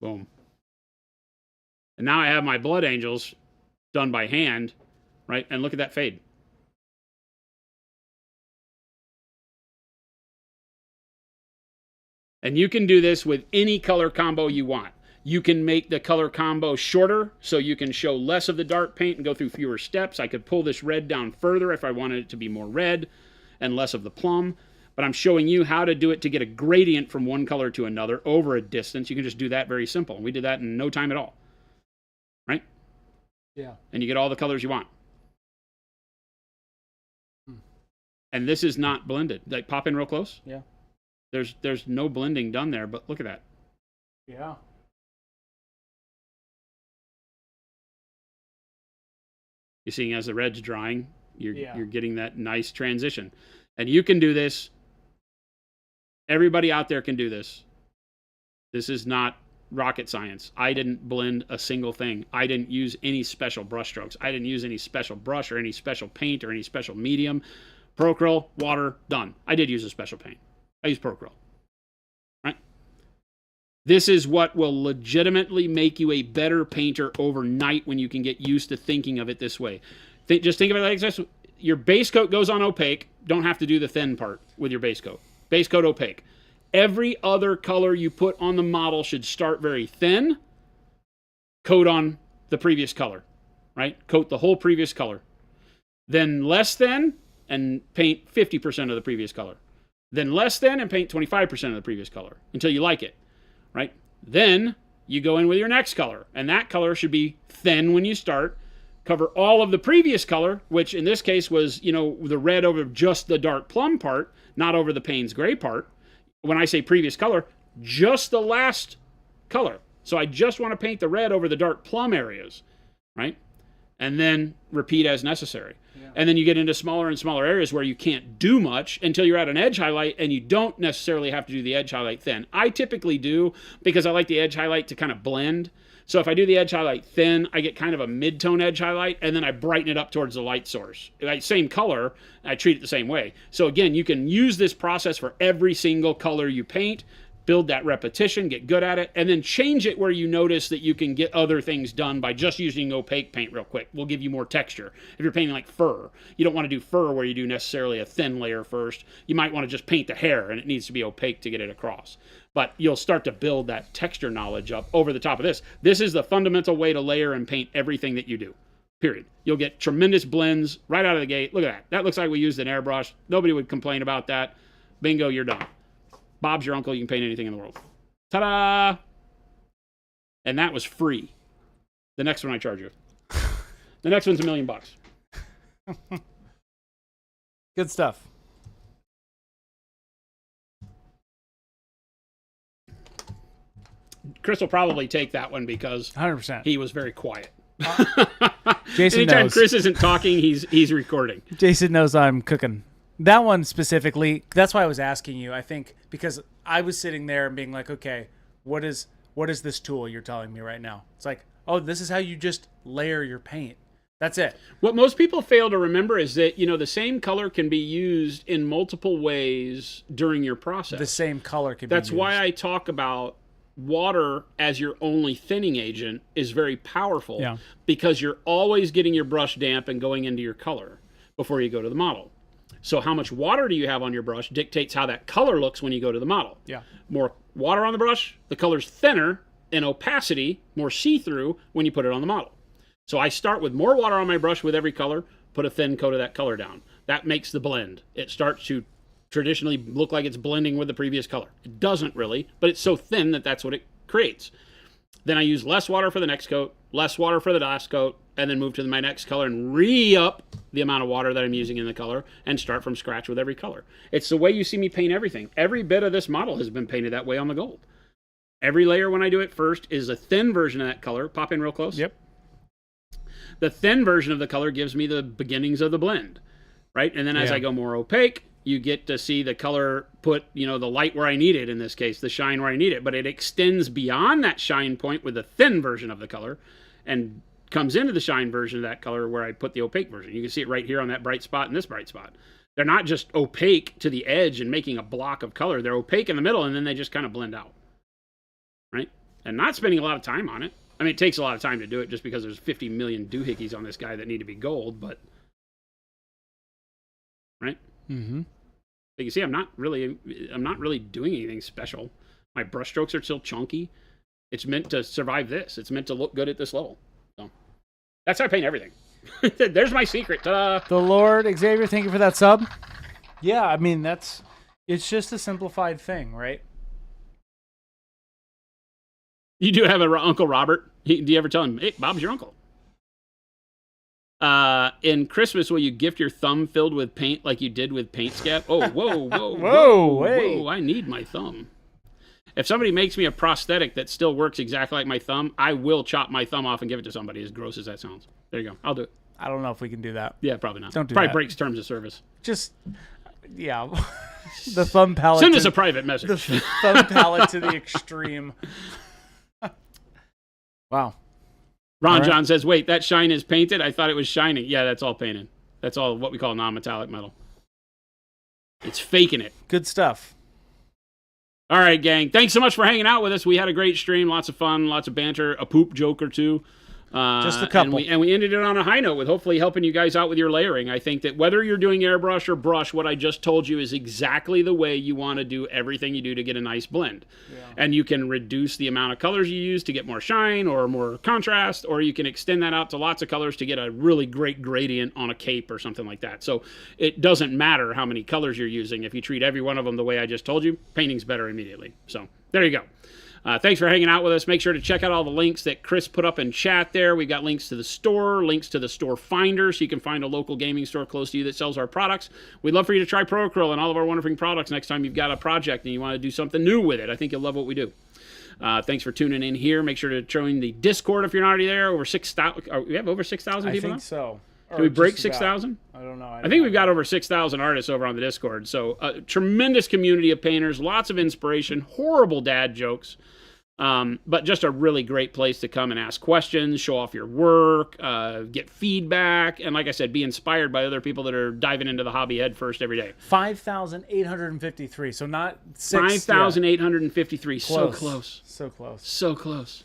Boom. And now I have my blood angels done by hand, right? And look at that fade. And you can do this with any color combo you want. You can make the color combo shorter so you can show less of the dark paint and go through fewer steps. I could pull this red down further if I wanted it to be more red and less of the plum. But I'm showing you how to do it to get a gradient from one color to another over a distance. You can just do that very simple. And we did that in no time at all. Right? Yeah. And you get all the colors you want. And this is not blended. Like, pop in real close. Yeah. There's no blending done there, but look at that. Yeah. You're seeing as the red's drying, you're getting that nice transition. And you can do this. Everybody out there can do this. This is not rocket science. I didn't blend a single thing. I didn't use any special brush strokes. I didn't use any special brush or any special paint or any special medium. Pro Acryl, water, done. I did use a special paint. I use Pro Acryl. Right? This is what will legitimately make you a better painter overnight when you can get used to thinking of it this way. Just think of it like this. Your base coat goes on opaque. Don't have to do the thin part with your base coat. Base coat opaque. Every other color you put on the model should start very thin. Coat on the previous color. Right? Coat the whole previous color. Then less than and paint 50% of the previous color. Then less than and paint 25% of the previous color until you like it, right? Then you go in with your next color, and that color should be thin when you start, cover all of the previous color, which in this case was, you know, the red over just the dark plum part. not over the Payne's gray part. When I say previous color, just the last color. So I just want to paint the red over the dark plum areas, right? And then repeat as necessary. Yeah. And then you get into smaller and smaller areas where you can't do much until you're at an edge highlight, and you don't necessarily have to do the edge highlight thin. I typically do, because I like the edge highlight to kind of blend. So if I do the edge highlight thin, I get kind of a mid-tone edge highlight, and then I brighten it up towards the light source. Same color, I treat it the same way. So again, you can use this process for every single color you paint, build that repetition, get good at it, and then change it where you notice that you can get other things done by just using opaque paint real quick. We'll give you more texture. If you're painting like fur, you don't want to do fur where you do necessarily a thin layer first. You might want to just paint the hair, and it needs to be opaque to get it across. But you'll start to build that texture knowledge up over the top of this. This is the fundamental way to layer and paint everything that you do, period. You'll get tremendous blends right out of the gate. Look at that. That looks like we used an airbrush. Nobody would complain about that. Bingo, you're done. Bob's your uncle. You can paint anything in the world. Ta-da! And that was free. The next one I charge you. The next one's $1 million. Good stuff. Chris will probably take that one because 100%. He was very quiet. Jason Anytime knows. Chris isn't talking, he's recording. Jason knows I'm cooking. That one specifically, that's why I was asking you, I think, because I was sitting there and being like, okay, what is this tool you're telling me right now? It's like, oh, this is how you just layer your paint. That's it. What most people fail to remember is that, the same color can be used in multiple ways during your process. The same color can be used. That's why I talk about water as your only thinning agent is very powerful, because you're always getting your brush damp and going into your color before you go to the model. So how much water do you have on your brush dictates how that color looks when you go to the model. Yeah. More water on the brush, the color's thinner in opacity, more see-through when you put it on the model. So I start with more water on my brush with every color, put a thin coat of that color down. That makes the blend. It starts to traditionally look like it's blending with the previous color. It doesn't really, but it's so thin that that's what it creates. Then I use less water for the next coat, less water for the last coat, and then move to my next color and re-up the amount of water that I'm using in the color and start from scratch with every color. It's the way you see me paint everything. Every bit of this model has been painted that way on the gold. Every layer when I do it first is a thin version of that color. Pop in real close. Yep. The thin version of the color gives me the beginnings of the blend, right? And then as I go more opaque, you get to see the color put, the light where I need it in this case, the shine where I need it. But it extends beyond that shine point with the thin version of the color and comes into the shine version of that color where I put the opaque version. You can see it right here on that bright spot and this bright spot. They're not just opaque to the edge and making a block of color. They're opaque in the middle, and then they just kind of blend out, right? And not spending a lot of time on it. I mean, it takes a lot of time to do it just because there's 50 million doohickeys on this guy that need to be gold, but, right? Mm-hmm. So you see, I'm not really doing anything special. My brush strokes are still chunky. It's meant to survive this. It's meant to look good at this level. So that's how I paint everything. There's my secret. Ta-da! The Lord Xavier, thank you for that sub. Yeah, I mean, it's just a simplified thing, right? You do have an Uncle Robert. Do you ever tell him, hey, Bob's your uncle? In Christmas, will you gift your thumb filled with paint like you did with paint scab? Oh, whoa, whoa, I need my thumb. If somebody makes me a prosthetic that still works exactly like my thumb, I will chop my thumb off and give it to somebody, as gross as that sounds. There you go. I'll do it. I don't know if we can do that. Yeah, probably not. Don't do probably that. Breaks terms of service. Just, yeah. The thumb palette. Send us a private message. The thumb palette to the extreme. Wow. Ron John says, wait, that shine is painted? I thought it was shining. Yeah, that's all painted. That's all what we call non-metallic metal. It's faking it. Good stuff. All right, gang. Thanks so much for hanging out with us. We had a great stream. Lots of fun, lots of banter, a poop joke or two. Just a couple. And we ended it on a high note with hopefully helping you guys out with your layering. I think that whether you're doing airbrush or brush, what I just told you is exactly the way you want to do everything you do to get a nice blend. Yeah. And you can reduce the amount of colors you use to get more shine or more contrast, or you can extend that out to lots of colors to get a really great gradient on a cape or something like that. So it doesn't matter how many colors you're using. If you treat every one of them the way I just told you, painting's better immediately. So there you go. Thanks for hanging out with us. Make sure to check out all the links that Chris put up in chat there. We've got links to the store, links to the store finder, so you can find a local gaming store close to you that sells our products. We'd love for you to try ProAcryl and all of our wonderful products next time you've got a project and you want to do something new with it. I think you'll love what we do. Thanks for tuning in here. Make sure to join the Discord if you're not already there. Over 6,000. We have over 6,000 people now? I think so. Did we break 6,000? I don't know. I think we've got over 6,000 artists over on the Discord. So a tremendous community of painters, lots of inspiration, horrible dad jokes, but just a really great place to come and ask questions, show off your work, get feedback, and like I said, be inspired by other people that are diving into the hobby head first every day. 5,853, so not 6. 5,853, so close. So close. So close.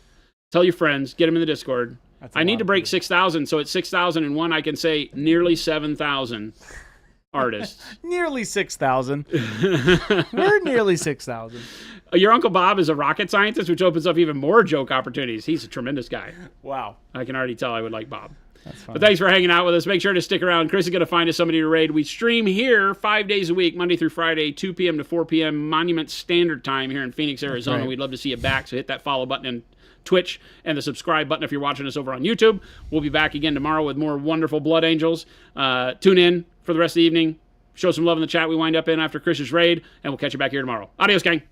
Tell your friends, get them in the Discord. I need to break 6,000, so at 6,001 I can say nearly 7,000 artists. Nearly 6,000. We're nearly 6,000. Your Uncle Bob is a rocket scientist, which opens up even more joke opportunities. He's a tremendous guy. Wow. I can already tell I would like Bob. That's fun. But thanks for hanging out with us. Make sure to stick around. Chris is going to find us somebody to raid. We stream here 5 days a week, Monday through Friday, 2 p.m. to 4 p.m. Monument Standard Time here in Phoenix, Arizona. Right. We'd love to see you back, so hit that follow button and Twitch and the subscribe button if you're watching us over on YouTube. We'll be back again tomorrow with more wonderful Blood Angels. Tune in for the rest of the evening. Show some love in the chat we wind up in after Chris's raid, and we'll catch you back here tomorrow. Adios, gang.